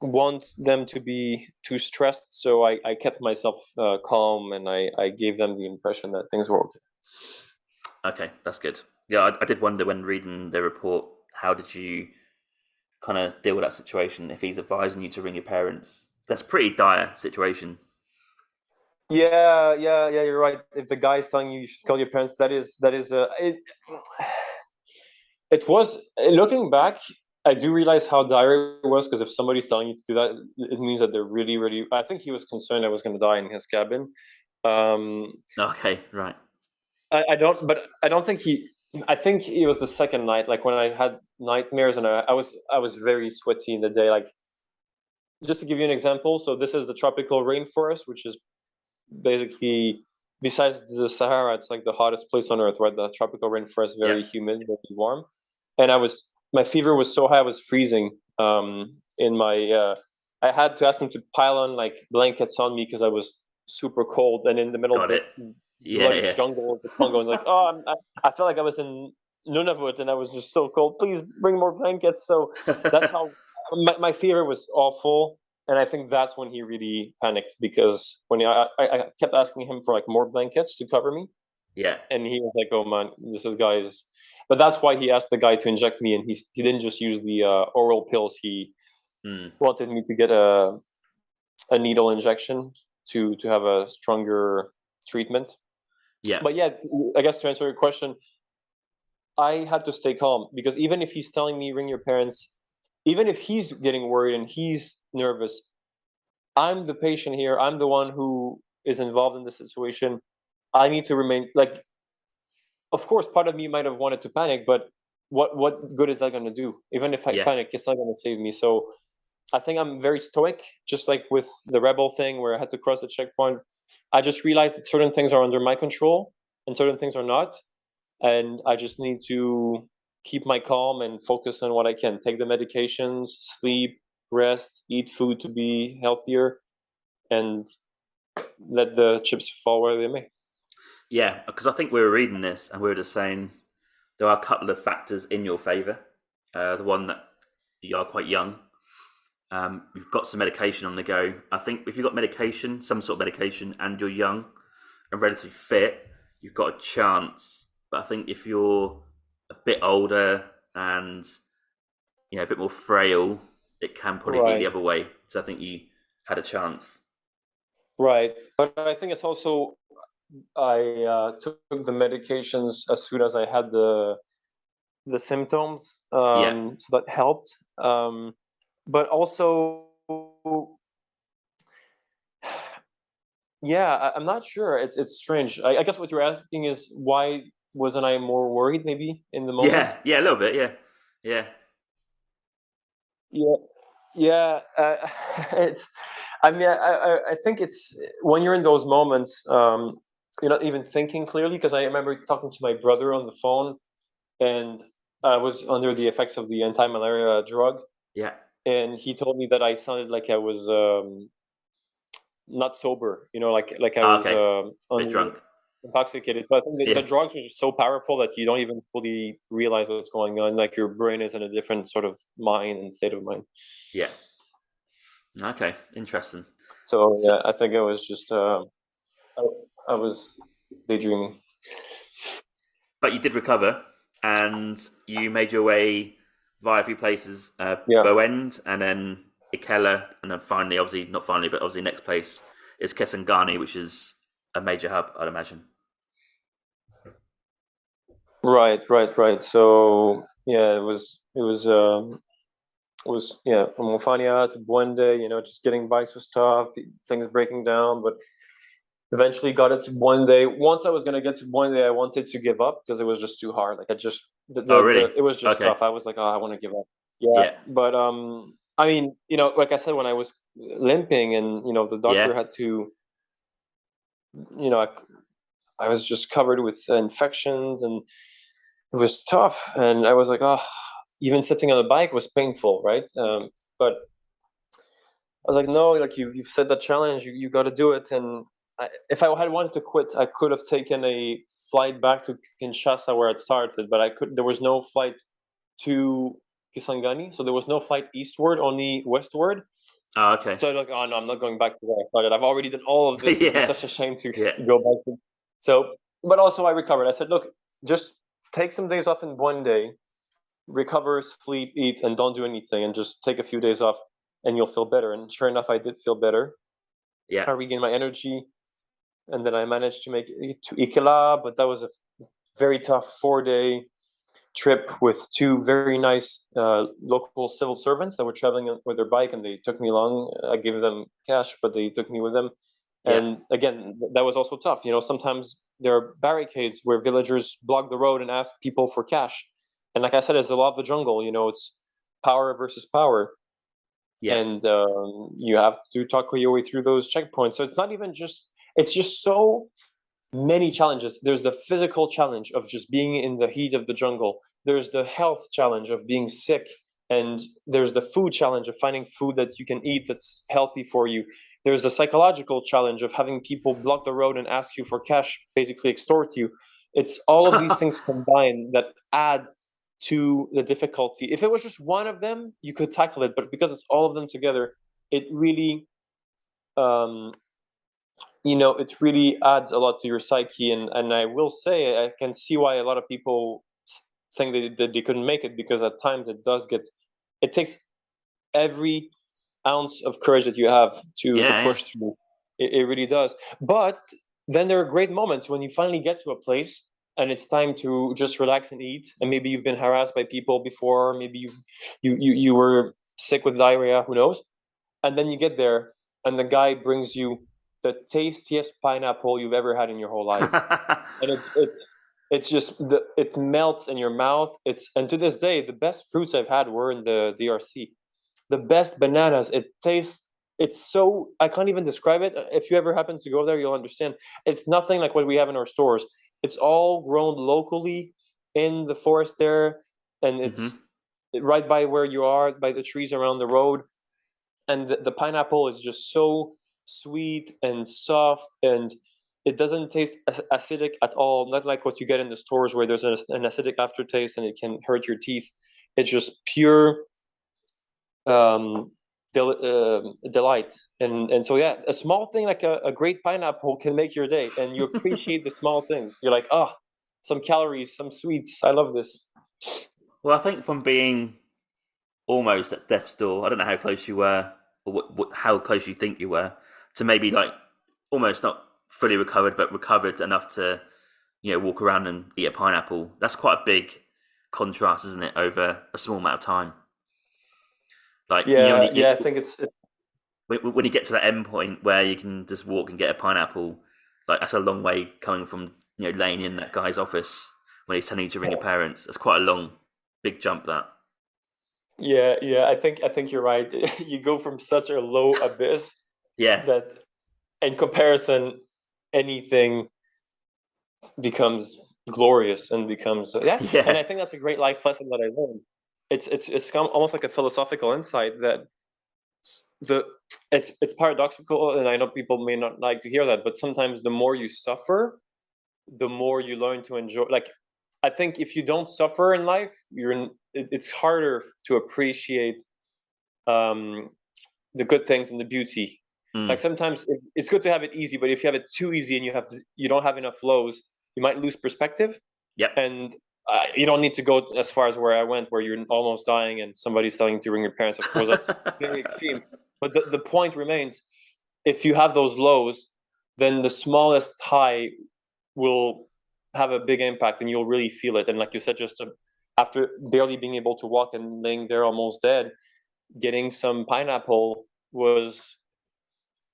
want them to be too stressed, so I kept myself calm, and I gave them the impression that things were okay. Okay, that's good. Yeah, I did wonder when reading the report, how did you kind of deal with that situation if he's advising you to ring your parents? That's a pretty dire situation. Yeah. You're right. If the guy is telling you should call your parents, that is it was looking back. I do realize how dire it was because if somebody's telling you to do that, it means that they're really, really. I think he was concerned I was going to die in his cabin. Um, Okay, right. I don't, but I don't think he. I think it was the second night, like when I had nightmares and I was very sweaty in the day. Like just to give you an example, so this is the tropical rainforest, which is basically besides the Sahara, it's like the hottest place on earth, right? The tropical rainforest, Yeah. very humid, very warm, and my fever was so high, I was freezing. In my I had to ask him to pile on like blankets on me because I was super cold and in the middle of Got the it. Yeah, bloody yeah. jungle of the Congo. And like, oh, I felt like I was in Nunavut and I was just so cold. Please bring more blankets. So that's how my fever was awful. And I think that's when he really panicked because when I kept asking him for like more blankets to cover me, Yeah. and he was like, "Oh man, this is guys." But that's why he asked the guy to inject me, and he didn't just use the oral pills. He Mm. wanted me to get a needle injection to have a stronger treatment. Yeah. But yeah, I guess to answer your question, I had to stay calm because even if he's telling me ring your parents, even if he's getting worried and he's nervous, I'm the patient here. I'm the one who is involved in the situation. I need to remain like. Of course, part of me might have wanted to panic, but what good is that going to do? Even if I Yeah. panic, it's not going to save me. So I think I'm very stoic, just like with the rebel thing where I had to cross the checkpoint. I just realized that certain things are under my control and certain things are not, and I just need to keep my calm and focus on what I can. Take the medications, sleep, rest, eat food to be healthier, and let the chips fall where they may. Yeah, because I think we were reading this and we were just saying there are a couple of factors in your favour. The one that you are quite young. You've got some medication on the go. I think if you've got medication, some sort of medication, and you're young and relatively fit, you've got a chance. But I think if you're a bit older and a bit more frail, it can probably be the Right, other way. So I think you had a chance. right. But I think it's also I took the medications as soon as I had the symptoms, Yeah, so that helped. But also, yeah, I'm not sure. It's strange. I guess what you're asking is why wasn't I more worried? Maybe in the moment. yeah, a little bit. Yeah, yeah, Yeah, yeah. It's. I mean, I think it's when you're in those moments, you're not even thinking clearly. Because I remember talking to my brother on the phone, and I was under the effects of the anti-malaria drug, yeah. and he told me that I sounded like I was not sober, like I was Okay, bit drunk. intoxicated. But I think the Yeah, drugs are so powerful that you don't even fully realize what's going on. Like your brain is in a different sort of mind and state of mind. yeah. Okay, interesting. So So, yeah, I think it was just I, I was daydreaming. but you did recover, and you made your way via a few places, Yeah. Boend, and then Ikela, and then finally, obviously not finally, but obviously next place is Kisangani, which is a major hub, I'd imagine. Right. So yeah, it was yeah, from Mofania to Buende, just getting bikes was tough, things breaking down, but eventually got it to Buende. Once I was gonna get to Buende, I wanted to give up because it was just too hard. Like I just Oh, really? it was just Okay. tough. I was like, oh, I want to give up. Yeah, Yeah. but I mean, like I said, when I was limping and the doctor Yeah. had to, you know, I was just covered with infections and it was tough. And I was like, oh, even sitting on the bike was painful, right? But I was like, no, like you've set that challenge, you got to do it. And if I had wanted to quit, I could have taken a flight back to Kinshasa where it started, but I could. There was no flight to Kisangani, so there was no flight eastward, only westward. Oh, okay. So I was like, oh no, I'm not going back to where I started. I've already done all of this. It'd be Yeah. such a shame to Yeah. go back to. So, but also I recovered. I said, look, just take some days off in one day, recover, sleep, eat, and don't do anything, and just take a few days off, and you'll feel better. And sure enough, I did feel better. Yeah. I regained my energy. and then I managed to make it to Ikela, but that was a very tough 4-day trip with two very nice local civil servants that were traveling with their bike, and they took me along. I gave them cash, but they took me with them. And again, that was also tough. Sometimes there are barricades where villagers block the road and ask people for cash. And like I said, it's the law of the jungle. It's power versus power. Yeah. And you have to talk your way through those checkpoints. So it's just so many challenges. There's the physical challenge of just being in the heat of the jungle. There's the health challenge of being sick. And there's the food challenge of finding food that you can eat that's healthy for you. There's the psychological challenge of having people block the road and ask you for cash, basically extort you. It's all of these things combined that add to the difficulty. If it was just one of them, you could tackle it. But because it's all of them together, it really it really adds a lot to your psyche. And I will say, I can see why a lot of people think that they couldn't make it, because at times it takes every ounce of courage that you have to push through. It really does. But then there are great moments when you finally get to a place and it's time to just relax and eat. And maybe you've been harassed by people before. Maybe you were sick with diarrhea, who knows? And then you get there and the guy brings you the tastiest pineapple you've ever had in your whole life. And it's just it melts in your mouth. And to this day, the best fruits I've had were in the DRC. The best bananas. It's so, I can't even describe it. If you ever happen to go there, you'll understand. It's nothing like what we have in our stores. It's all grown locally in the forest there, and it's right by where you are, by the trees around the road. And the pineapple is just so sweet and soft, and it doesn't taste acidic at all. Not like what you get in the stores where there's an acidic aftertaste and it can hurt your teeth. It's just pure delight. And so a small thing like a great pineapple can make your day, and you appreciate the small things. You're like, some calories, some sweets, I love this. Well, I think from being almost at death's door, I don't know how close you were, or how close you think you were, to maybe like almost not fully recovered, but recovered enough to walk around and eat a pineapple. That's quite a big contrast, isn't it, over a small amount of time? Like I think it's when you get to that end point where you can just walk and get a pineapple, like that's a long way coming from laying in that guy's office when he's telling you to ring your parents. That's quite a long, big jump. That. Yeah. I think you're right. You go from such a low abyss. That in comparison, anything becomes glorious and becomes And I think that's a great life lesson that I learned. It's almost like a philosophical insight that it's paradoxical, and I know people may not like to hear that, but sometimes the more you suffer, the more you learn to enjoy. Like, I think if you don't suffer in life, it's harder to appreciate the good things and the beauty. Like sometimes it's good to have it easy, but if you have it too easy and you don't have enough lows, you might lose perspective. And you don't need to go as far as where I went, where you're almost dying and somebody's telling you to ring your parents. Of course, that's very extreme. But the point remains: if you have those lows, then the smallest high will have a big impact, and you'll really feel it. And like you said, just after barely being able to walk and laying there almost dead, getting some pineapple was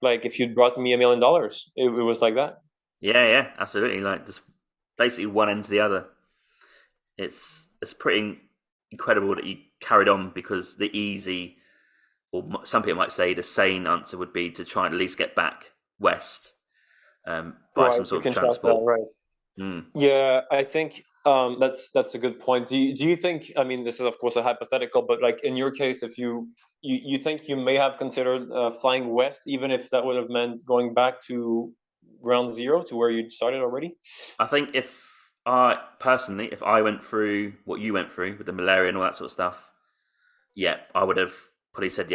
like if you'd brought me $1 million. It was like that. Yeah, absolutely. Like just basically one end to the other. It's pretty incredible that you carried on, because the easy, or some people might say the sane answer would be to try and at least get back west by some sort of transport. Yeah, I think that's a good point. Do you think? I mean, this is of course a hypothetical, but like in your case, if you think you may have considered flying west, even if that would have meant going back to ground zero, to where you started already? I think if I went through what you went through with the malaria and all that sort of stuff, I would have probably said,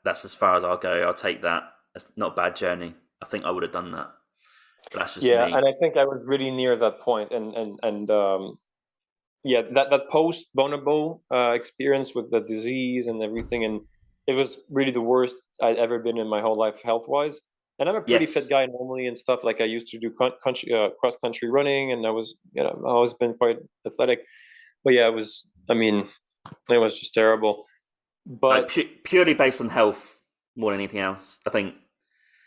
that's as far as I'll go. I'll take that. That's not a bad journey. I think I would have done that. But that's just me. And I think I was really near that point, and that post Bonobo experience with the disease and everything, and it was really the worst I'd ever been in my whole life health wise. And I'm a pretty fit Yes. guy normally and stuff. Like I used to do cross country running, and I was, I've always been quite athletic. But yeah, it was just terrible. Like But purely based on health more than anything else. I think,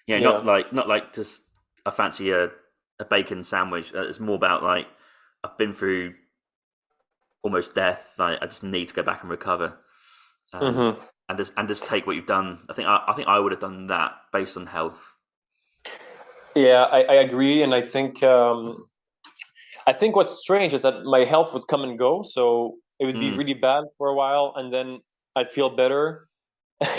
yeah, not like just I fancy a bacon sandwich. It's more about like I've been through almost death. Like I just need to go back and recover. Um, hmm and just take what you've done. I think I would have done that based on health. yeah, I agree, and I think what's strange is that my health would come and go. So it would be Mm. really bad for a while, and then I'd feel better,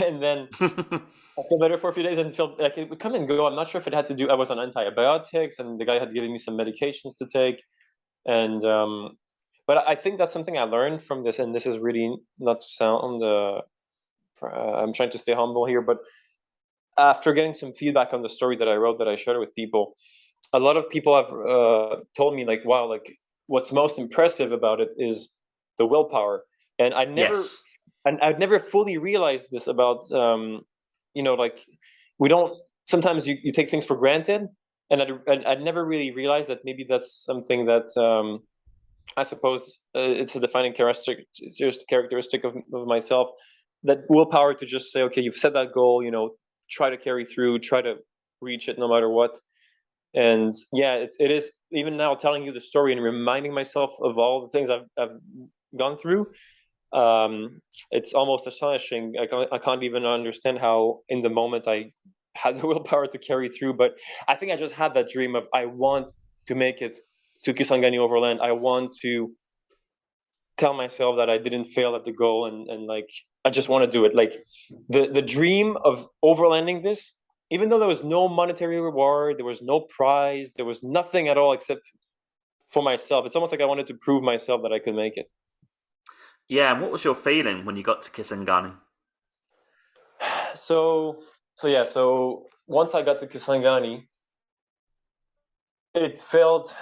and then I feel better for a few days and feel like it would come and go. I'm not sure if it had to do. I was on antibiotics, and the guy had given me some medications to take, and but I think that's something I learned from this. And this is really not to sound. I'm trying to stay humble here, but after getting some feedback on the story that I wrote, that I shared with people, a lot of people have told me like, "Wow, like what's most impressive about it is the willpower." And Yes. I'd never fully realized this about, like we don't. Sometimes you take things for granted, and I'd never really realized that maybe that's something that I suppose it's a defining characteristic of myself. That willpower to just say, okay, you've set that goal, try to carry through, try to reach it no matter what. And yeah, it is, even now telling you the story and reminding myself of all the things I've gone through. It's almost astonishing. I can't even understand how in the moment I had the willpower to carry through. But I think I just had that dream of, I want to make it to Kisangani overland. I want to tell myself that I didn't fail at the goal, and like I just want to do it. Like the dream of overlanding this, even though there was no monetary reward, there was no prize, there was nothing at all except for myself. It's almost like I wanted to prove myself that I could make it. Yeah. And what was your feeling when you got to Kisangani? So so once I got to Kisangani, it felt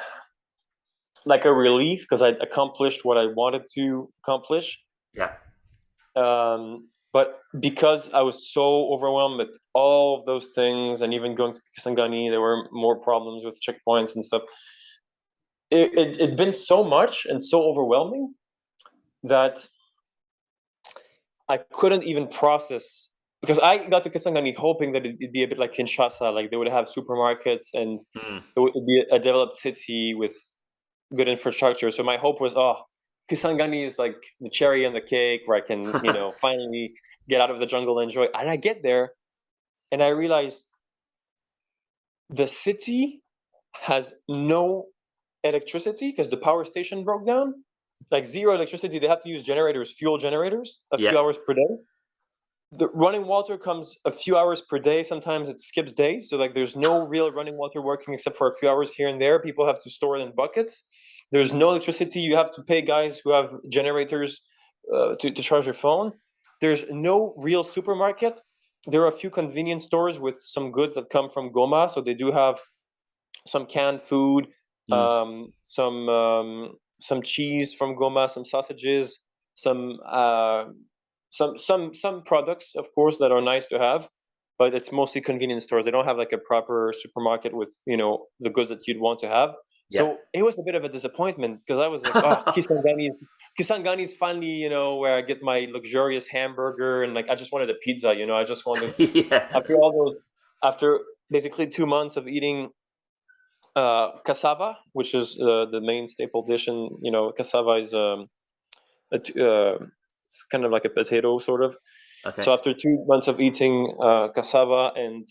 like a relief because I'd accomplished what I wanted to accomplish. Yeah. But because I was so overwhelmed with all of those things, and even going to Kisangani, there were more problems with checkpoints and stuff. It'd been so much and so overwhelming that I couldn't even process, because I got to Kisangani hoping that it'd be a bit like Kinshasa, like they would have supermarkets and Mm. it would be a developed city with good infrastructure. So my hope was, oh, Kisangani is like the cherry on the cake where I can, finally get out of the jungle and enjoy. And I get there and I realize the city has no electricity because the power station broke down. Like zero electricity. They have to use generators, fuel generators, a Yeah. few hours per day. The running water comes a few hours per day. Sometimes it skips days. So like there's no real running water working except for a few hours here and there. People have to store it in buckets. There's no electricity. You have to pay guys who have generators to charge your phone. There's no real supermarket. There are a few convenience stores with some goods that come from Goma. So they do have some canned food, Mm. some cheese from Goma, some sausages, some some products, of course, that are nice to have, but it's mostly convenience stores. They don't have like a proper supermarket with the goods that you'd want to have. Yeah. So it was a bit of a disappointment because I was like, oh, Kisangani is finally where I get my luxurious hamburger, and like I just wanted a pizza. I just wanted, Yeah. after all those after basically 2 months of eating cassava, which is the main staple dish, and cassava is it's kind of like a potato sort of. Okay. So after 2 months of eating cassava and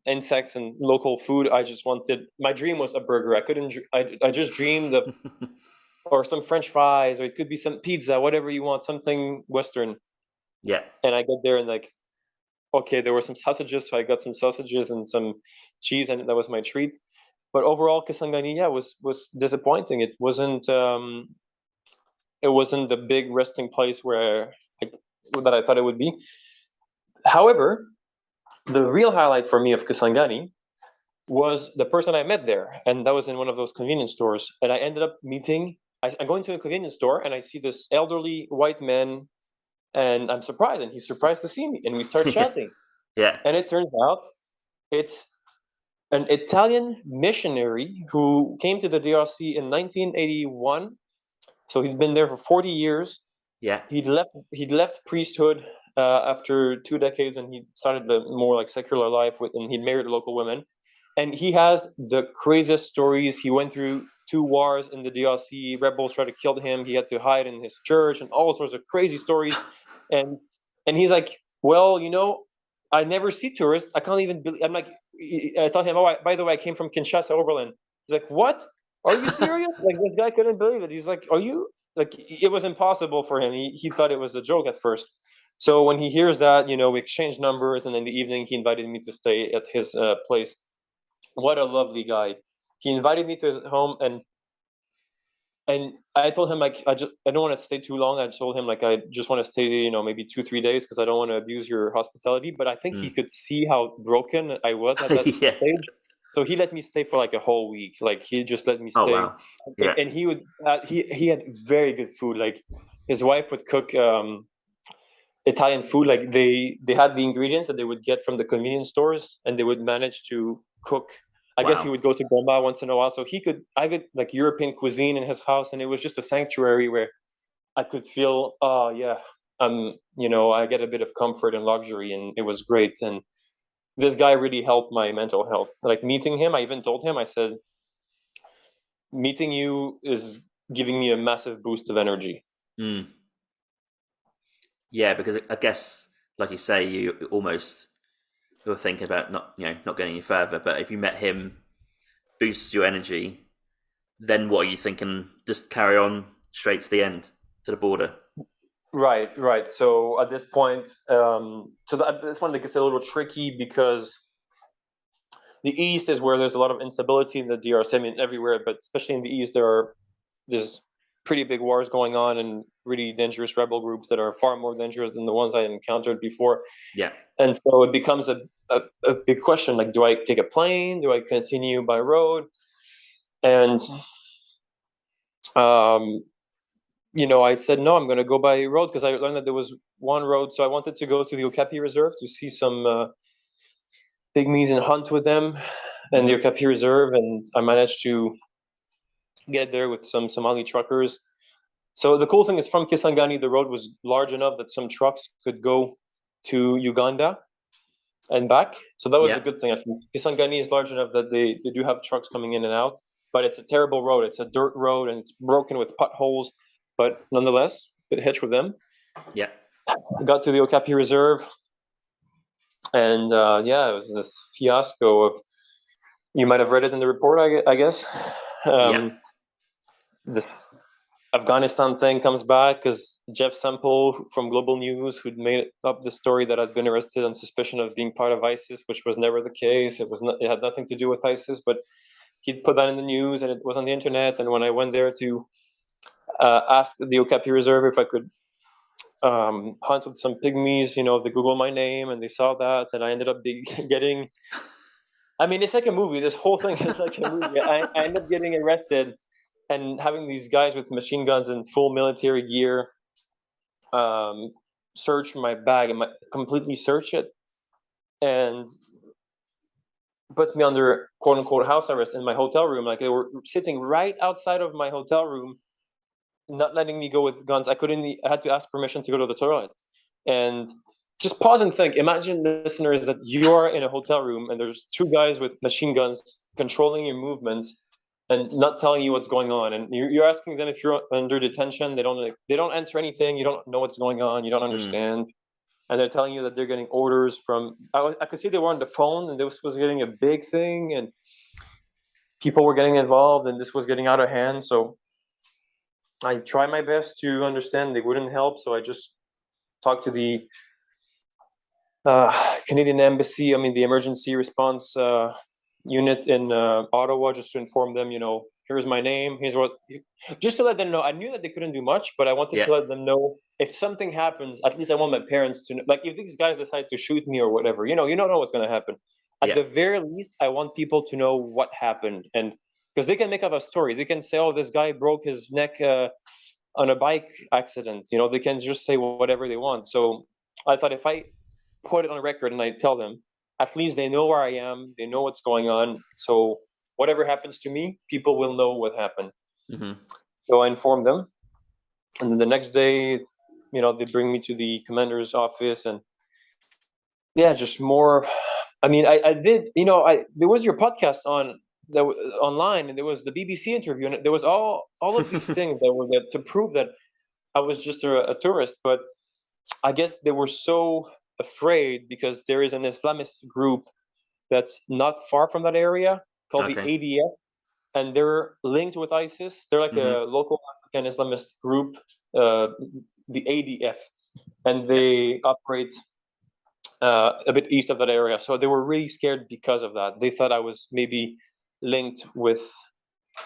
insects and local food, I just wanted, my dream was a burger. I couldn't. I just dreamed of, or some French fries, or it could be some pizza, whatever you want, something Western. Yeah. And I get there and like, okay, there were some sausages, so I got some sausages and some cheese, and that was my treat. But overall, Kisangani, yeah, was disappointing. It wasn't the big resting place where that I thought it would be. However, the real highlight for me of Kisangani was the person I met there, and that was in one of those convenience stores. And I ended up meeting. I go into a convenience store and I see this elderly white man, and I'm surprised, and he's surprised to see me, and we start Yeah. chatting. Yeah. And it turns out It's an Italian missionary who came to the DRC in 1981. So he'd been there for 40 years. Yeah. He'd left priesthood after 2 decades, and he started a more like secular life and he'd married a local woman. And he has the craziest stories. He went through 2 wars in the DRC. Rebels tried to kill him. He had to hide in his church and all sorts of crazy stories. And and he's like, well, I never see tourists. I can't even believe. I'm like, I tell him, by the way, I came from Kinshasa overland. He's like, what? Are you serious? Like, this guy couldn't believe it. He's like, are you? Like, it was impossible for him. He thought it was a joke at first. So when he hears that, we exchanged numbers, and in the evening he invited me to stay at his place. What a lovely guy. He invited me to his home, and I told him, like, I don't want to stay too long. I told him, like, I just want to stay, maybe 2-3 days, because I don't want to abuse your hospitality. But I think he could see how broken I was at that Yeah. stage. So he let me stay for like a whole week. Like, he just let me Oh stay. wow. Yeah. And he would he had very good food. Like, his wife would cook Italian food. Like, they had the ingredients that they would get from the convenience stores, and they would manage to cook. I guess he Wow. would go to Goma once in a while, so I could like European cuisine in his house, and it was just a sanctuary where I could feel, oh yeah, I get a bit of comfort and luxury, and it was great. And this guy really helped my mental health. Like, meeting him, I even told him, I said, meeting you is giving me a massive boost of energy. Mm. Yeah, because I guess, like you say, you almost were thinking about not going any further. But if you met him, boosts your energy, then what are you thinking? Just carry on straight to the end, to the border. Right. So at this point, this one that gets a little tricky, because the east is where there's a lot of instability in the DRC. I mean, everywhere, but especially in the east, there's pretty big wars going on, and really dangerous rebel groups that are far more dangerous than the ones I encountered before. Yeah. And so it becomes a big question. Like, do I take a plane? Do I continue by road? And I said, no, I'm going to go by road, because I learned that there was one road. So I wanted to go to the Okapi Reserve to see some pygmies and hunt with them in the Okapi Reserve. And I managed to get there with some Somali truckers. So the cool thing is, from Kisangani, the road was large enough that some trucks could go to Uganda and back. So that was the good thing. I think Kisangani is large enough that they do have trucks coming in and out, but it's a terrible road. It's a dirt road, and it's broken with potholes, but nonetheless, a bit hitch with them. Yeah. Got to the Okapi Reserve, and it was this fiasco of, you might have read it in the report, I guess. This Afghanistan thing comes back, because Jeff Semple from Global News, who'd made up the story that I'd been arrested on suspicion of being part of ISIS, which was never the case. It had nothing to do with ISIS, but he'd put that in the news, and it was on the internet. And when I went there to ask the Okapi Reserve if I could hunt with some pygmies, they Googled my name and they saw that, and I ended up getting. I mean, it's like a movie. This whole thing is like a movie. I ended up getting arrested and having these guys with machine guns and full military gear search my bag and completely search it, and put me under quote unquote house arrest in my hotel room. Like, they were sitting right outside of my hotel room, not letting me go with guns. I had to ask permission to go to the toilet. And just pause and think. Imagine, listeners, that you are in a hotel room and there's 2 guys with machine guns controlling your movements and not telling you what's going on. And you're asking them if you're under detention. They don't answer anything. You don't know what's going on. You don't understand. And they're telling you that they're getting orders from. I could see they were on the phone, and this was getting a big thing, and people were getting involved, and this was getting out of hand. So I tried my best to understand. They wouldn't help, so I just talked to the Canadian Embassy. I mean, the emergency response unit in Ottawa, just to inform them, here's my name, here's what, just to let them know. I knew that they couldn't do much, but I wanted to let them know, if something happens, at least I want my parents to know. Like, if these guys decide to shoot me or whatever, you don't know what's going to happen. At the very least, I want people to know what happened. And because they can make up a story. They can say, oh, this guy broke his neck on a bike accident. They can just say whatever they want. So I thought, if I put it on record and I tell them, at least they know where I am. They know what's going on. So whatever happens to me, people will know what happened. Mm-hmm. So I informed them, and then the next day, they bring me to the commander's office, and yeah, just more. I mean, I did. There was your podcast online, and there was the BBC interview, and there was all of these things that were there to prove that I was just a tourist. But I guess they were so afraid because there is an Islamist group that's not far from that area called the Okay. ADF, and they're linked with ISIS. They're like Mm-hmm. a local African Islamist group, the ADF, and they operate a bit east of that area. So they were really scared because of that. They thought I was maybe linked with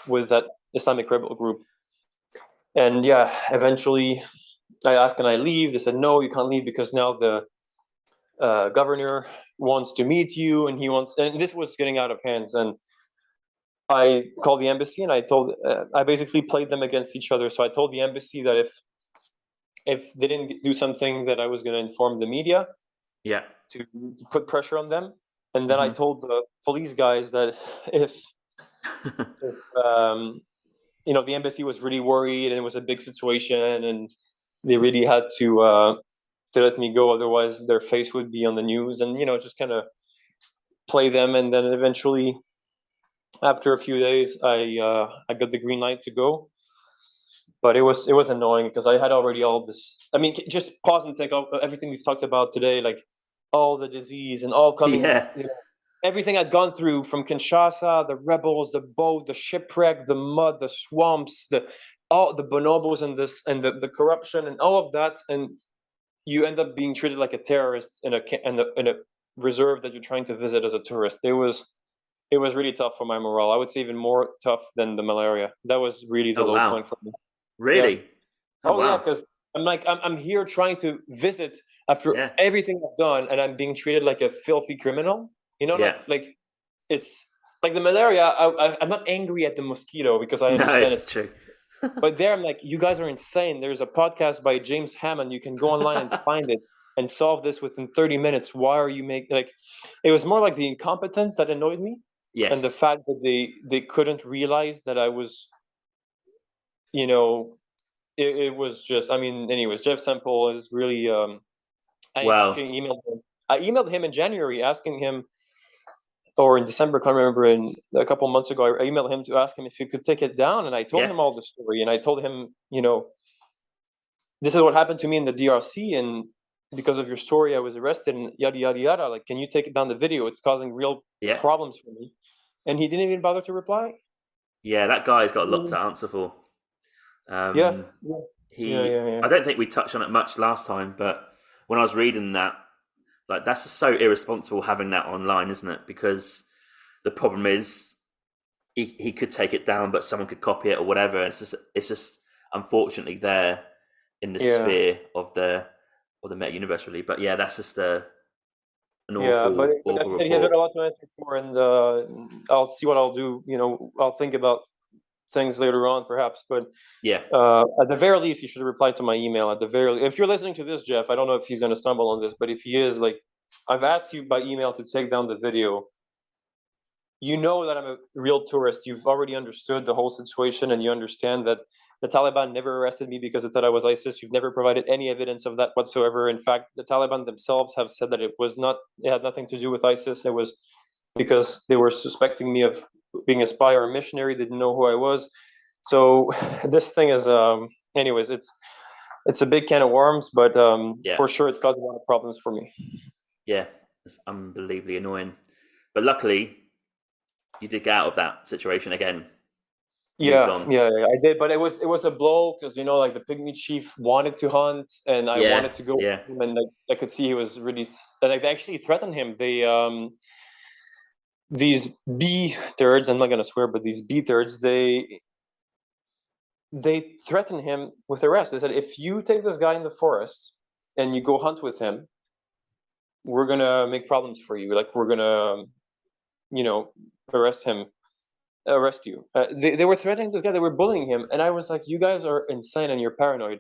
that Islamic rebel group. And yeah, eventually I asked, can I leave? They said, no, you can't leave because now the governor wants to meet you, and this was getting out of hands. And I called the embassy, and I basically played them against each other. So I told the embassy that if they didn't do something, that I was going to inform the media. Yeah. To put pressure on them. And then I told the police guys that if the embassy was really worried and it was a big situation, and they really had to let me go, otherwise their face would be on the news, and just kind of play them. And then eventually, after a few days, I got the green light to go. But it was annoying because I had already all this. I mean, just pause and think of everything we've talked about today, like all the disease and all coming. Yeah. Everything I'd gone through from Kinshasa, the rebels, the boat, the shipwreck, the mud, the swamps, all the bonobos, and the corruption and all of that, and you end up being treated like a terrorist in a reserve that you're trying to visit as a tourist. It was really tough for my morale. I would say even more tough than the malaria. That was really the low point for me. Really? Yeah. Oh, wow. Yeah, because I'm here trying to visit after everything I've done, and I'm being treated like a filthy criminal. Like it's like the malaria. I'm not angry at the mosquito because I understand it's true. But there, I'm like, you guys are insane. There's a podcast by James Hammond. You can go online and find it and solve this within 30 minutes. Why are you making it was more like the incompetence that annoyed me. Yes. And the fact that they couldn't realize that I was, it was just, anyways, Jeff Semple is really, I emailed him in January asking him, or in December, can't remember, a couple months ago, I emailed him to ask him if he could take it down. And I told him all the story, and I told him, this is what happened to me in the DRC, and because of your story, I was arrested, and yada, yada, yada. Like, can you take it down the video? It's causing real problems for me. And he didn't even bother to reply. Yeah, that guy's got a lot to answer for. I don't think we touched on it much last time, but when I was reading that, like, that's just so irresponsible having that online, isn't it? Because the problem is he could take it down, but someone could copy it or whatever. It's just unfortunately there in the sphere of the meta universe, really. But yeah, that's just an awful. But awful he has a lot to answer for, and I'll see what I'll do. I'll think about things later on, perhaps. But at the very least, he should reply to my email. At the very least, if you're listening to this, Jeff, I don't know if he's going to stumble on this, but if he is, like, I've asked you by email to take down the video. You know that I'm a real tourist. You've already understood the whole situation, and you understand that the Taliban never arrested me because they thought I was ISIS. You've never provided any evidence of that whatsoever. In fact, the Taliban themselves have said that it had nothing to do with ISIS. It was because they were suspecting me of being a spy or a missionary. They didn't know who I was. So this thing is, anyways, it's a big can of worms, but for sure it caused a lot of problems for me. Yeah, it's unbelievably annoying. But luckily, you did get out of that situation again. Yeah, I did, but it was a blow because like the pygmy chief wanted to hunt, and I wanted to go with him, and I could see he was really, like, they actually threatened him. They these bee thirds, I'm not gonna swear, but these bee thirds, they threatened him with arrest. They said, if you take this guy in the forest and you go hunt with him, we're gonna make problems for you. Like, we're gonna arrest you. They were threatening this guy. They were bullying him, and I was like, you guys are insane and you're paranoid.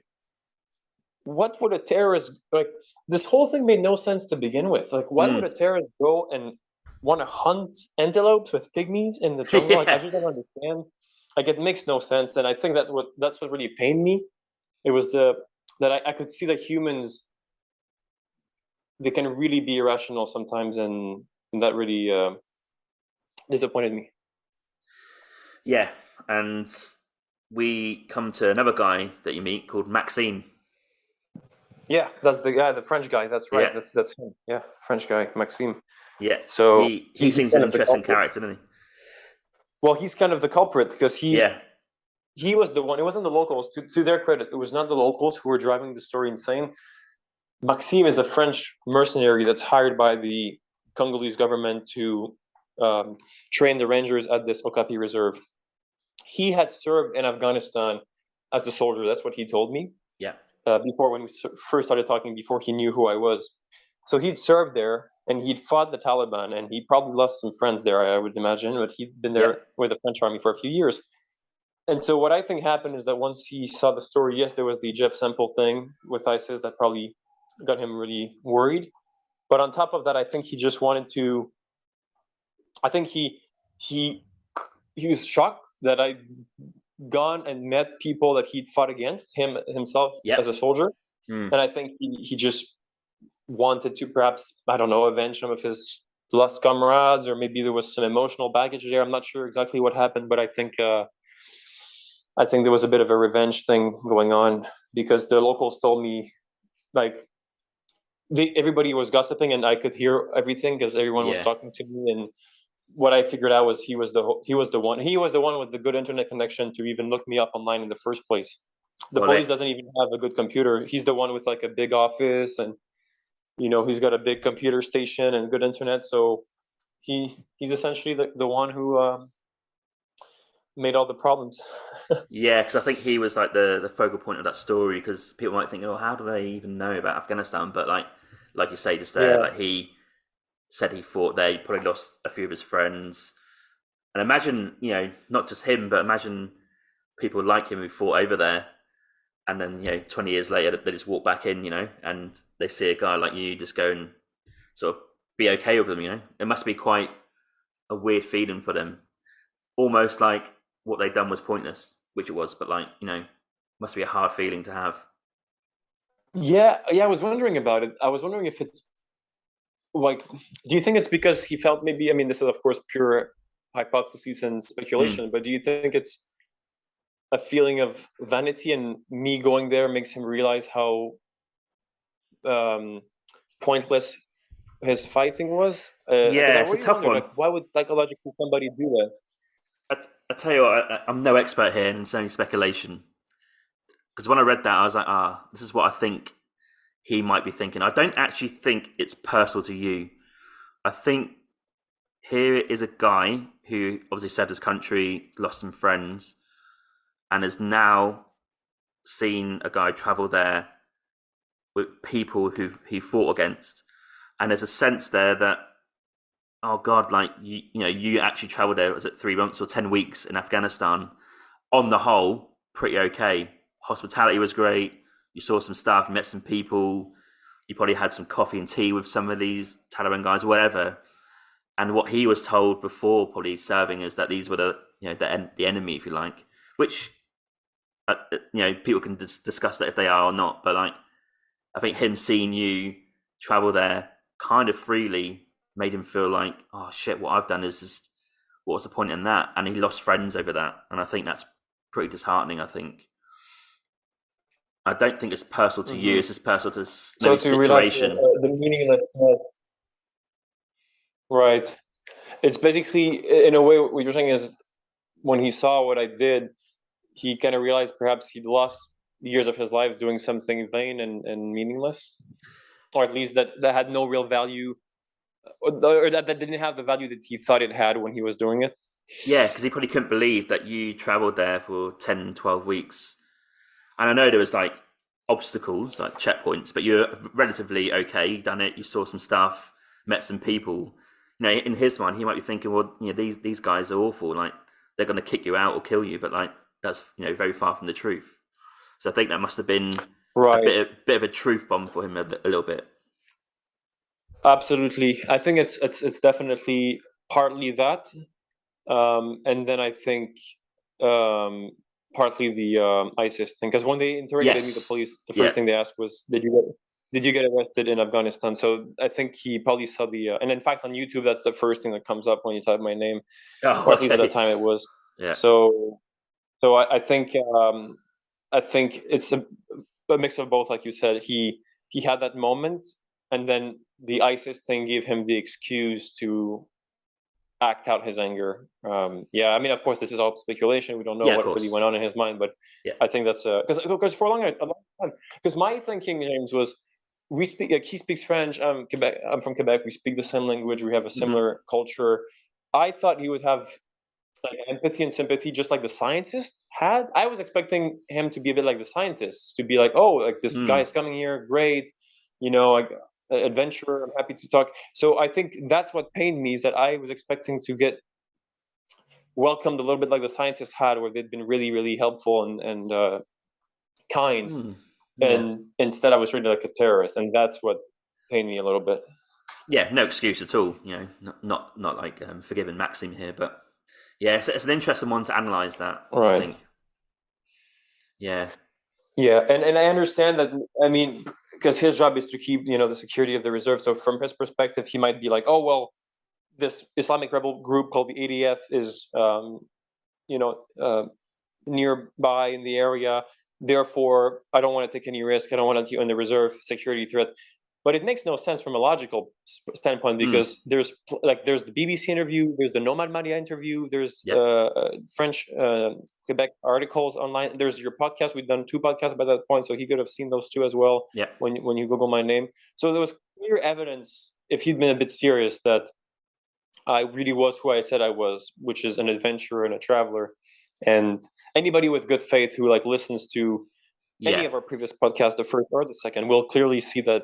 what would a terrorist, like, this whole thing made no sense to begin with. Like, why would a terrorist go and want to hunt antelopes with pygmies in the jungle? Like, I just don't understand. Like, it makes no sense. And I think that's what really pained me. It was that I could see that humans, they can really be irrational sometimes, and that really disappointed me. Yeah, and we come to another guy that you meet called Maxime. Yeah, that's the guy, the French guy. That's right. Yeah. That's him. Yeah, French guy, Maxime. Yeah. So he seems an interesting character, doesn't he? Well, he's kind of the culprit because he was the one. It wasn't the locals. To their credit, it was not the locals who were driving the story insane. Maxime is a French mercenary that's hired by the Congolese government to train the rangers at this Okapi reserve. He had served in Afghanistan as a soldier. That's what he told me. Yeah. Before, when we first started talking, before he knew who I was. So he'd served there and he'd fought the Taliban, and he probably lost some friends there, I would imagine, but he'd been there with the French army for a few years. And so what I think happened is that once he saw the story, yes, there was the Jeff Semple thing with ISIS that probably got him really worried. But on top of that, I think he just wanted to, I think he was shocked that I'd gone and met people that he'd fought against, himself as a soldier. And I think he just wanted to perhaps, I don't know, avenge some of his lost comrades, or maybe there was some emotional baggage there. I'm not sure exactly what happened, but I think there was a bit of a revenge thing going on, because the locals told me, like, everybody was gossiping and I could hear everything because everyone was talking to me. And what I figured out was he was the one with the good internet connection to even look me up online in the first place. The police doesn't even have a good computer. He's the one with like a big office, and he's got a big computer station and good internet. So he's essentially the one who made all the problems. Yeah, because I think he was like the focal point of that story, because people might think, oh, how do they even know about Afghanistan? But like you say just there, like, he said he fought there, he probably lost a few of his friends. And imagine, not just him, but imagine people like him who fought over there, and then 20 years later they just walk back in, and they see a guy like you just go and sort of be okay with them. It must be quite a weird feeling for them, almost like what they'd done was pointless, which it was, but must be a hard feeling to have. Yeah, I was wondering about it. I was wondering if it's like, do you think it's because he felt, maybe, I mean, this is of course pure hypothesis and speculation, but do you think it's a feeling of vanity, and me going there makes him realize how pointless his fighting was? It's a tough one. Like, why would psychologically somebody do that? I tell you what, I'm no expert here, and it's only speculation. Because when I read that, I was like, this is what I think he might be thinking. I don't actually think it's personal to you. I think here is a guy who obviously served his country, lost some friends, and has now seen a guy travel there with people who he fought against. And there's a sense there that, oh God, like, you actually traveled there, was it 3 months or 10 weeks in Afghanistan? On the whole, pretty okay. Hospitality was great. You saw some stuff, you met some people. You probably had some coffee and tea with some of these Taliban guys, whatever. And what he was told before probably serving is that these were the enemy, if you like. Which, people can discuss that if they are or not. But I think him seeing you travel there kind of freely made him feel like, oh shit, what I've done is just, what was the point in that? And he lost friends over that. And I think that's pretty disheartening, I think. I don't think it's personal to you, it's just personal to the situation. The meaninglessness. Right. It's basically, in a way, what you're saying is, when he saw what I did, he kind of realized perhaps he'd lost years of his life doing something vain and meaningless, or at least that had no real value, or that didn't have the value that he thought it had when he was doing it. Yeah, because he probably couldn't believe that you traveled there for 10, 12 weeks. And I know there was like obstacles, like checkpoints, but you're relatively okay. You done it. You saw some stuff, met some people. In his mind, he might be thinking, well, these guys are awful. Like, they're going to kick you out or kill you. But like, that's very far from the truth. So I think that must have been Right. bit of a truth bomb for him a little bit. Absolutely. I think it's definitely partly that. And then I think partly the ISIS thing. Because when they interrogated me, the Yes. police, the first thing they asked was, did you get arrested in Afghanistan? So I think he probably saw the and in fact on YouTube that's the first thing that comes up when you type my name, Oh, or at least at okay. that time it was. Yeah. So I think it's a mix of both, like you said. He had that moment, and then the ISIS thing gave him the excuse to act out his anger. Yeah, I mean, of course, this is all speculation. We don't know Yeah, of what really course. went on in his mind, but Yeah. I think that's because for a long time, because my thinking, James, was we speak. Like, he speaks French. Quebec. I'm from Quebec. We speak the same language. We have a Hmm. similar culture. I thought he would have like empathy and sympathy, just like the scientist had. I was expecting him to be a bit like the scientists, to be like, oh, like this guy is coming here, great, like adventurer. I'm happy to talk. So I think that's what pained me, is that I was expecting to get welcomed a little bit like the scientists had, where they'd been really, really helpful and kind. Yeah. And instead, I was treated like a terrorist, and that's what pained me a little bit. Yeah, no excuse at all. Not like forgiving Maxim here, but yeah, it's an interesting one to analyze. That I Right. think. Yeah. Yeah, and I understand that. I mean, because his job is to keep the security of the reserve. So from his perspective, he might be like, oh well, this Islamic rebel group called the ADF is you know uh, nearby in the area. Therefore, I don't want to take any risk. I don't want to in the reserve security threat. But it makes no sense from a logical standpoint, because there's the BBC interview, there's the Nomad Maria interview, there's Yep. French Quebec articles online. There's your podcast. We've done 2 podcasts by that point, so he could have seen those 2 as well. Yep. When you Google my name, so there was clear evidence, if he'd been a bit serious, that I really was who I said I was, which is an adventurer and a traveler. And anybody with good faith who listens to any Yeah. of our previous podcasts, the first or the second, will clearly see that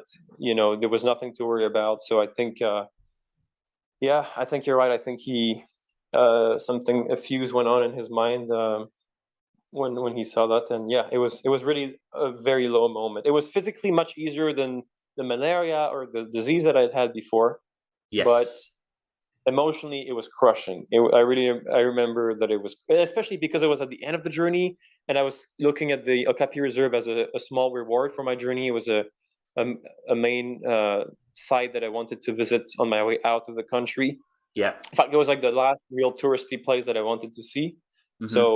there was nothing to worry about. So I think, I think you're right. I think he a fuse went on in his mind when he saw that, and yeah, it was really a very low moment. It was physically much easier than the malaria or the disease that I'd had before, but Yes. emotionally it was crushing. I remember that it was, especially because it was at the end of the journey, and I was looking at the Okapi Reserve as a small reward for my journey. It was a, a main site that I wanted to visit on my way out of the country. Yeah. In fact, it was like the last real touristy place that I wanted to see. Mm-hmm. So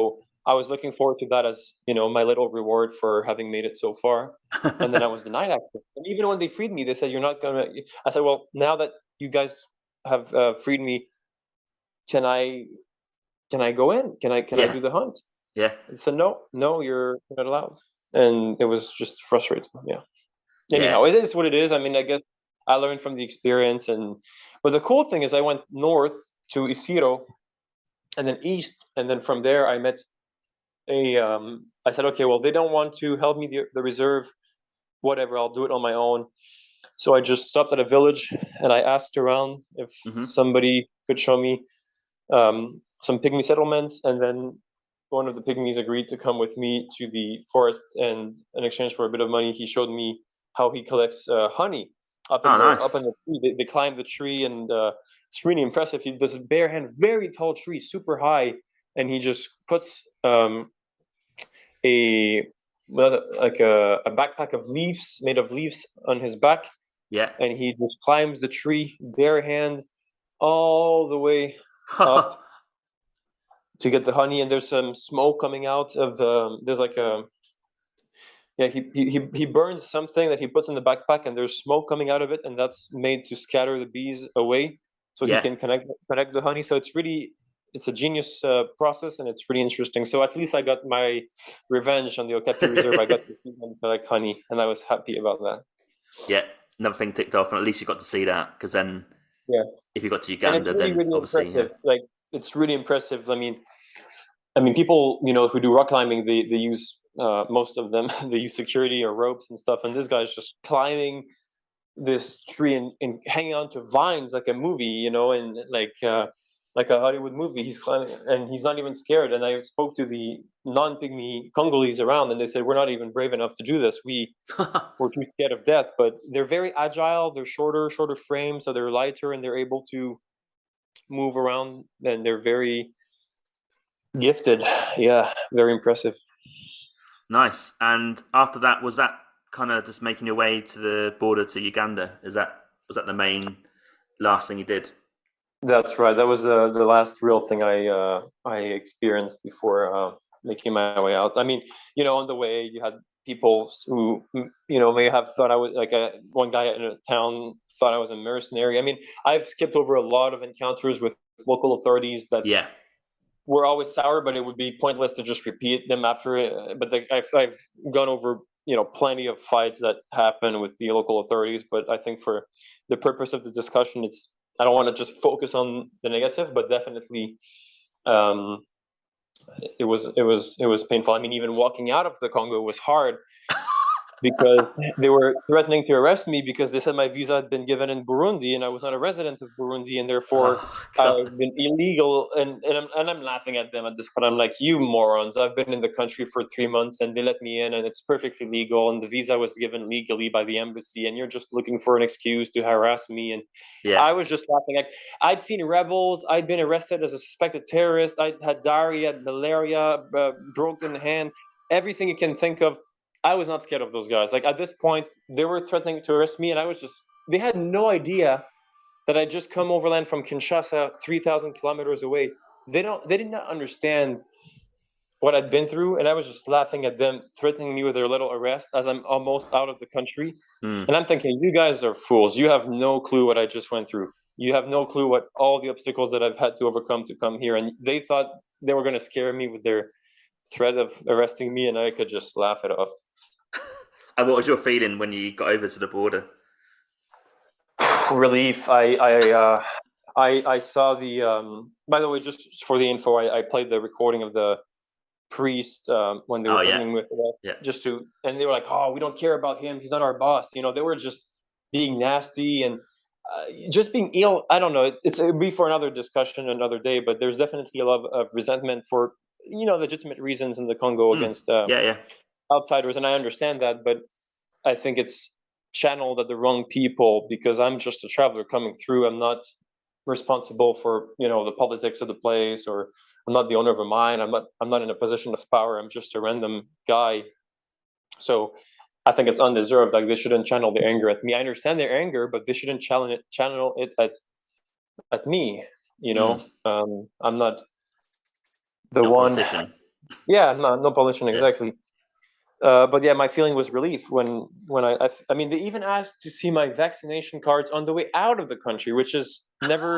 I was looking forward to that as my little reward for having made it so far. And then I was denied access. And even when they freed me, they said, "You're not gonna." I said, "Well, now that you guys have freed me, can I go in? Can I Yeah. do the hunt?" Yeah. They said, "No, you're not allowed." And it was just frustrating. Yeah. Yeah. Anyhow, it is what it is. I mean, I guess I learned from the experience, but the cool thing is I went north to Isiro, and then east, and then from there I met I said, okay, well, they don't want to help me, the reserve, whatever, I'll do it on my own. So I just stopped at a village and I asked around if Mm-hmm. somebody could show me some pygmy settlements, and then one of the pygmies agreed to come with me to the forest, and in exchange for a bit of money, he showed me how he collects honey up in Oh, the nice. tree. They climb the tree, and it's really impressive. He does a bare hand, very tall tree, super high, and he just puts a a backpack of leaves, made of leaves, on his back, Yeah. and he just climbs the tree bare hand all the way up to get the honey. And there's some smoke coming out of there's like a yeah he burns something that he puts in the backpack, and there's smoke coming out of it, and that's made to scatter the bees away, so he Yeah. can connect the honey. So it's a genius process, and it's really interesting. So at least I got my revenge on the Okapi Reserve. I got to see them collect honey, and I was happy about that. Yeah. Another thing ticked off, and at least you got to see that, because then Yeah, if you got to and it's Uganda, really then really obviously, yeah. impressive. Like, it's really impressive. I mean, people who do rock climbing, they use most of them they use security or ropes and stuff, and this guy's just climbing this tree and hanging on to vines like a movie, and like like a Hollywood movie. He's climbing, and he's not even scared. And I spoke to the non-pygmy Congolese around, and they said, "We're not even brave enough to do this. We're too scared of death." But they're very agile. They're shorter frames, so they're lighter, and they're able to move around, and they're very gifted. Yeah, very impressive. Nice. And after that, was that kind of just making your way to the border to Uganda? Was that the main last thing you did? That's right. That was the last real thing I experienced before making my way out. I mean, on the way you had people who may have thought I was like one guy in a town thought I was a mercenary. I mean, I've skipped over a lot of encounters with local authorities that Yeah. were always sour, but it would be pointless to just repeat them after. But I've gone over plenty of fights that happen with the local authorities. But I think for the purpose of the discussion, I don't want to just focus on the negative, but definitely, um, it was painful. I mean, even walking out of the Congo was hard because they were threatening to arrest me because they said my visa had been given in Burundi and I was not a resident of Burundi, and therefore Oh God. I've been illegal. And I'm laughing at them at this point. I'm like, you morons! I've been in the country for 3 months and they let me in and it's perfectly legal and the visa was given legally by the embassy and you're just looking for an excuse to harass me. And Yeah. I was just laughing. Like, I'd seen rebels. I'd been arrested as a suspected terrorist. I'd had diarrhea, malaria, broken hand, everything you can think of. I was not scared of those guys. Like, at this point, they were threatening to arrest me, and they had no idea that I just come overland from Kinshasa, 3,000 kilometers away. They did not understand what I'd been through, and I was just laughing at them, threatening me with their little arrest as I'm almost out of the country. Mm. And I'm thinking, you guys are fools. You have no clue what I just went through. You have no clue what all the obstacles that I've had to overcome to come here. And they thought they were going to scare me with their threat of arresting me, and I could just laugh it off. And what was your feeling when you got over to the border? Relief. I saw the. By the way, just for the info, I played the recording of the priest when they were Oh yeah. threatening with Yeah. and they were like, "Oh, we don't care about him. He's not our boss." They were just being nasty and just being ill. I don't know. It'd be for another discussion another day. But there's definitely a lot of resentment for legitimate reasons in the Congo Mm. against Yeah. Yeah. outsiders, and I understand that, but I think it's channeled at the wrong people because I'm just a traveler coming through. I'm not responsible for the politics of the place, or I'm not the owner of a mine. I'm not in a position of power. I'm just a random guy. So I think it's undeserved. Like, they shouldn't channel their anger at me. I understand their anger, but they shouldn't channel it at me. Mm. I'm not the Not a one. politician. Yeah, no politician Yeah. exactly. But yeah, my feeling was relief when I mean, they even asked to see my vaccination cards on the way out of the country, which is never.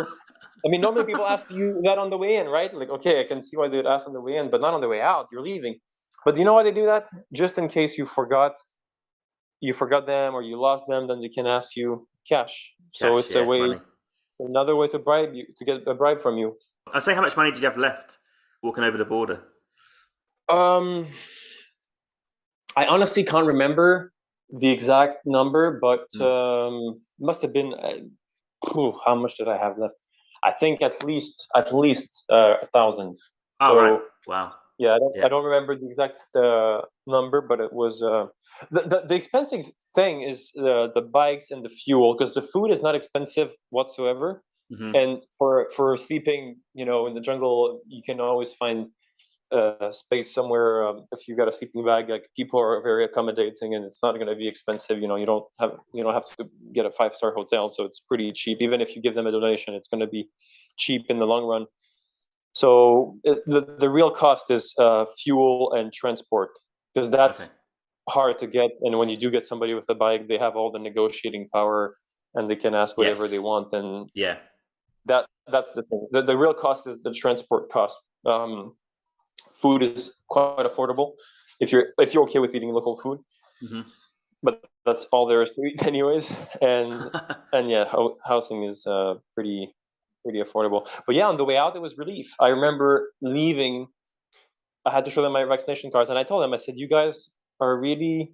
I mean, normally people ask you that on the way in, right? Like, okay, I can see why they would ask on the way in, but not on the way out. You're leaving. But do you know why they do that? Just in case you forgot them or you lost them, then they can ask you cash. So Cash. it's a Yeah. way, Money. another way to bribe you, to get a bribe from you. I say, how much money did you have left walking over the border? Um, I honestly can't remember the exact number, but Mm. must have been. How much did I have left? I think at least 1,000. Oh right. So Wow. yeah, I don't Yeah. I don't remember the exact number, but it was the expensive thing is the bikes and the fuel, because the food is not expensive whatsoever, Hmm. and for sleeping, in the jungle, you can always find space somewhere. If you got a sleeping bag, like, people are very accommodating, and it's not going to be expensive. You don't have to get a 5-star hotel, so it's pretty cheap. Even if you give them a donation, it's going to be cheap in the long run. So the real cost is fuel and transport, because Okay. that's hard to get. And when you do get somebody with a bike, they have all the negotiating power, and they can ask whatever they Yes. want. And Yeah. that's the thing. The real cost is the transport cost. Food is quite affordable if you're okay with eating local food, Hmm. but that's all there is to eat anyways. And yeah, housing is pretty affordable. But yeah, on the way out, it was relief. I remember leaving. I had to show them my vaccination cards, and I told them, I said, "You guys are really."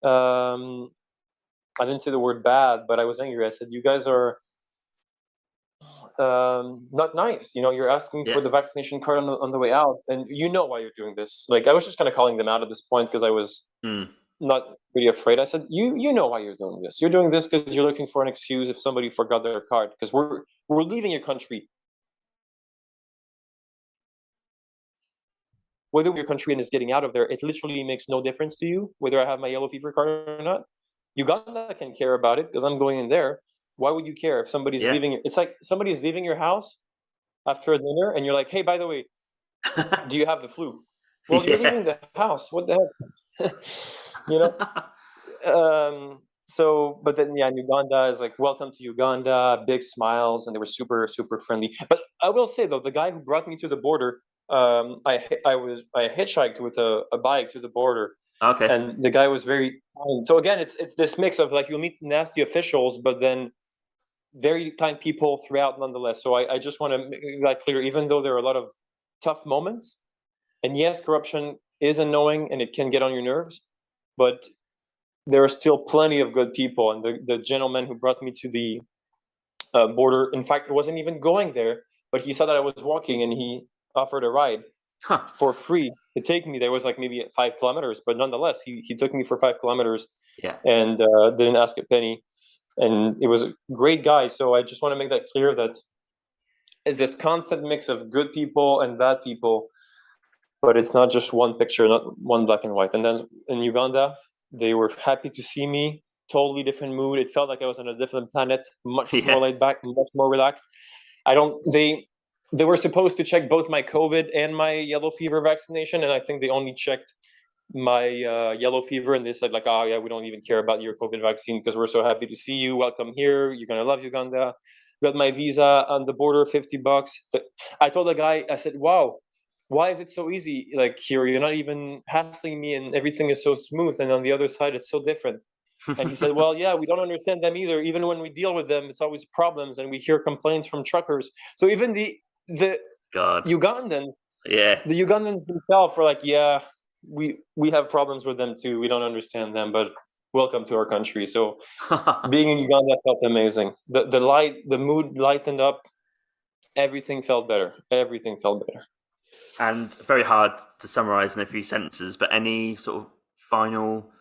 I didn't say the word bad, but I was angry. I said, "You guys are not nice. You're asking for the vaccination card on the way out, and you know why you're doing this. Like, I was just kind of calling them out at this point because I was not really afraid. I said, you know why you're doing this. You're doing this because you're looking for an excuse if somebody forgot their card, because we're leaving your country. Whether your country and is getting out of there, it literally makes no difference to you whether I have my yellow fever card or not. Uganda can care about it because I'm going in there. Why would you care if somebody's leaving? It's like somebody's leaving your house after a dinner and you're like, hey, by the way, do you have the flu? Well, you're leaving the house. What the heck? So, but then, in Uganda is like, welcome to Uganda, big smiles, and they were super, super friendly. But I will say, though, the guy who brought me to the border, I hitchhiked with a bike to the border. Okay. And the guy was very kind. So again, it's this mix of like, you'll meet nasty officials, but then very kind people throughout nonetheless. So I just want to make that clear, even though there are a lot of tough moments, and yes, corruption is annoying and it can get on your nerves, but there are still plenty of good people. And the gentleman who brought me to the border, in fact, wasn't even going there, but he saw that I was walking and he offered a ride for free to take me. There was like maybe 5 kilometers, but nonetheless, he took me for 5 kilometers and didn't ask a penny. And it was a great guy. So I just want to make that clear, that it's this constant mix of good people and bad people, but it's not just one picture, not one black and white. And then in Uganda, they were happy to see me. Totally different mood. It felt like I was on a different planet, much more laid back, much more relaxed. They were supposed to check both my COVID and my yellow fever vaccination, and I think they only checked my yellow fever, and they said like, oh yeah, we don't even care about your COVID vaccine because we're so happy to see you. Welcome here. You're gonna love Uganda. Got my visa on the border, $50. I told the guy, I said, wow, why is it so easy? Like, here, you're not even hassling me and everything is so smooth. And on the other side, it's so different. And he said, well, yeah, we don't understand them either. Even when we deal with them, it's always problems. And we hear complaints from truckers. So even the Ugandans, the Ugandans themselves were like, yeah, we have problems with them too. We don't understand them, but welcome to our country. So being in Uganda felt amazing. The mood lightened up. Everything felt better. Everything felt better. And very hard to summarize in a few sentences, but any sort of final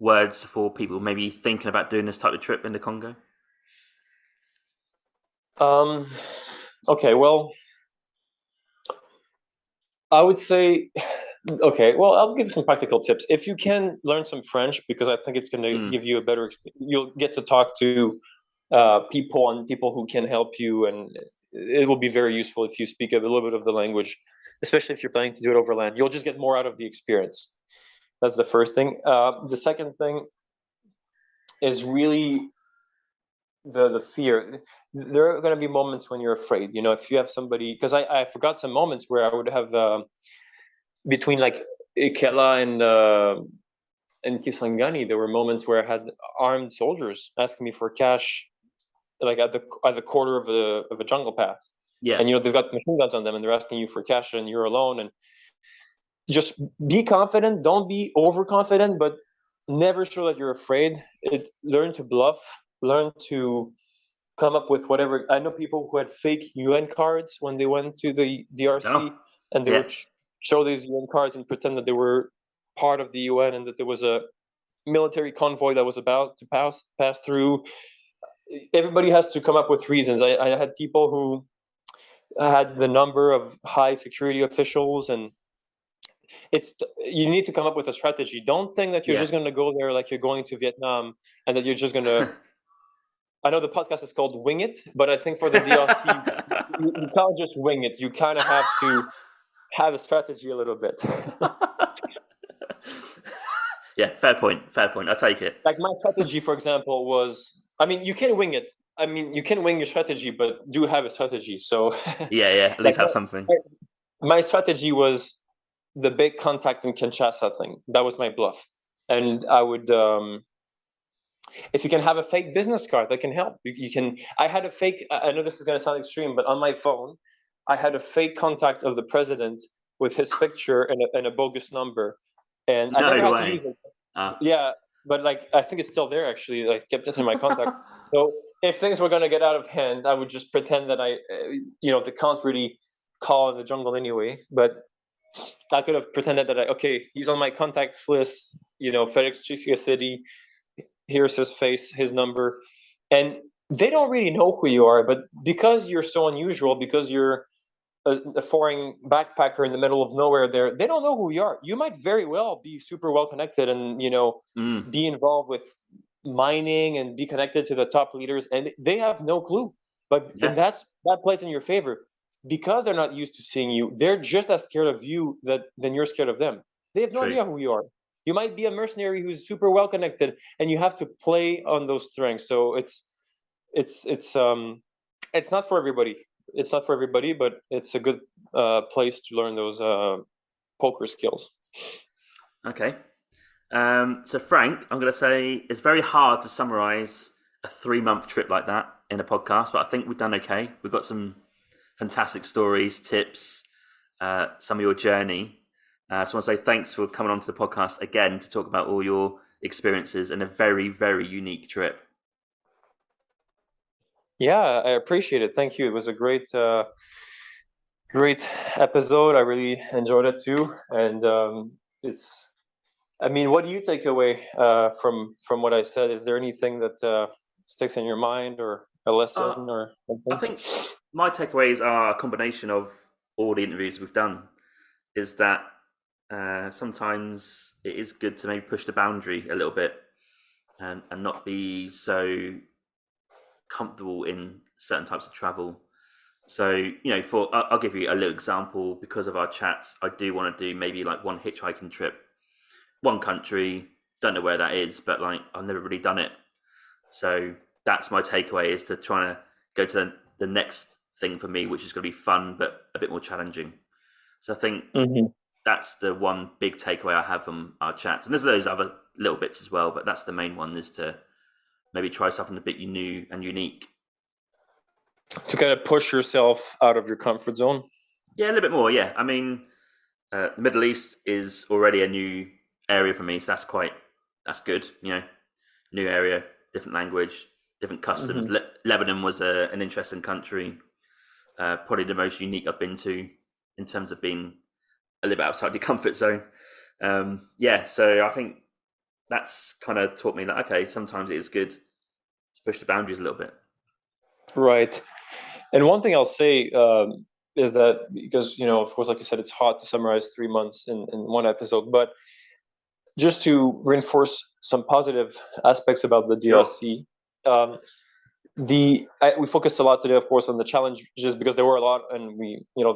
words for people maybe thinking about doing this type of trip into Congo? Okay, well, I would say, okay, well, I'll give some practical tips. If you can learn some French, because I think it's going to give you a better experience, you'll get to talk to people and people who can help you, and it will be very useful if you speak a little bit of the language, especially if you're planning to do it overland. You'll just get more out of the experience. That's the first thing. The second thing is really the fear. There are going to be moments when you're afraid. If you have somebody, because I forgot some moments where I would have between like Ikela and Kisangani, there were moments where I had armed soldiers asking me for cash, like at the corner of a jungle path. Yeah. And they've got machine guns on them and they're asking you for cash and you're alone. And just be confident. Don't be overconfident, but never show that you're afraid. Learn to bluff. Learn to come up with whatever. I know people who had fake UN cards when they went to the DRC, and they would show these UN cards and pretend that they were part of the UN and that there was a military convoy that was about to pass through. Everybody has to come up with reasons. I had people who had the number of high security officials, and you need to come up with a strategy. Don't think that you're just going to go there like you're going to Vietnam and that you're just going to I know the podcast is called Wing It, but I think for the DRC, you can't just wing it. You kind of have to have a strategy a little bit. Yeah, fair point. I'll take it. Like my strategy, for example, was, you can wing it. You can wing your strategy, but do have a strategy. So yeah, at least have something. My strategy was the big contact in Kinshasa thing. That was my bluff. And I would... if you can have a fake business card, that can help. You can. I had a fake. I know this is going to sound extreme, but on my phone, I had a fake contact of the president with his picture and a bogus number, and I never had to use it. Yeah, but I think it's still there actually. I kept it in my contact. So if things were going to get out of hand, I would just pretend that they can't really call in the jungle anyway. But I could have pretended that okay, he's on my contact list. Felix Chickasity. Here's his face, his number, and they don't really know who you are. But because you're so unusual, because you're a foreign backpacker in the middle of nowhere, they don't know who you are. You might very well be super well connected and be involved with mining and be connected to the top leaders, and they have no clue. And that plays in your favor because they're not used to seeing you. They're just as scared of you than you're scared of them. They have no idea who you are. You might be a mercenary who's super well connected, and you have to play on those strengths. So it's not for everybody. It's not for everybody, but it's a good place to learn those poker skills. Okay. So Frank, I'm going to say it's very hard to summarize a 3-month trip like that in a podcast, but I think we've done okay. We've got some fantastic stories, tips, some of your journey. So I want to say thanks for coming onto the podcast again to talk about all your experiences and a very, very unique trip. Yeah, I appreciate it. Thank you. It was a great episode. I really enjoyed it too. And what do you take away from what I said? Is there anything that sticks in your mind, or a lesson or something? I think my takeaways are a combination of all the interviews we've done. Is that sometimes it is good to maybe push the boundary a little bit and not be so comfortable in certain types of travel. So, I'll give you a little example. Because of our chats, I do want to do maybe like one hitchhiking trip, one country, don't know where that is, but like I've never really done it. So that's my takeaway, is to try to go to the next thing for me, which is going to be fun, but a bit more challenging. So I think that's the one big takeaway I have from our chats. And there's those other little bits as well, but that's the main one, is to maybe try something a bit new and unique. To kind of push yourself out of your comfort zone. Yeah, a little bit more, yeah. I mean, the Middle East is already a new area for me, so that's good, new area, different language, different customs. Lebanon was an interesting country, probably the most unique I've been to in terms of being a little bit outside your comfort zone. So I think that's kind of taught me that, okay, sometimes it is good to push the boundaries a little bit. Right. And one thing I'll say is that, because, of course, like you said, it's hard to summarize 3 months in one episode, but just to reinforce some positive aspects about the DRC, we focused a lot today, of course, on the challenges, because there were a lot, and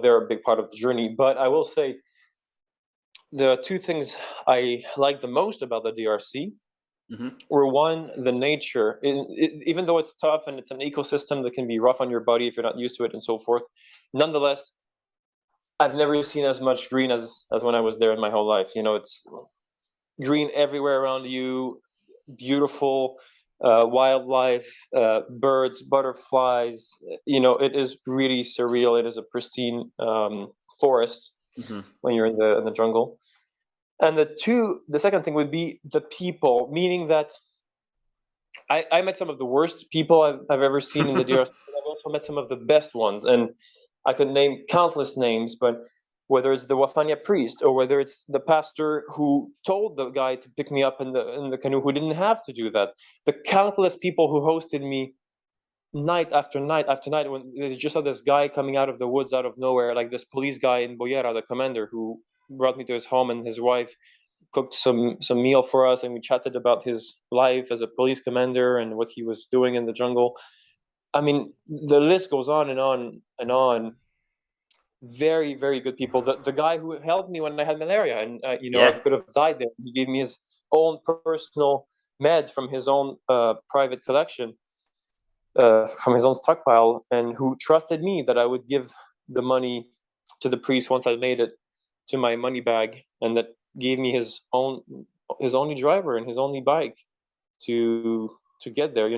they're a big part of the journey. But I will say the 2 things I like the most about the DRC were, one, the nature. Even though it's tough and it's an ecosystem that can be rough on your body if you're not used to it and so forth, nonetheless, I've never seen as much green as when I was there in my whole life. It's green everywhere around you, beautiful wildlife, birds, butterflies. It is really surreal. It is a pristine forest when you're in the jungle. And the second thing would be the people, meaning that I met some of the worst people I've ever seen in the DRC. I've also met some of the best ones, and I could name countless names, but whether it's the Wafanya priest, or whether it's the pastor who told the guy to pick me up in the canoe, who didn't have to do that, the countless people who hosted me night after night after night, when they just saw this guy coming out of the woods, out of nowhere, like this police guy in Boyera, the commander, who brought me to his home, and his wife cooked some meal for us, and we chatted about his life as a police commander and what he was doing in the jungle. I mean, the list goes on and on and on. Very, very good people. The guy who helped me when I had malaria, and I could have died there. He gave me his own personal meds from his own private collection, from his own stockpile, and who trusted me that I would give the money to the priest once I made it to my money bag, and that gave me his only driver and his only bike to get there.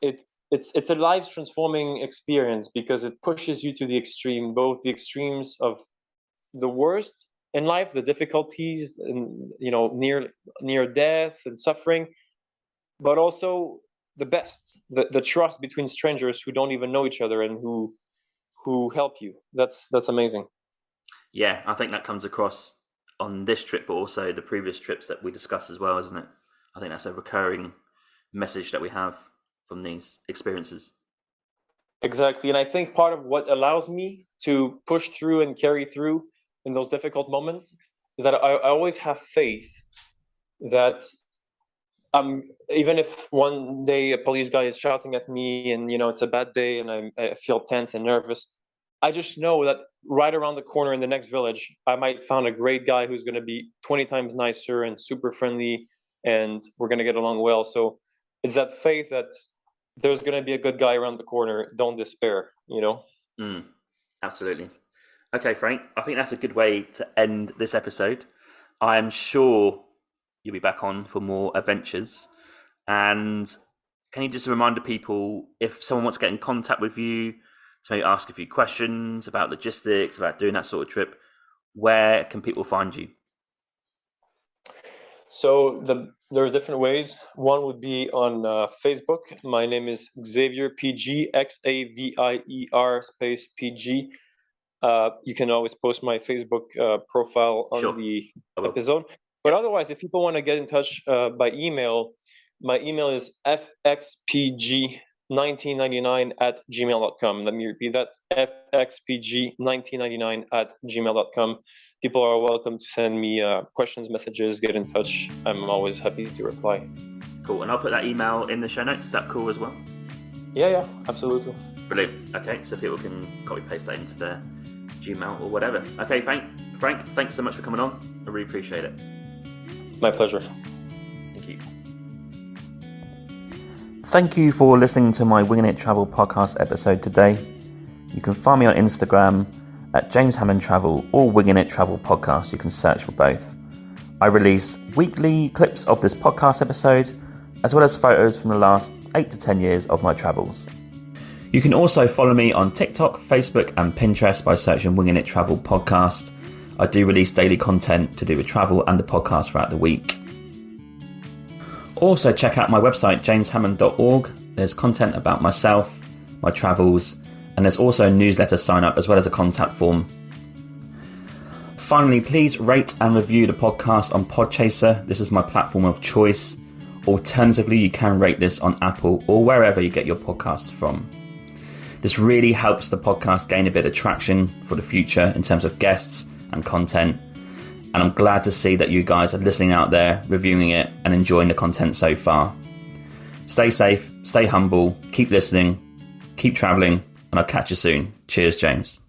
It's a life transforming experience, because it pushes you to the extreme, both the extremes of the worst in life, the difficulties, and near death and suffering, but also the best, the trust between strangers who don't even know each other and who help you. That's amazing. Yeah, I think that comes across on this trip, but also the previous trips that we discussed as well, isn't it? I think that's a recurring message that we have from these experiences. Exactly. And I think part of what allows me to push through and carry through in those difficult moments is that I always have faith that even if one day a police guy is shouting at me and, it's a bad day and I feel tense and nervous, I just know that right around the corner in the next village, I might find a great guy who's going to be 20 times nicer and super friendly, and we're going to get along well. So it's that faith that there's going to be a good guy around the corner. Don't despair, Absolutely. Okay, Frank, I think that's a good way to end this episode. I am sure you'll be back on for more adventures. And can you just remind the people, if someone wants to get in contact with you, to maybe ask a few questions about logistics, about doing that sort of trip, where can people find you? So there are different ways. One would be on Facebook. My name is Xavier PG, Xavier space PG. You can always post my Facebook profile on the episode. But otherwise, if people want to get in touch by email, my email is fxpg1999@gmail.com. Let me repeat that, fxpg1999@gmail.com. People are welcome to send me questions, messages, get in touch. I'm always happy to reply. Cool. And I'll put that email in the show notes. Is that cool as well? Yeah, absolutely. Brilliant. Okay, so people can copy paste that into their Gmail or whatever. Okay, Frank, thanks so much for coming on. I really appreciate it. My pleasure. Thank you. Thank you for listening to my Winging It Travel podcast episode today. You can find me on Instagram at James Hammond Travel or Winging It Travel Podcast. You can search for both. I release weekly clips of this podcast episode, as well as photos from the last 8 to 10 years of my travels. You can also follow me on TikTok, Facebook and Pinterest by searching Winging It Travel Podcast. I do release daily content to do with travel and the podcast throughout the week. Also check out my website, jameshammond.org. There's content about myself, my travels, and there's also a newsletter sign up as well as a contact form. Finally, please rate and review the podcast on Podchaser. This is my platform of choice. Alternatively, you can rate this on Apple or wherever you get your podcasts from. This really helps the podcast gain a bit of traction for the future in terms of guests and content. And I'm glad to see that you guys are listening out there, reviewing it and enjoying the content so far. Stay safe, stay humble, keep listening, keep traveling, and I'll catch you soon. Cheers, James.